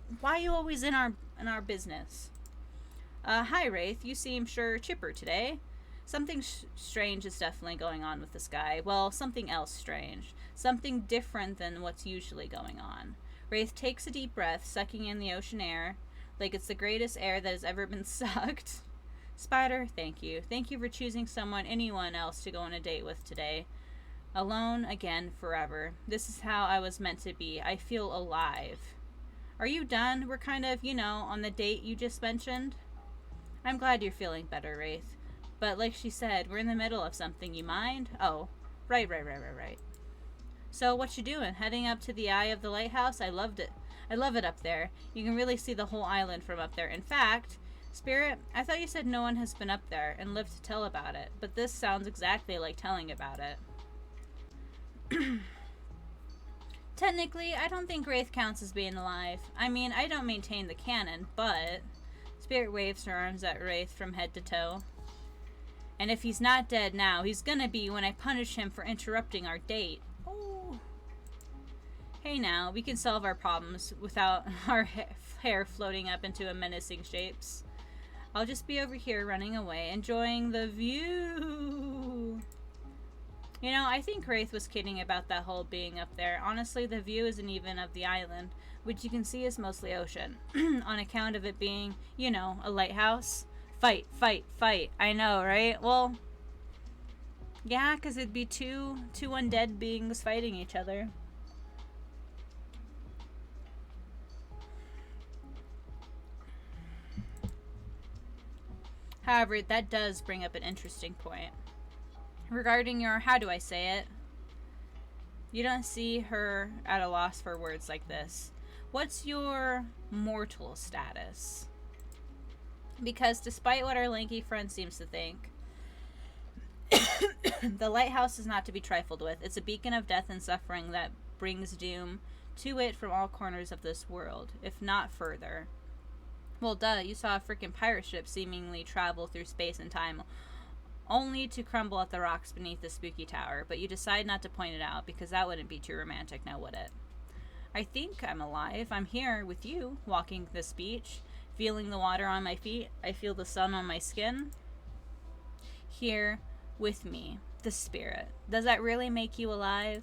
in our business? Hi Wraith, you seem sure chipper today. Something strange is definitely going on with the sky. Well, something else strange. Something different than what's usually going on. Wraith takes a deep breath, sucking in the ocean air, like it's the greatest air that has ever been sucked. Spider, thank you. Thank you for choosing anyone else to go on a date with today. Alone, again, forever. This is how I was meant to be. I feel alive. Are you done? We're kind of, on the date you just mentioned. I'm glad you're feeling better, Wraith. But like she said, we're in the middle of something. You mind? Oh, right. So what you doing? Heading up to the eye of the lighthouse? I loved it. I love it up there. You can really see the whole island from up there. In fact, Spirit, I thought you said no one has been up there and lived to tell about it, but this sounds exactly like telling about it. Technically, I don't think Wraith counts as being alive. I mean, I don't maintain the canon, but... Spirit waves her arms at Wraith from head to toe. And if he's not dead now, he's gonna be when I punish him for interrupting our date. Oh. Hey now, we can solve our problems without our hair floating up into a menacing shapes. I'll just be over here running away, enjoying the view. I think Wraith was kidding about that whole being up there. Honestly, the view isn't even of the island, which you can see is mostly ocean. On account of it being, a lighthouse. Fight. I know, right? Well, yeah, because it'd be two undead beings fighting each other. However, that does bring up an interesting point. Regarding your, how do I say it? You don't see her at a loss for words like this. What's your mortal status? Because despite what our lanky friend seems to think, the lighthouse is not to be trifled with. It's a beacon of death and suffering that brings doom to it from all corners of this world, if not further. Well, duh, you saw a freaking pirate ship seemingly travel through space and time only to crumble at the rocks beneath the spooky tower, but you decide not to point it out because that wouldn't be too romantic, now would it? I think I'm alive. I'm here with you, walking this beach, feeling the water on my feet. I feel the sun on my skin. Here with me, the spirit. Does that really make you alive?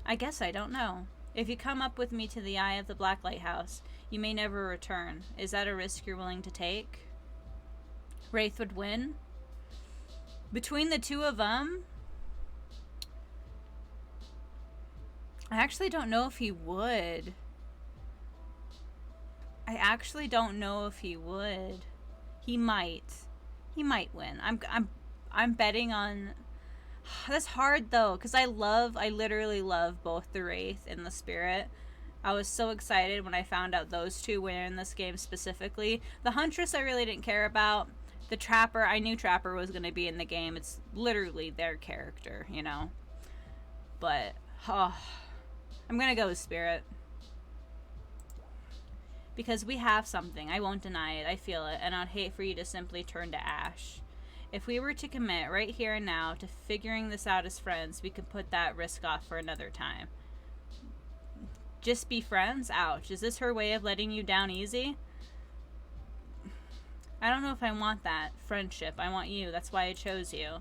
I guess I don't know. If you come up with me to the eye of the Black Lighthouse, you may never return. Is that a risk you're willing to take? Wraith would win? Between the two of them, I actually don't know if he would. I actually don't know if he would. He might. He might win. I'm betting on. That's hard though, because I literally love both the Wraith and the Spirit. I was so excited when I found out those two were in this game specifically. The Huntress I really didn't care about. The Trapper, I knew Trapper was going to be in the game. It's literally their character, you know. But, oh, I'm going to go with Spirit. Because we have something. I won't deny it. I feel it. And I'd hate for you to simply turn to ash. If we were to commit right here and now to figuring this out as friends, we could put that risk off for another time. Just be friends? Ouch. Is this her way of letting you down easy? I don't know if I want that. Friendship. I want you. That's why I chose you.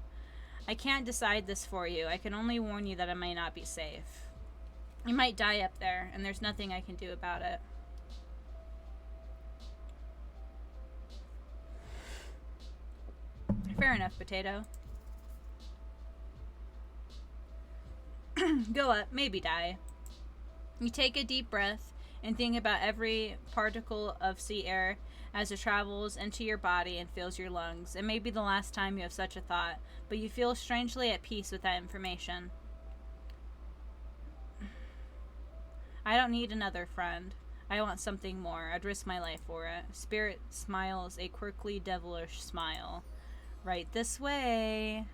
I can't decide this for you. I can only warn you that it might not be safe. You might die up there, and there's nothing I can do about it. Fair enough, potato. Go up, maybe die. You take a deep breath and think about every particle of sea air as it travels into your body and fills your lungs. It may be the last time you have such a thought, but you feel strangely at peace with that information. I don't need another friend. I want something more. I'd risk my life for it. Spirit smiles a quirky, devilish smile. Right this way.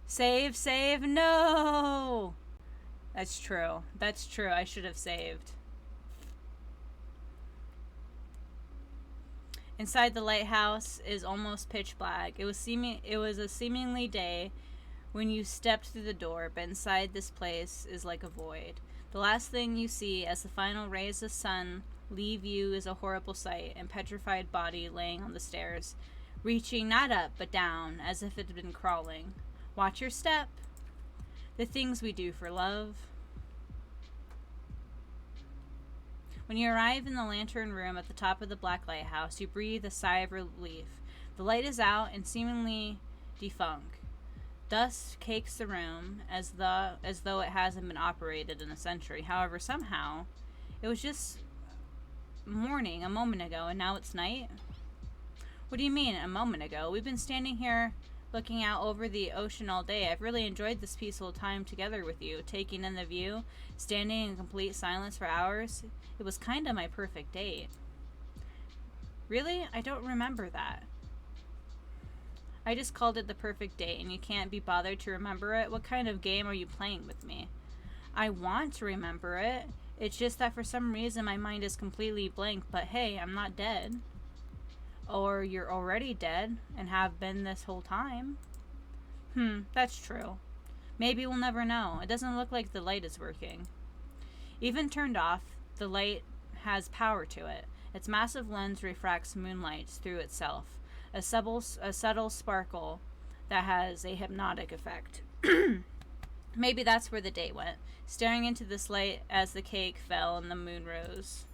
Save, save, no! That's true. That's true. I should have saved. Inside the lighthouse is almost pitch black. It was a seemingly day when you stepped through the door, but inside this place is like a void. The last thing you see as the final rays of sun leave you is a horrible sight, and petrified body laying on the stairs, reaching not up but down as if it had been crawling. Watch your step. The things we do for love. When you arrive in the lantern room at the top of the Black Lighthouse, you breathe a sigh of relief. The light is out and seemingly defunct. Dust cakes the room as though it hasn't been operated in a century. However, somehow, it was just morning a moment ago, and now it's night? What do you mean, a moment ago? We've been standing here looking out over the ocean all day. I've really enjoyed this peaceful time together with you, taking in the view, standing in complete silence for hours. It was kind of my perfect date. Really? I don't remember that. I just called it the perfect date, and you can't be bothered to remember it? What kind of game are you playing with me? I want to remember it. It's just that for some reason my mind is completely blank, but hey, I'm not dead. Or you're already dead and have been this whole time. That's true. Maybe we'll never know. It doesn't look like the light is working. Even turned off, the light has power to it. Its massive lens refracts moonlight through itself, a subtle sparkle that has a hypnotic effect. Maybe that's where the date went, staring into this light as the cake fell and the moon rose.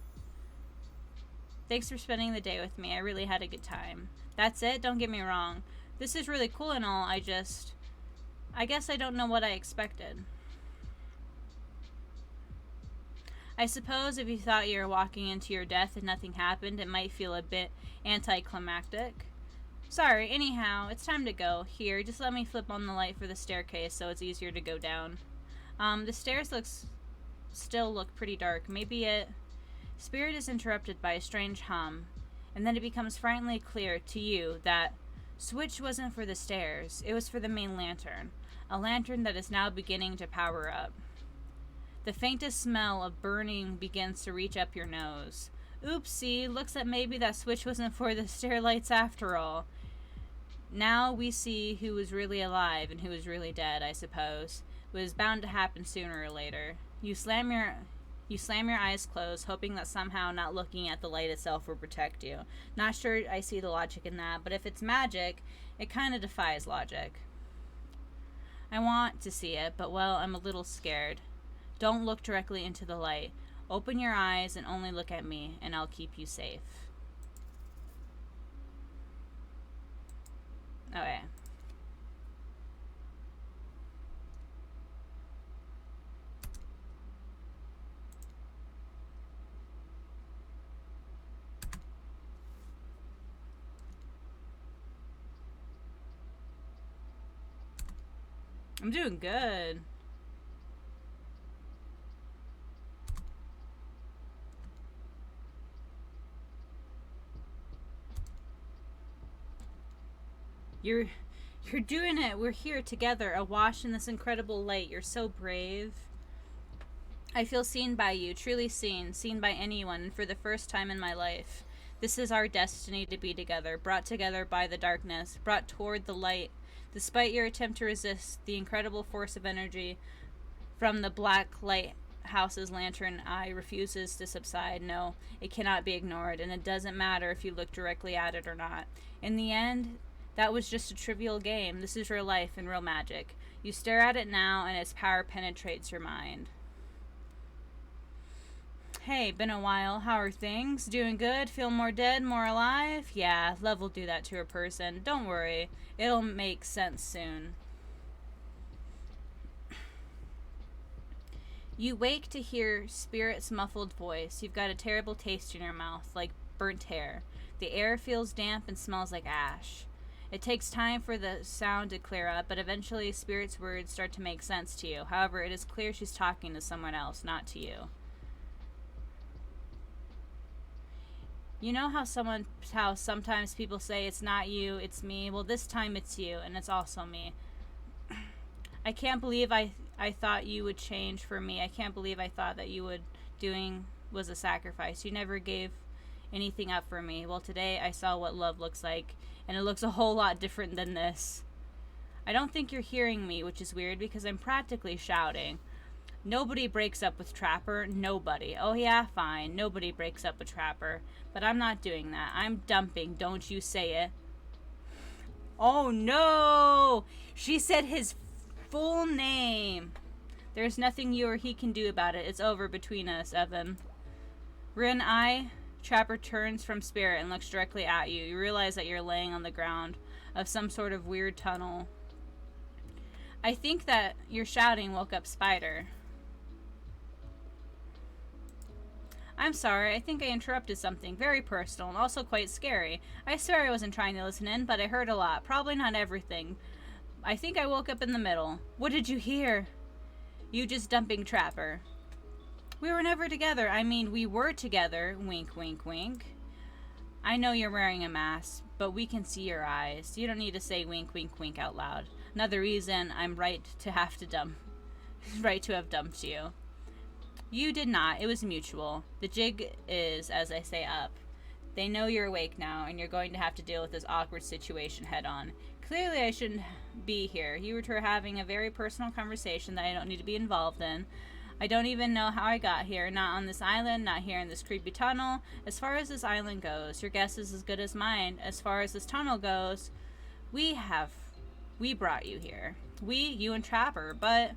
Thanks for spending the day with me. I really had a good time. That's it? Don't get me wrong. This is really cool and all. I guess I don't know what I expected. I suppose if you thought you were walking into your death and nothing happened, it might feel a bit anticlimactic. Sorry, anyhow, it's time to go. Here, just let me flip on the light for the staircase so it's easier to go down. The stairs still look pretty dark. Maybe it... Spirit is interrupted by a strange hum, and then it becomes frighteningly clear to you that switch wasn't for the stairs, it was for the main lantern, a lantern that is now beginning to power up. The faintest smell of burning begins to reach up your nose. Oopsie, looks like maybe that switch wasn't for the stair lights after all. Now we see who was really alive and who was really dead, I suppose. It was bound to happen sooner or later. You slam your eyes closed, hoping that somehow not looking at the light itself will protect you. Not sure I see the logic in that, but if it's magic, it kind of defies logic. I want to see it, but well, I'm a little scared. Don't look directly into the light. Open your eyes and only look at me, and I'll keep you safe. Okay. I'm doing good. You're doing it. We're here together, awash in this incredible light. You're so brave. I feel seen by you, truly seen by anyone, and for the first time in my life. This is our destiny to be together, brought together by the darkness, brought toward the light. Despite your attempt to resist the incredible force of energy from the black lighthouse's lantern eye refuses to subside. No, it cannot be ignored, and it doesn't matter if you look directly at it or not. In the end, that was just a trivial game. This is real life and real magic. You stare at it now, and its power penetrates your mind. Hey, been a while. How are things? Doing good? Feel more dead, more alive? Yeah, love will do that to a person. Don't worry. It'll make sense soon. You wake to hear Spirit's muffled voice. You've got a terrible taste in your mouth, like burnt hair. The air feels damp and smells like ash. It takes time for the sound to clear up, but eventually Spirit's words start to make sense to you. However, it is clear she's talking to someone else, not to you. You know how sometimes people say it's not you, it's me? Well, this time it's you, and it's also me. I can't believe I thought you would change for me. I can't believe I thought that you would doing was a sacrifice. You never gave anything up for me. Well, today I saw what love looks like, and it looks a whole lot different than this. I don't think you're hearing me, which is weird because I'm practically shouting. Nobody breaks up with Trapper. Nobody. Oh yeah, fine. Nobody breaks up with Trapper. But I'm not doing that. I'm dumping. Don't you say it. Oh no! She said his full name. There's nothing you or he can do about it. It's over between us, Evan. Rin eye. Trapper turns from Spirit and looks directly at you. You realize that you're laying on the ground of some sort of weird tunnel. I think that your shouting woke up Spider. I'm sorry, I think I interrupted something very personal and also quite scary. I swear I wasn't trying to listen in, but I heard a lot. Probably not everything. I think I woke up in the middle. What did you hear? You just dumping Trapper. We were never together. I mean, we were together. Wink, wink, wink. I know you're wearing a mask, but we can see your eyes. You don't need to say wink, wink, wink out loud. Another reason I'm right to have dumped you. You did not. It was mutual. The jig is, as I say, up. They know you're awake now, and you're going to have to deal with this awkward situation head on. Clearly, I shouldn't be here. You two are having a very personal conversation that I don't need to be involved in. I don't even know how I got here. Not on this island, not here in this creepy tunnel. As far as this island goes, your guess is as good as mine. As far as this tunnel goes, we brought you here. You and Trapper, but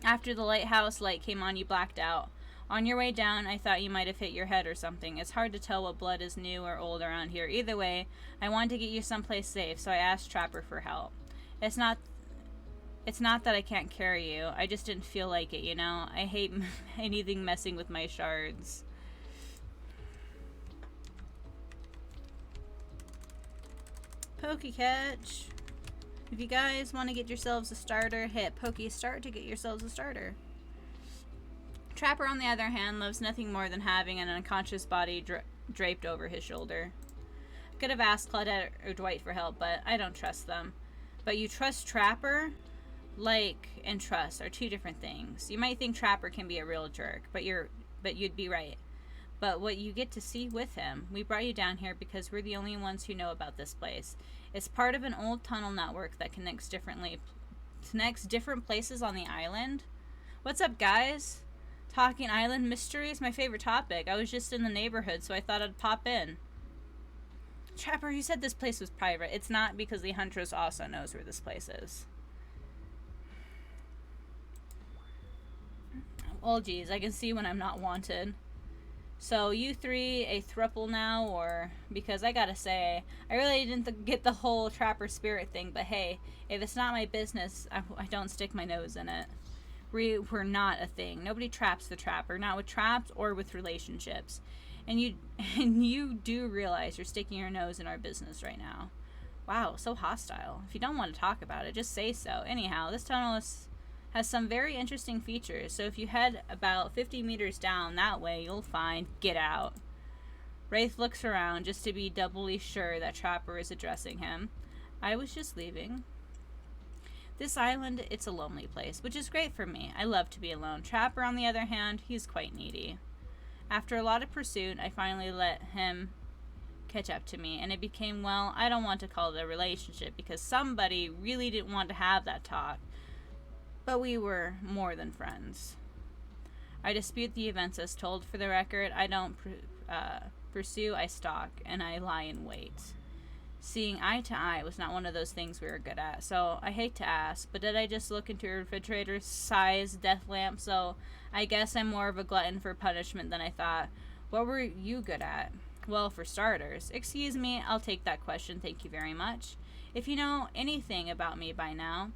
after the lighthouse light came on, you blacked out. On your way down, I thought you might have hit your head or something. It's hard to tell what blood is new or old around here. Either way, I wanted to get you someplace safe, so I asked Trapper for help. It's not that I can't carry you. I just didn't feel like it, you know? I hate anything messing with my shards. Pokecatch. If you guys want to get yourselves a starter, hit Poke Start to get yourselves a starter. Trapper, on the other hand, loves nothing more than having an unconscious body draped over his shoulder. I could have asked Claudette or Dwight for help, but I don't trust them. But you trust Trapper? Like and trust are two different things. You might think Trapper can be a real jerk, but you'd be right. but what you get to see with him. We brought you down here because we're the only ones who know about this place. It's part of an old tunnel network that connects different places on the island. What's up, guys? Talking island mysteries, my favorite topic. I was just in the neighborhood, so I thought I'd pop in. Trapper, you said this place was private. It's not, because the Huntress also knows where this place is. Well, geez, I can see when I'm not wanted. So, you three a thruple now, or... Because I gotta say, I really didn't get the whole Trapper spirit thing, but hey, if it's not my business, I don't stick my nose in it. We're not a thing. Nobody traps the Trapper, not with traps or with relationships. And you do realize you're sticking your nose in our business right now. Wow, so hostile. If you don't want to talk about it, just say so. Anyhow, this tunnel has some very interesting features, so if you head about 50 meters down that way, you'll find Get Out. Wraith looks around just to be doubly sure that Trapper is addressing him. I was just leaving. This island, it's a lonely place, which is great for me. I love to be alone. Trapper, on the other hand, he's quite needy. After a lot of pursuit, I finally let him catch up to me, and it became, well, I don't want to call it a relationship, because somebody really didn't want to have that talk. But we were more than friends. I dispute the events as told. For the record, I don't pursue, I stalk, and I lie in wait. Seeing eye to eye was not one of those things we were good at, so I hate to ask, but did I just look into a refrigerator-sized death lamp? So I guess I'm more of a glutton for punishment than I thought. What were you good at? Well, for starters. Excuse me, I'll take that question, thank you very much. If you know anything about me by now,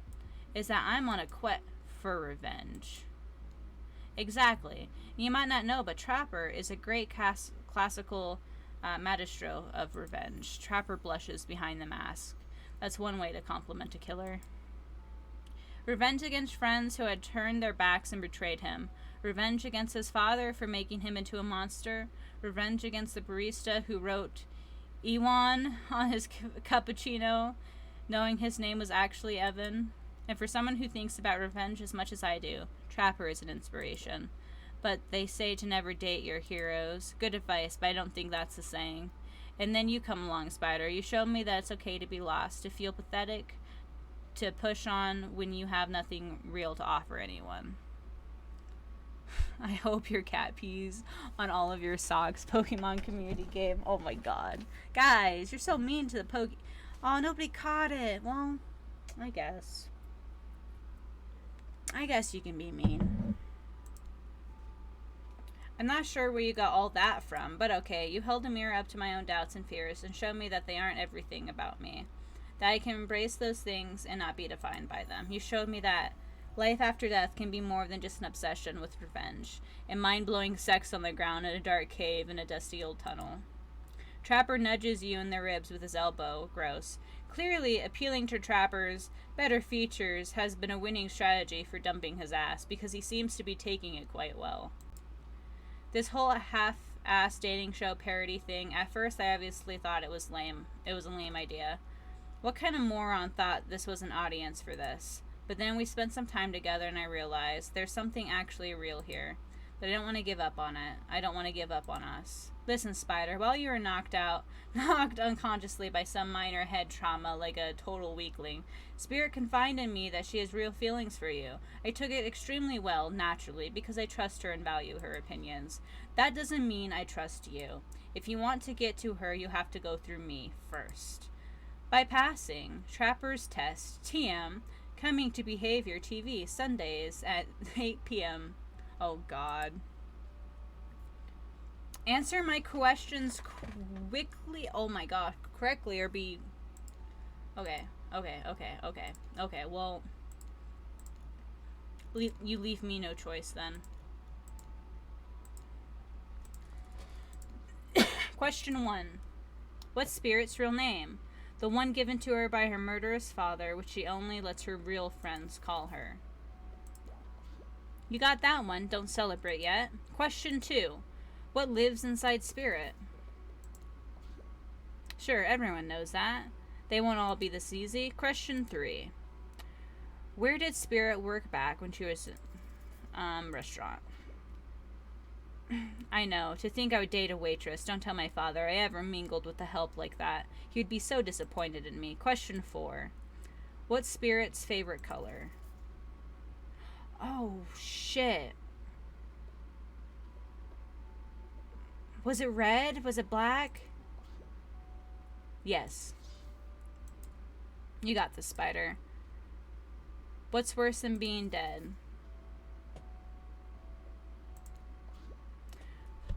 is that I'm on a quest for revenge. Exactly. You might not know, but Trapper is a great classical maestro of revenge. Trapper blushes behind the mask. That's one way to compliment a killer. Revenge against friends who had turned their backs and betrayed him. Revenge against his father for making him into a monster. Revenge against the barista who wrote Ewan on his cappuccino, knowing his name was actually Evan. And for someone who thinks about revenge as much as I do, Trapper is an inspiration. But they say to never date your heroes. Good advice, but I don't think that's the saying. And then you come along, Spider. You showed me that it's okay to be lost, to feel pathetic, to push on when you have nothing real to offer anyone. I hope your cat pees on all of your socks, Pokemon community game. Oh my god. Guys, you're so mean to the Poke... Oh, nobody caught it. Well, I guess you can be mean. I'm not sure where you got all that from, but okay, you held a mirror up to my own doubts and fears and showed me that they aren't everything about me. That I can embrace those things and not be defined by them. You showed me that life after death can be more than just an obsession with revenge and mind-blowing sex on the ground in a dark cave in a dusty old tunnel. Trapper nudges you in the ribs with his elbow. Gross. Clearly, appealing to Trapper's better features has been a winning strategy for dumping his ass, because he seems to be taking it quite well. This whole half-ass dating show parody thing, at first I obviously thought it was lame. It was a lame idea. What kind of moron thought this was an audience for this? But then we spent some time together and I realized there's something actually real here. But I don't want to give up on it. I don't want to give up on us. Listen, Spider, while you were knocked unconsciously by some minor head trauma like a total weakling, Spirit confided in me that she has real feelings for you. I took it extremely well, naturally, because I trust her and value her opinions. That doesn't mean I trust you. If you want to get to her, you have to go through me first. By passing Trapper's test, TM, coming to Behavior TV, Sundays at 8 p.m. Oh, God. Answer my questions quickly. Oh, my God. Correctly or be... Okay. Well, you leave me no choice then. Question 1. What's Spirit's real name? The one given to her by her murderous father, which she only lets her real friends call her. You got that one. Don't celebrate yet. Question 2. What lives inside Spirit? Sure, everyone knows that. They won't all be this easy. Question 3. Where did Spirit work back when she was restaurant? I know. To think I would date a waitress. Don't tell my father I ever mingled with a help like that. He would be so disappointed in me. Question 4. What's Spirit's favorite color? Oh, shit. Was it red? Was it black? Yes. You got this, Spider. What's worse than being dead?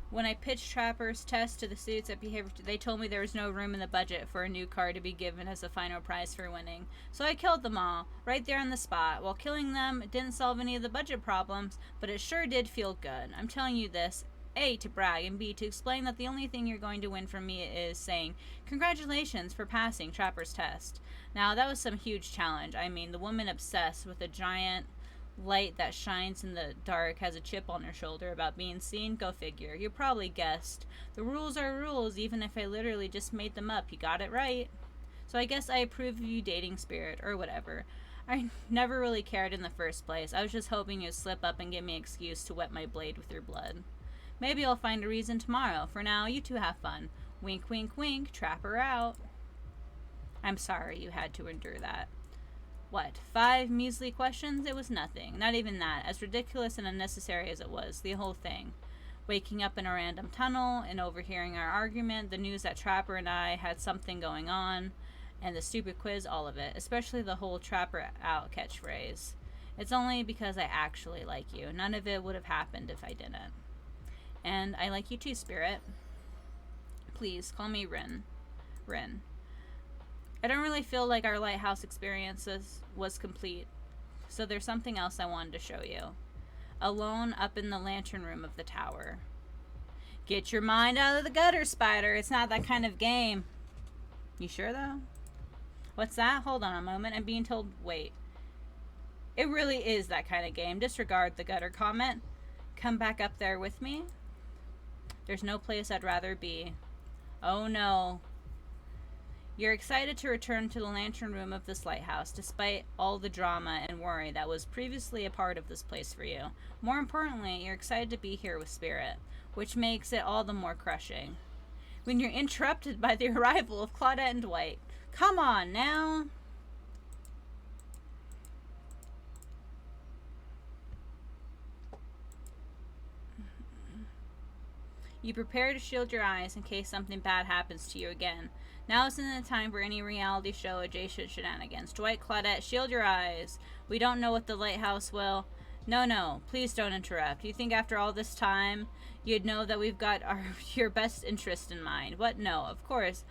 When I pitched Trapper's test to the students at Behavior, they told me there was no room in the budget for a new car to be given as a final prize for winning. So I killed them all, right there on the spot. While killing them, it didn't solve any of the budget problems, but it sure did feel good. I'm telling you this, A, to brag, and B, to explain that the only thing you're going to win from me is saying, congratulations for passing Trapper's test. Now, that was some huge challenge. I mean, the woman obsessed with a giant light that shines in the dark has a chip on her shoulder about being seen. Go figure. You probably guessed. The rules are rules, even if I literally just made them up. You got it right. So I guess I approve of you dating Spirit, or whatever. I never really cared in the first place. I was just hoping you'd slip up and give me an excuse to wet my blade with your blood. Maybe I'll find a reason tomorrow. For now, you two have fun. Wink, wink, wink. Trapper out. I'm sorry you had to endure that. What, 5 measly questions? It was nothing. Not even that. As ridiculous and unnecessary as it was, the whole thing. Waking up in a random tunnel and overhearing our argument, the news that Trapper and I had something going on, and the stupid quiz, all of it. Especially the whole Trapper out catchphrase. It's only because I actually like you. None of it would have happened if I didn't. And I like you too, Spirit. Please, call me Rin. Rin. I don't really feel like our lighthouse experience was complete, so there's something else I wanted to show you. Alone up in the lantern room of the tower. Get your mind out of the gutter, Spider. It's not that kind of game. You sure, though? What's that? Hold on a moment. I'm being told, wait. It really is that kind of game. Disregard the gutter comment. Come back up there with me. There's no place I'd rather be. Oh, no. You're excited to return to the lantern room of this lighthouse, despite all the drama and worry that was previously a part of this place for you. More importantly, you're excited to be here with Spirit, which makes it all the more crushing. When you're interrupted by the arrival of Claudette and Dwight. Come on, now! You prepare to shield your eyes in case something bad happens to you again. Now isn't the time for any reality show adjacent shenanigans. Dwight, Claudette, shield your eyes. We don't know what the lighthouse will. No, please don't interrupt. You think after all this time, you'd know that we've got your best interest in mind? What? No, of course.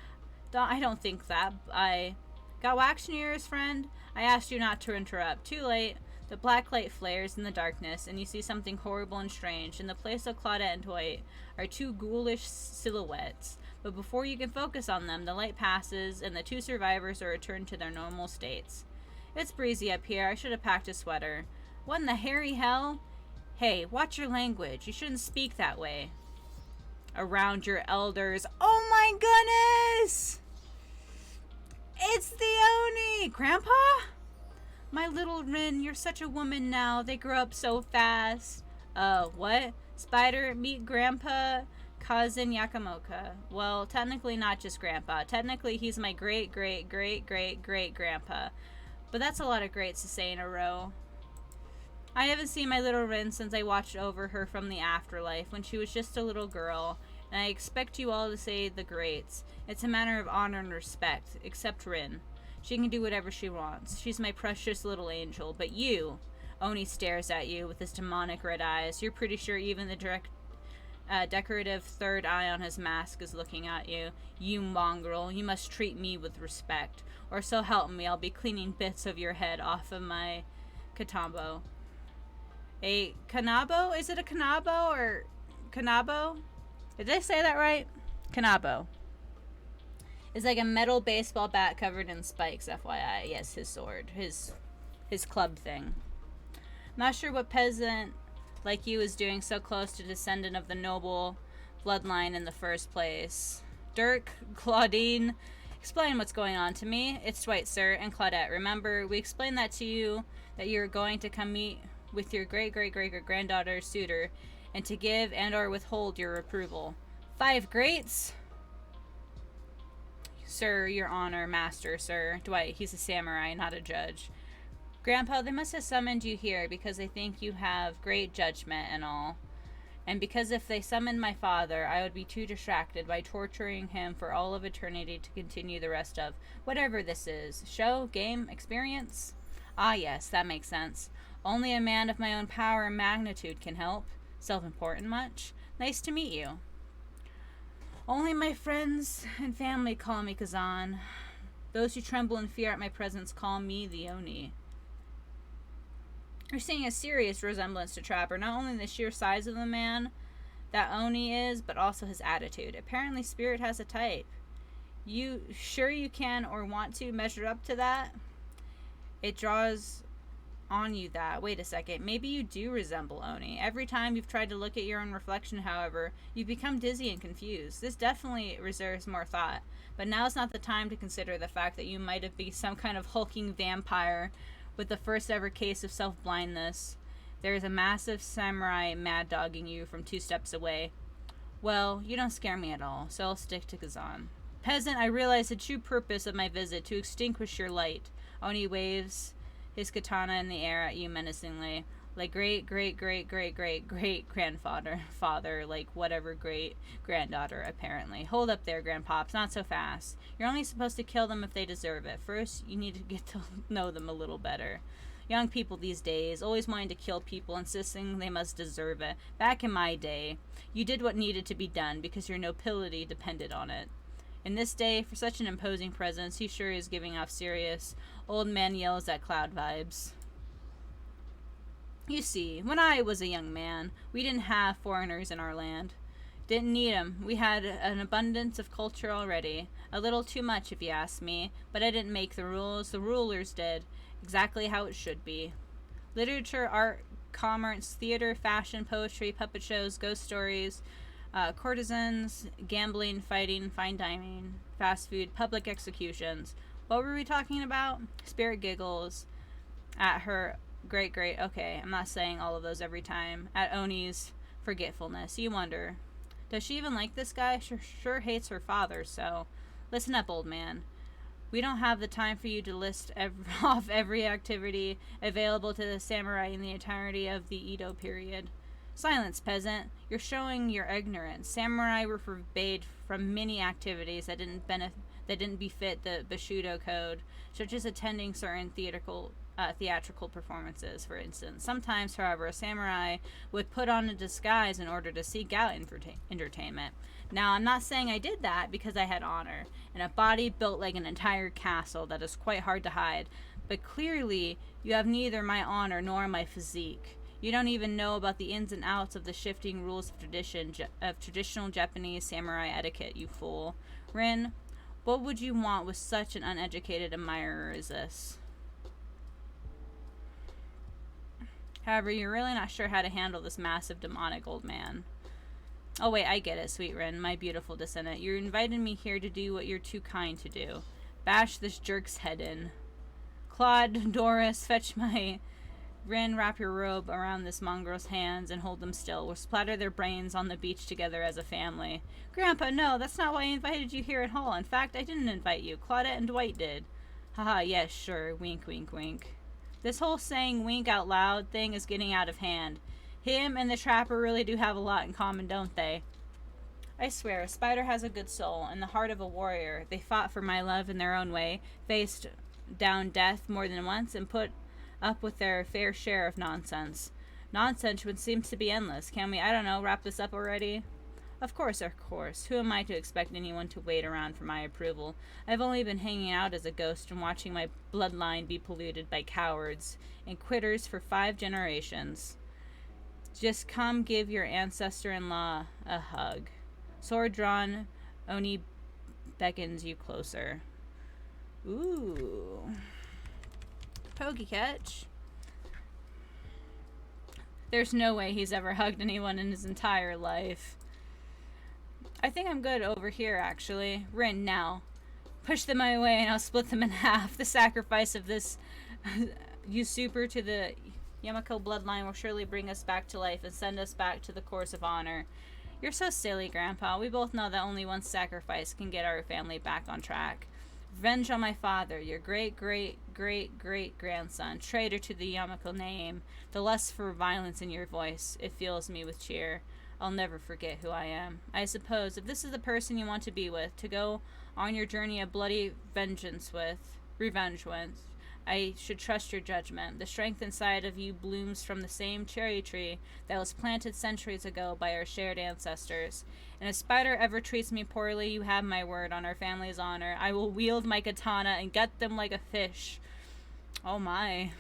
I don't think that. I got wax in your ears, friend? I asked you not to interrupt. Too late. The black light flares in the darkness, and you see something horrible and strange. In the place of Claudette and Dwight are 2 ghoulish silhouettes. But before you can focus on them, the light passes, and the 2 survivors are returned to their normal states. It's breezy up here. I should have packed a sweater. What in the hairy hell? Hey, watch your language. You shouldn't speak that way. Around your elders. Oh my goodness! It's the Oni! Grandpa? My little Rin, you're such a woman now. They grow up so fast. What? Spider, meet Grandpa Kazin Yakamoka. Well, technically not just Grandpa. Technically, he's my great-great-great-great-great-grandpa. But that's a lot of greats to say in a row. I haven't seen my little Rin since I watched over her from the afterlife when she was just a little girl. And I expect you all to say the greats. It's a matter of honor and respect, except Rin. She can do whatever she wants. She's my precious little angel. But you, Oni stares at you with his demonic red eyes. You're pretty sure even the decorative third eye on his mask is looking at you. You mongrel, you must treat me with respect. Or so help me, I'll be cleaning bits of your head off of my katambo. A kanabo? Is it a kanabo or kanabo? Did I say that right? Kanabo. It's like a metal baseball bat covered in spikes, FYI. Yes, his sword. His club thing. I'm not sure what peasant like you is doing so close to descendant of the noble bloodline in the first place. Dirk, Claudine, explain what's going on to me. It's Dwight, sir, and Claudette. Remember, we explained that to you, that you're going to come meet with your great-great-great-granddaughter's suitor and to give and or withhold your approval. 5 greats? Sir, your honor, master, sir. Dwight, he's a samurai, not a judge. Grandpa, they must have summoned you here because they think you have great judgment and all. And because if they summoned my father, I would be too distracted by torturing him for all of eternity to continue the rest of whatever this is. Show, game, experience? Ah, yes, that makes sense. Only a man of my own power and magnitude can help. Self-important much? Nice to meet you. Only my friends and family call me Kazan. Those who tremble in fear at my presence call me the Oni. You're seeing a serious resemblance to Trapper, not only in the sheer size of the man that Oni is, but also his attitude. Apparently Spirit has a type. You sure you can or want to measure up to that? It draws on you that. Wait a second, maybe you do resemble Oni. Every time you've tried to look at your own reflection, however, you become dizzy and confused. This definitely reserves more thought, but now's not the time to consider the fact that you might have been some kind of hulking vampire with the first ever case of self-blindness. There is a massive samurai mad-dogging you from 2 steps away. Well, you don't scare me at all, so I'll stick to Kazan. Peasant, I realize the true purpose of my visit, to extinguish your light. Oni waves his katana in the air at you menacingly. Like great-great-great-great-great-grandfather. Father, like whatever great-granddaughter, apparently. Hold up there, Grandpops, not so fast. You're only supposed to kill them if they deserve it. First, you need to get to know them a little better. Young people these days, always wanting to kill people, insisting they must deserve it. Back in my day, you did what needed to be done because your nobility depended on it. In this day, for such an imposing presence, he sure is giving off serious old man yells at cloud vibes. You see, when I was a young man, we didn't have foreigners in our land. Didn't need 'em. We had an abundance of culture already. A little too much, if you ask me. But I didn't make the rules. The rulers did. Exactly how it should be. Literature, art, commerce, theater, fashion, poetry, puppet shows, ghost stories, courtesans, gambling, fighting, fine dining, fast food, public executions. What were we talking about? Spirit giggles at her great, okay, I'm not saying all of those every time. At Oni's forgetfulness. You wonder, does she even like this guy? Sure hates her father, so listen up, old man. We don't have the time for you to list off every activity available to the samurai in the entirety of the Edo period. Silence, peasant. You're showing your ignorance. Samurai were forbade from many activities that didn't befit the Bushido code, such as attending certain theatrical performances, for instance. Sometimes, however, a samurai would put on a disguise in order to seek out entertainment. Now, I'm not saying I did that because I had honor and a body built like an entire castle that is quite hard to hide, but clearly you have neither my honor nor my physique. You don't even know about the ins and outs of the shifting rules of traditional Japanese samurai etiquette, you fool. Rin, what would you want with such an uneducated admirer as this? However, you're really not sure how to handle this massive demonic old man. Oh wait, I get it, sweet Rin, my beautiful descendant. You invited me here to do what you're too kind to do. Bash this jerk's head in. Claude, Doris, fetch my... Rin, wrap your robe around this mongrel's hands and hold them still. We'll splatter their brains on the beach together as a family. Grandpa, no, that's not why I invited you here at all. In fact, I didn't invite you. Claudette and Dwight did. Haha, yes, sure. Wink, wink, wink. This whole saying wink out loud thing is getting out of hand. Him and the Trapper really do have a lot in common, don't they? I swear, a spider has a good soul and the heart of a warrior. They fought for my love in their own way, faced down death more than once, and put up with their fair share of nonsense. Nonsense which seems to be endless. Can we, I don't know, wrap this up already? Of course, of course. Who am I to expect anyone to wait around for my approval? I've only been hanging out as a ghost and watching my bloodline be polluted by cowards and quitters for 5 generations. Just come give your ancestor-in-law a hug. Sword drawn, Oni beckons you closer. Ooh. Pokey catch. There's no way he's ever hugged anyone in his entire life. I think I'm good over here, actually. Rin, now. Push them my way and I'll split them in half. The sacrifice of this usurper to the Yamako bloodline will surely bring us back to life and send us back to the course of honor. You're so silly, Grandpa. We both know that only one sacrifice can get our family back on track. Revenge on my father, your great-great-great-great-grandson, traitor to the Yamako name. The lust for violence in your voice, it fills me with cheer. I'll never forget who I am. I suppose, if this is the person you want to be with, to go on your journey of bloody revenge with, I should trust your judgment. The strength inside of you blooms from the same cherry tree that was planted centuries ago by our shared ancestors. And if Spider ever treats me poorly, you have my word on our family's honor. I will wield my katana and gut them like a fish. Oh my.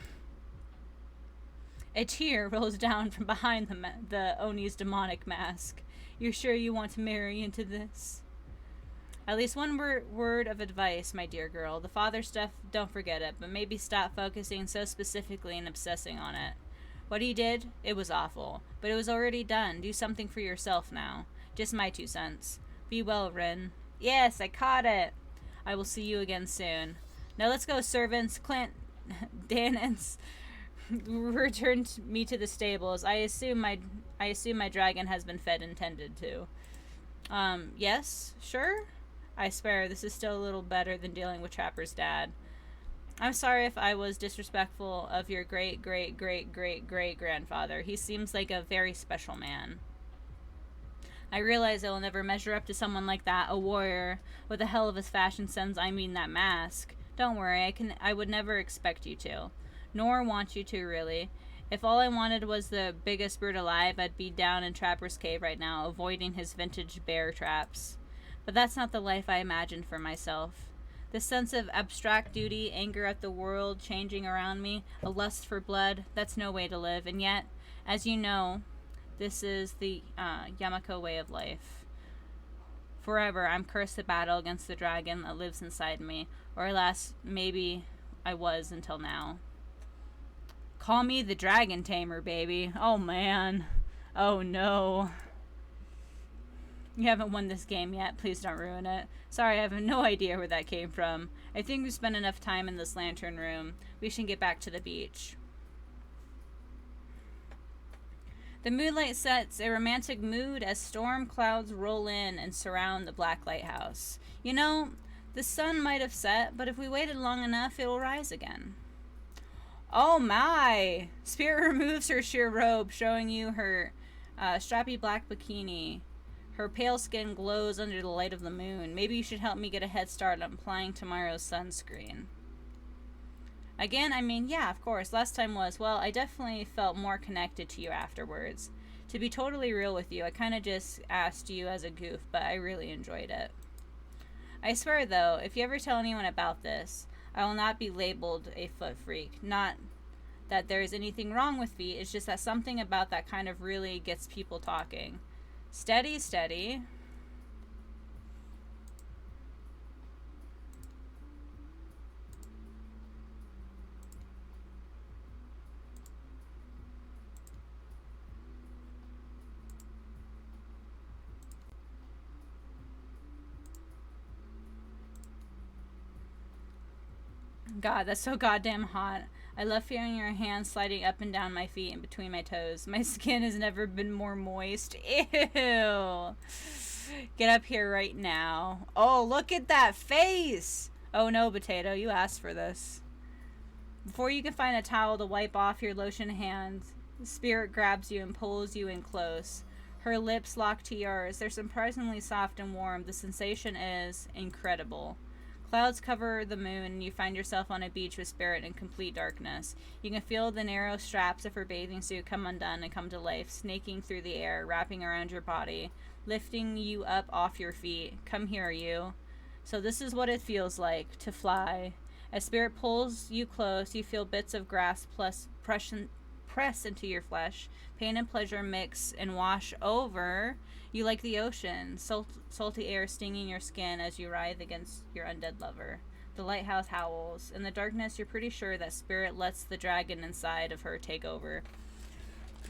A tear rolls down from behind the Oni's demonic mask. You're sure you want to marry into this? At least one word of advice, my dear girl. The father stuff, don't forget it, but maybe stop focusing so specifically and obsessing on it. What he did, it was awful, but it was already done. Do something for yourself now. Just my 2 cents. Be well, Rin. Yes, I caught it. I will see you again soon. Now let's go, servants. Clint, Danance, return me to the stables. I assume my dragon has been fed and tended to. Yes, sure. I swear, this is still a little better than dealing with Trapper's dad. I'm sorry if I was disrespectful of your great-great-great-great-great-grandfather. He seems like a very special man. I realize I will never measure up to someone like that, a warrior with a hell of a fashion sense. I mean that mask. Don't worry, I would never expect you to. Nor want you to, really. If all I wanted was the biggest bird alive, I'd be down in Trapper's Cave right now, avoiding his vintage bear traps. But that's not the life I imagined for myself. This sense of abstract duty, anger at the world changing around me, a lust for blood, that's no way to live. And yet, as you know, this is the Yamako way of life. Forever, I'm cursed to battle against the dragon that lives inside me. Or alas, maybe I was until now. Call me the Dragon Tamer, baby. Oh, man. Oh, no. You haven't won this game yet. Please don't ruin it. Sorry, I have no idea where that came from. I think we've spent enough time in this lantern room. We should get back to the beach. The moonlight sets a romantic mood as storm clouds roll in and surround the black lighthouse. You know, the sun might have set, but if we waited long enough, it will rise again. Oh my! Spirit removes her sheer robe, showing you her strappy black bikini. Her pale skin glows under the light of the moon. Maybe you should help me get a head start on applying tomorrow's sunscreen. Again, I mean, yeah, of course. Last time was, well, I definitely felt more connected to you afterwards. To be totally real with you, I kind of just asked you as a goof, but I really enjoyed it. I swear, though, if you ever tell anyone about this, I will not be labeled a foot freak. Not that there is anything wrong with feet, it's just that something about that kind of really gets people talking. Steady, steady. God, that's so goddamn hot. I love feeling your hands sliding up and down my feet and between my toes. My skin has never been more moist. Ew. Get up here right now. Oh, look at that face. Oh no, Potato, you asked for this. Before you can find a towel to wipe off your lotion hands, Spirit grabs you and pulls you in close. Her lips lock to yours. They're surprisingly soft and warm. The sensation is incredible. Clouds cover the moon, and you find yourself on a beach with Spirit in complete darkness. You can feel the narrow straps of her bathing suit come undone and come to life, snaking through the air, wrapping around your body, lifting you up off your feet. Come here, you. So this is what it feels like to fly. As Spirit pulls you close, you feel bits of grass plus press into your flesh. Pain and pleasure mix and wash over you like the ocean, salty air stinging your skin as you writhe against your undead lover. The lighthouse howls. In the darkness, you're pretty sure that Spirit lets the dragon inside of her take over.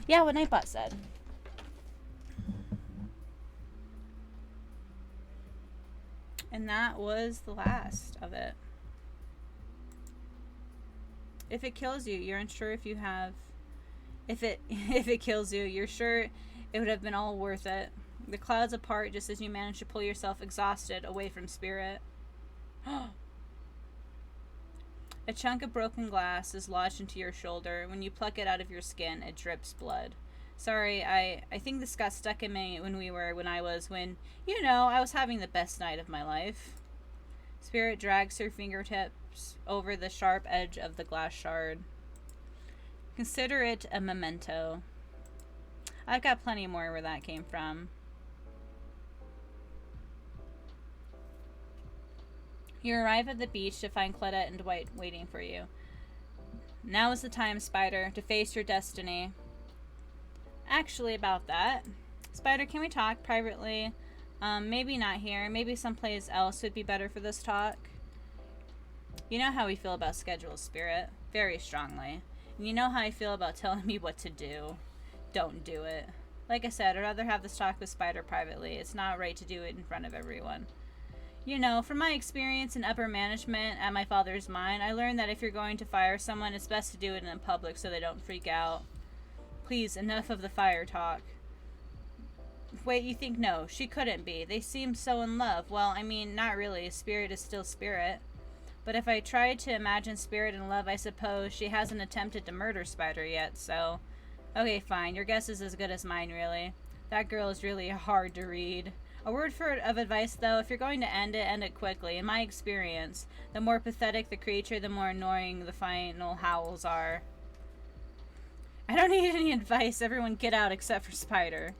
Yeah, what Nightbot said. And that was the last of it. If it kills you, you're unsure if you have If it if it kills you, you're sure it would have been all worth it. The clouds apart just as you manage to pull yourself exhausted away from spirit. A chunk of broken glass is lodged into your shoulder. When you pluck it out of your skin, it drips blood. Sorry, I think this got stuck in me when I was having the best night of my life. Spirit drags her fingertips over the sharp edge of the glass shard. Consider it a memento. I've got plenty more where that came from. You arrive at the beach to find Claudette and Dwight waiting for you. Now is the time, Spider, to face your destiny. Actually, about that. Spider, can we talk privately? Maybe not here. Maybe someplace else would be better for this talk. You know how we feel about schedules, Spirit. Very strongly. And you know how I feel about telling me what to do. Don't do it. Like I said, I'd rather have this talk with Spider privately. It's not right to do it in front of everyone. You know, from my experience in upper management at my father's mine, I learned that if you're going to fire someone, it's best to do it in public so they don't freak out. Please, enough of the fire talk. Wait, you think no, she couldn't be. They seem so in love. Well, I mean, not really. Spirit is still Spirit. But if I tried to imagine Spirit in love, I suppose she hasn't attempted to murder Spider yet, so... Okay, fine. Your guess is as good as mine, really. That girl is really hard to read. A word of advice, though, if you're going to end it quickly. In my experience, the more pathetic the creature, the more annoying the final howls are. I don't need any advice. Everyone get out except for Spider.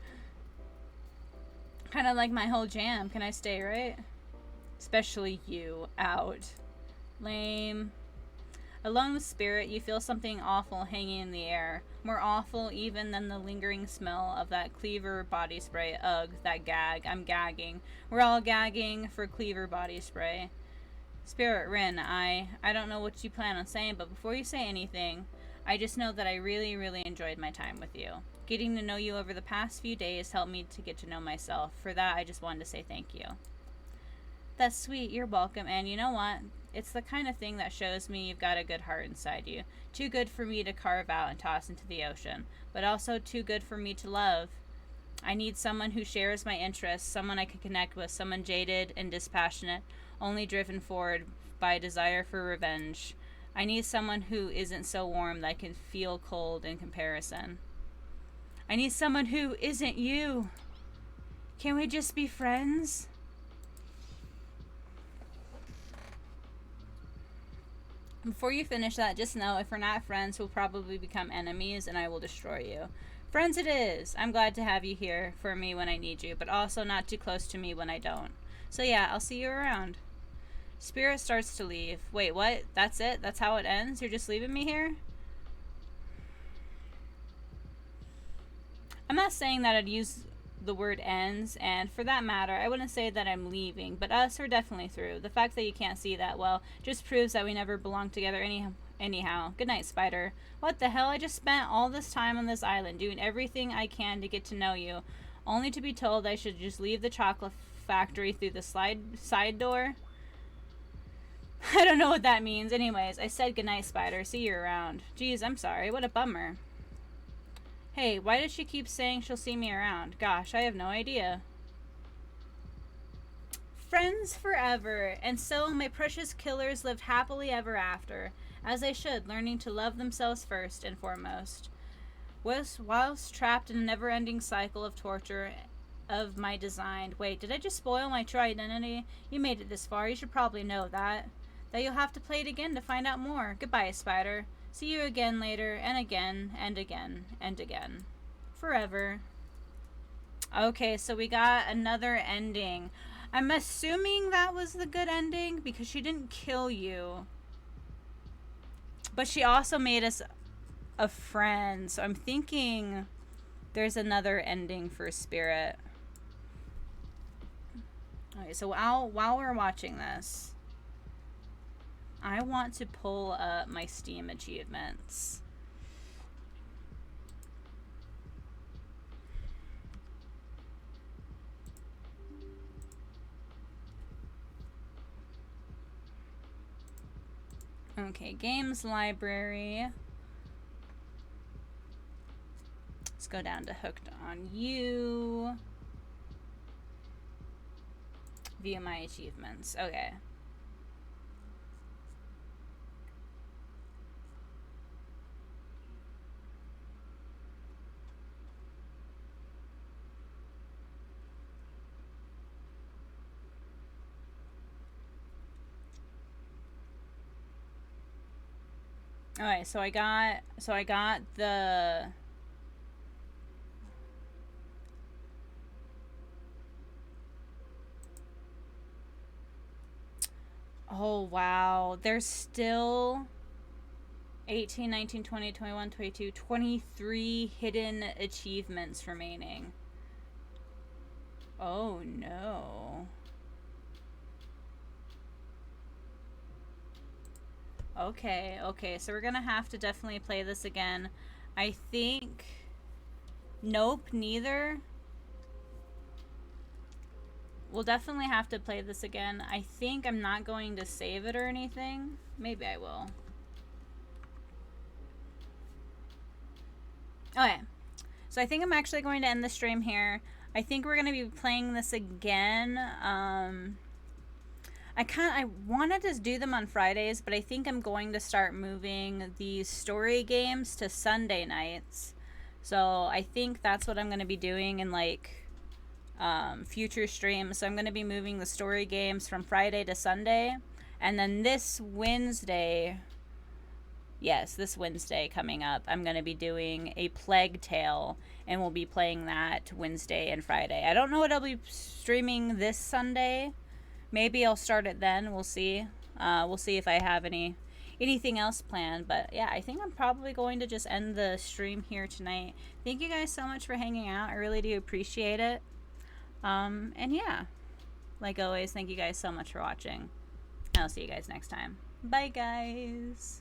Kind of like my whole jam. Can I stay, right? Especially you. Out. Lame. Along with Spirit, you feel something awful hanging in the air. More awful even than the lingering smell of that Cleaver body spray. Ugh, that gag. I'm gagging. We're all gagging for Cleaver body spray. Spirit, Rin, I don't know what you plan on saying, but before you say anything, I just know that I really, really enjoyed my time with you. Getting to know you over the past few days helped me to get to know myself. For that, I just wanted to say thank you. That's sweet. You're welcome. And you know what? It's the kind of thing that shows me you've got a good heart inside you. Too good for me to carve out and toss into the ocean, but also too good for me to love. I need someone who shares my interests, someone I can connect with, someone jaded and dispassionate, only driven forward by a desire for revenge. I need someone who isn't so warm that I can feel cold in comparison. I need someone who isn't you. Can we just be friends? Before you finish that, just know if we're not friends, we'll probably become enemies and I will destroy you. Friends it is. I'm glad to have you here for me when I need you, but also not too close to me when I don't. So yeah, I'll see you around. Spirit starts to leave. Wait, what? That's it? That's how it ends? You're just leaving me here? I'm not saying that I'd use the word ends, and for that matter, I wouldn't say that I'm leaving, but us are definitely through. The fact that you can't see that well just proves that we never belonged together anyhow. Good night, Spider. What the hell? I just spent all this time on this island doing everything I can to get to know you, only to be told I should just leave the chocolate factory through the side door? I don't know what that means. Anyways, I said goodnight, Spider. See you around. Geez, I'm sorry. What a bummer. Hey, why does she keep saying she'll see me around? Gosh, I have no idea. Friends forever. And so my precious killers lived happily ever after, as they should, learning to love themselves first and foremost. Whilst trapped in a never-ending cycle of torture of my design. Wait, did I just spoil my true identity? You made it this far. You should probably know that. That you'll have to play it again to find out more. Goodbye, Spider. See you again later, and again, and again, and again. Forever. Okay, so we got another ending. I'm assuming that was the good ending, because she didn't kill you. But she also made us a friend, so I'm thinking there's another ending for Spirit. Okay, so while we're watching this, I want to pull up my Steam achievements. Okay, games library. go down to hooked on you. View my achievements. Okay. Alright, so I got the oh wow, there's still 18, 19, 20, 21, 22, 23 hidden achievements remaining. Oh no. Okay, okay, so we're gonna have to definitely play this again. I think... Nope, neither. We'll definitely have to play this again. I think I'm not going to save it or anything. Maybe I will. Okay, so I think I'm actually going to end the stream here. I think we're going to be playing this again. I wanted to do them on Fridays, but I think I'm going to start moving these story games to Sunday nights. So I think that's what I'm going to be doing in like future streams. So I'm going to be moving the story games from Friday to Sunday. And then this Wednesday, yes, this Wednesday coming up, I'm going to be doing a Plague Tale, and we'll be playing that Wednesday and Friday. I don't know what I'll be streaming this Sunday. Maybe I'll start it then. We'll see. We'll see if I have anything else planned. But yeah, I think I'm probably going to just end the stream here tonight. Thank you guys so much for hanging out. I really do appreciate it. And yeah, like always, thank you guys so much for watching. And I'll see you guys next time. Bye, guys.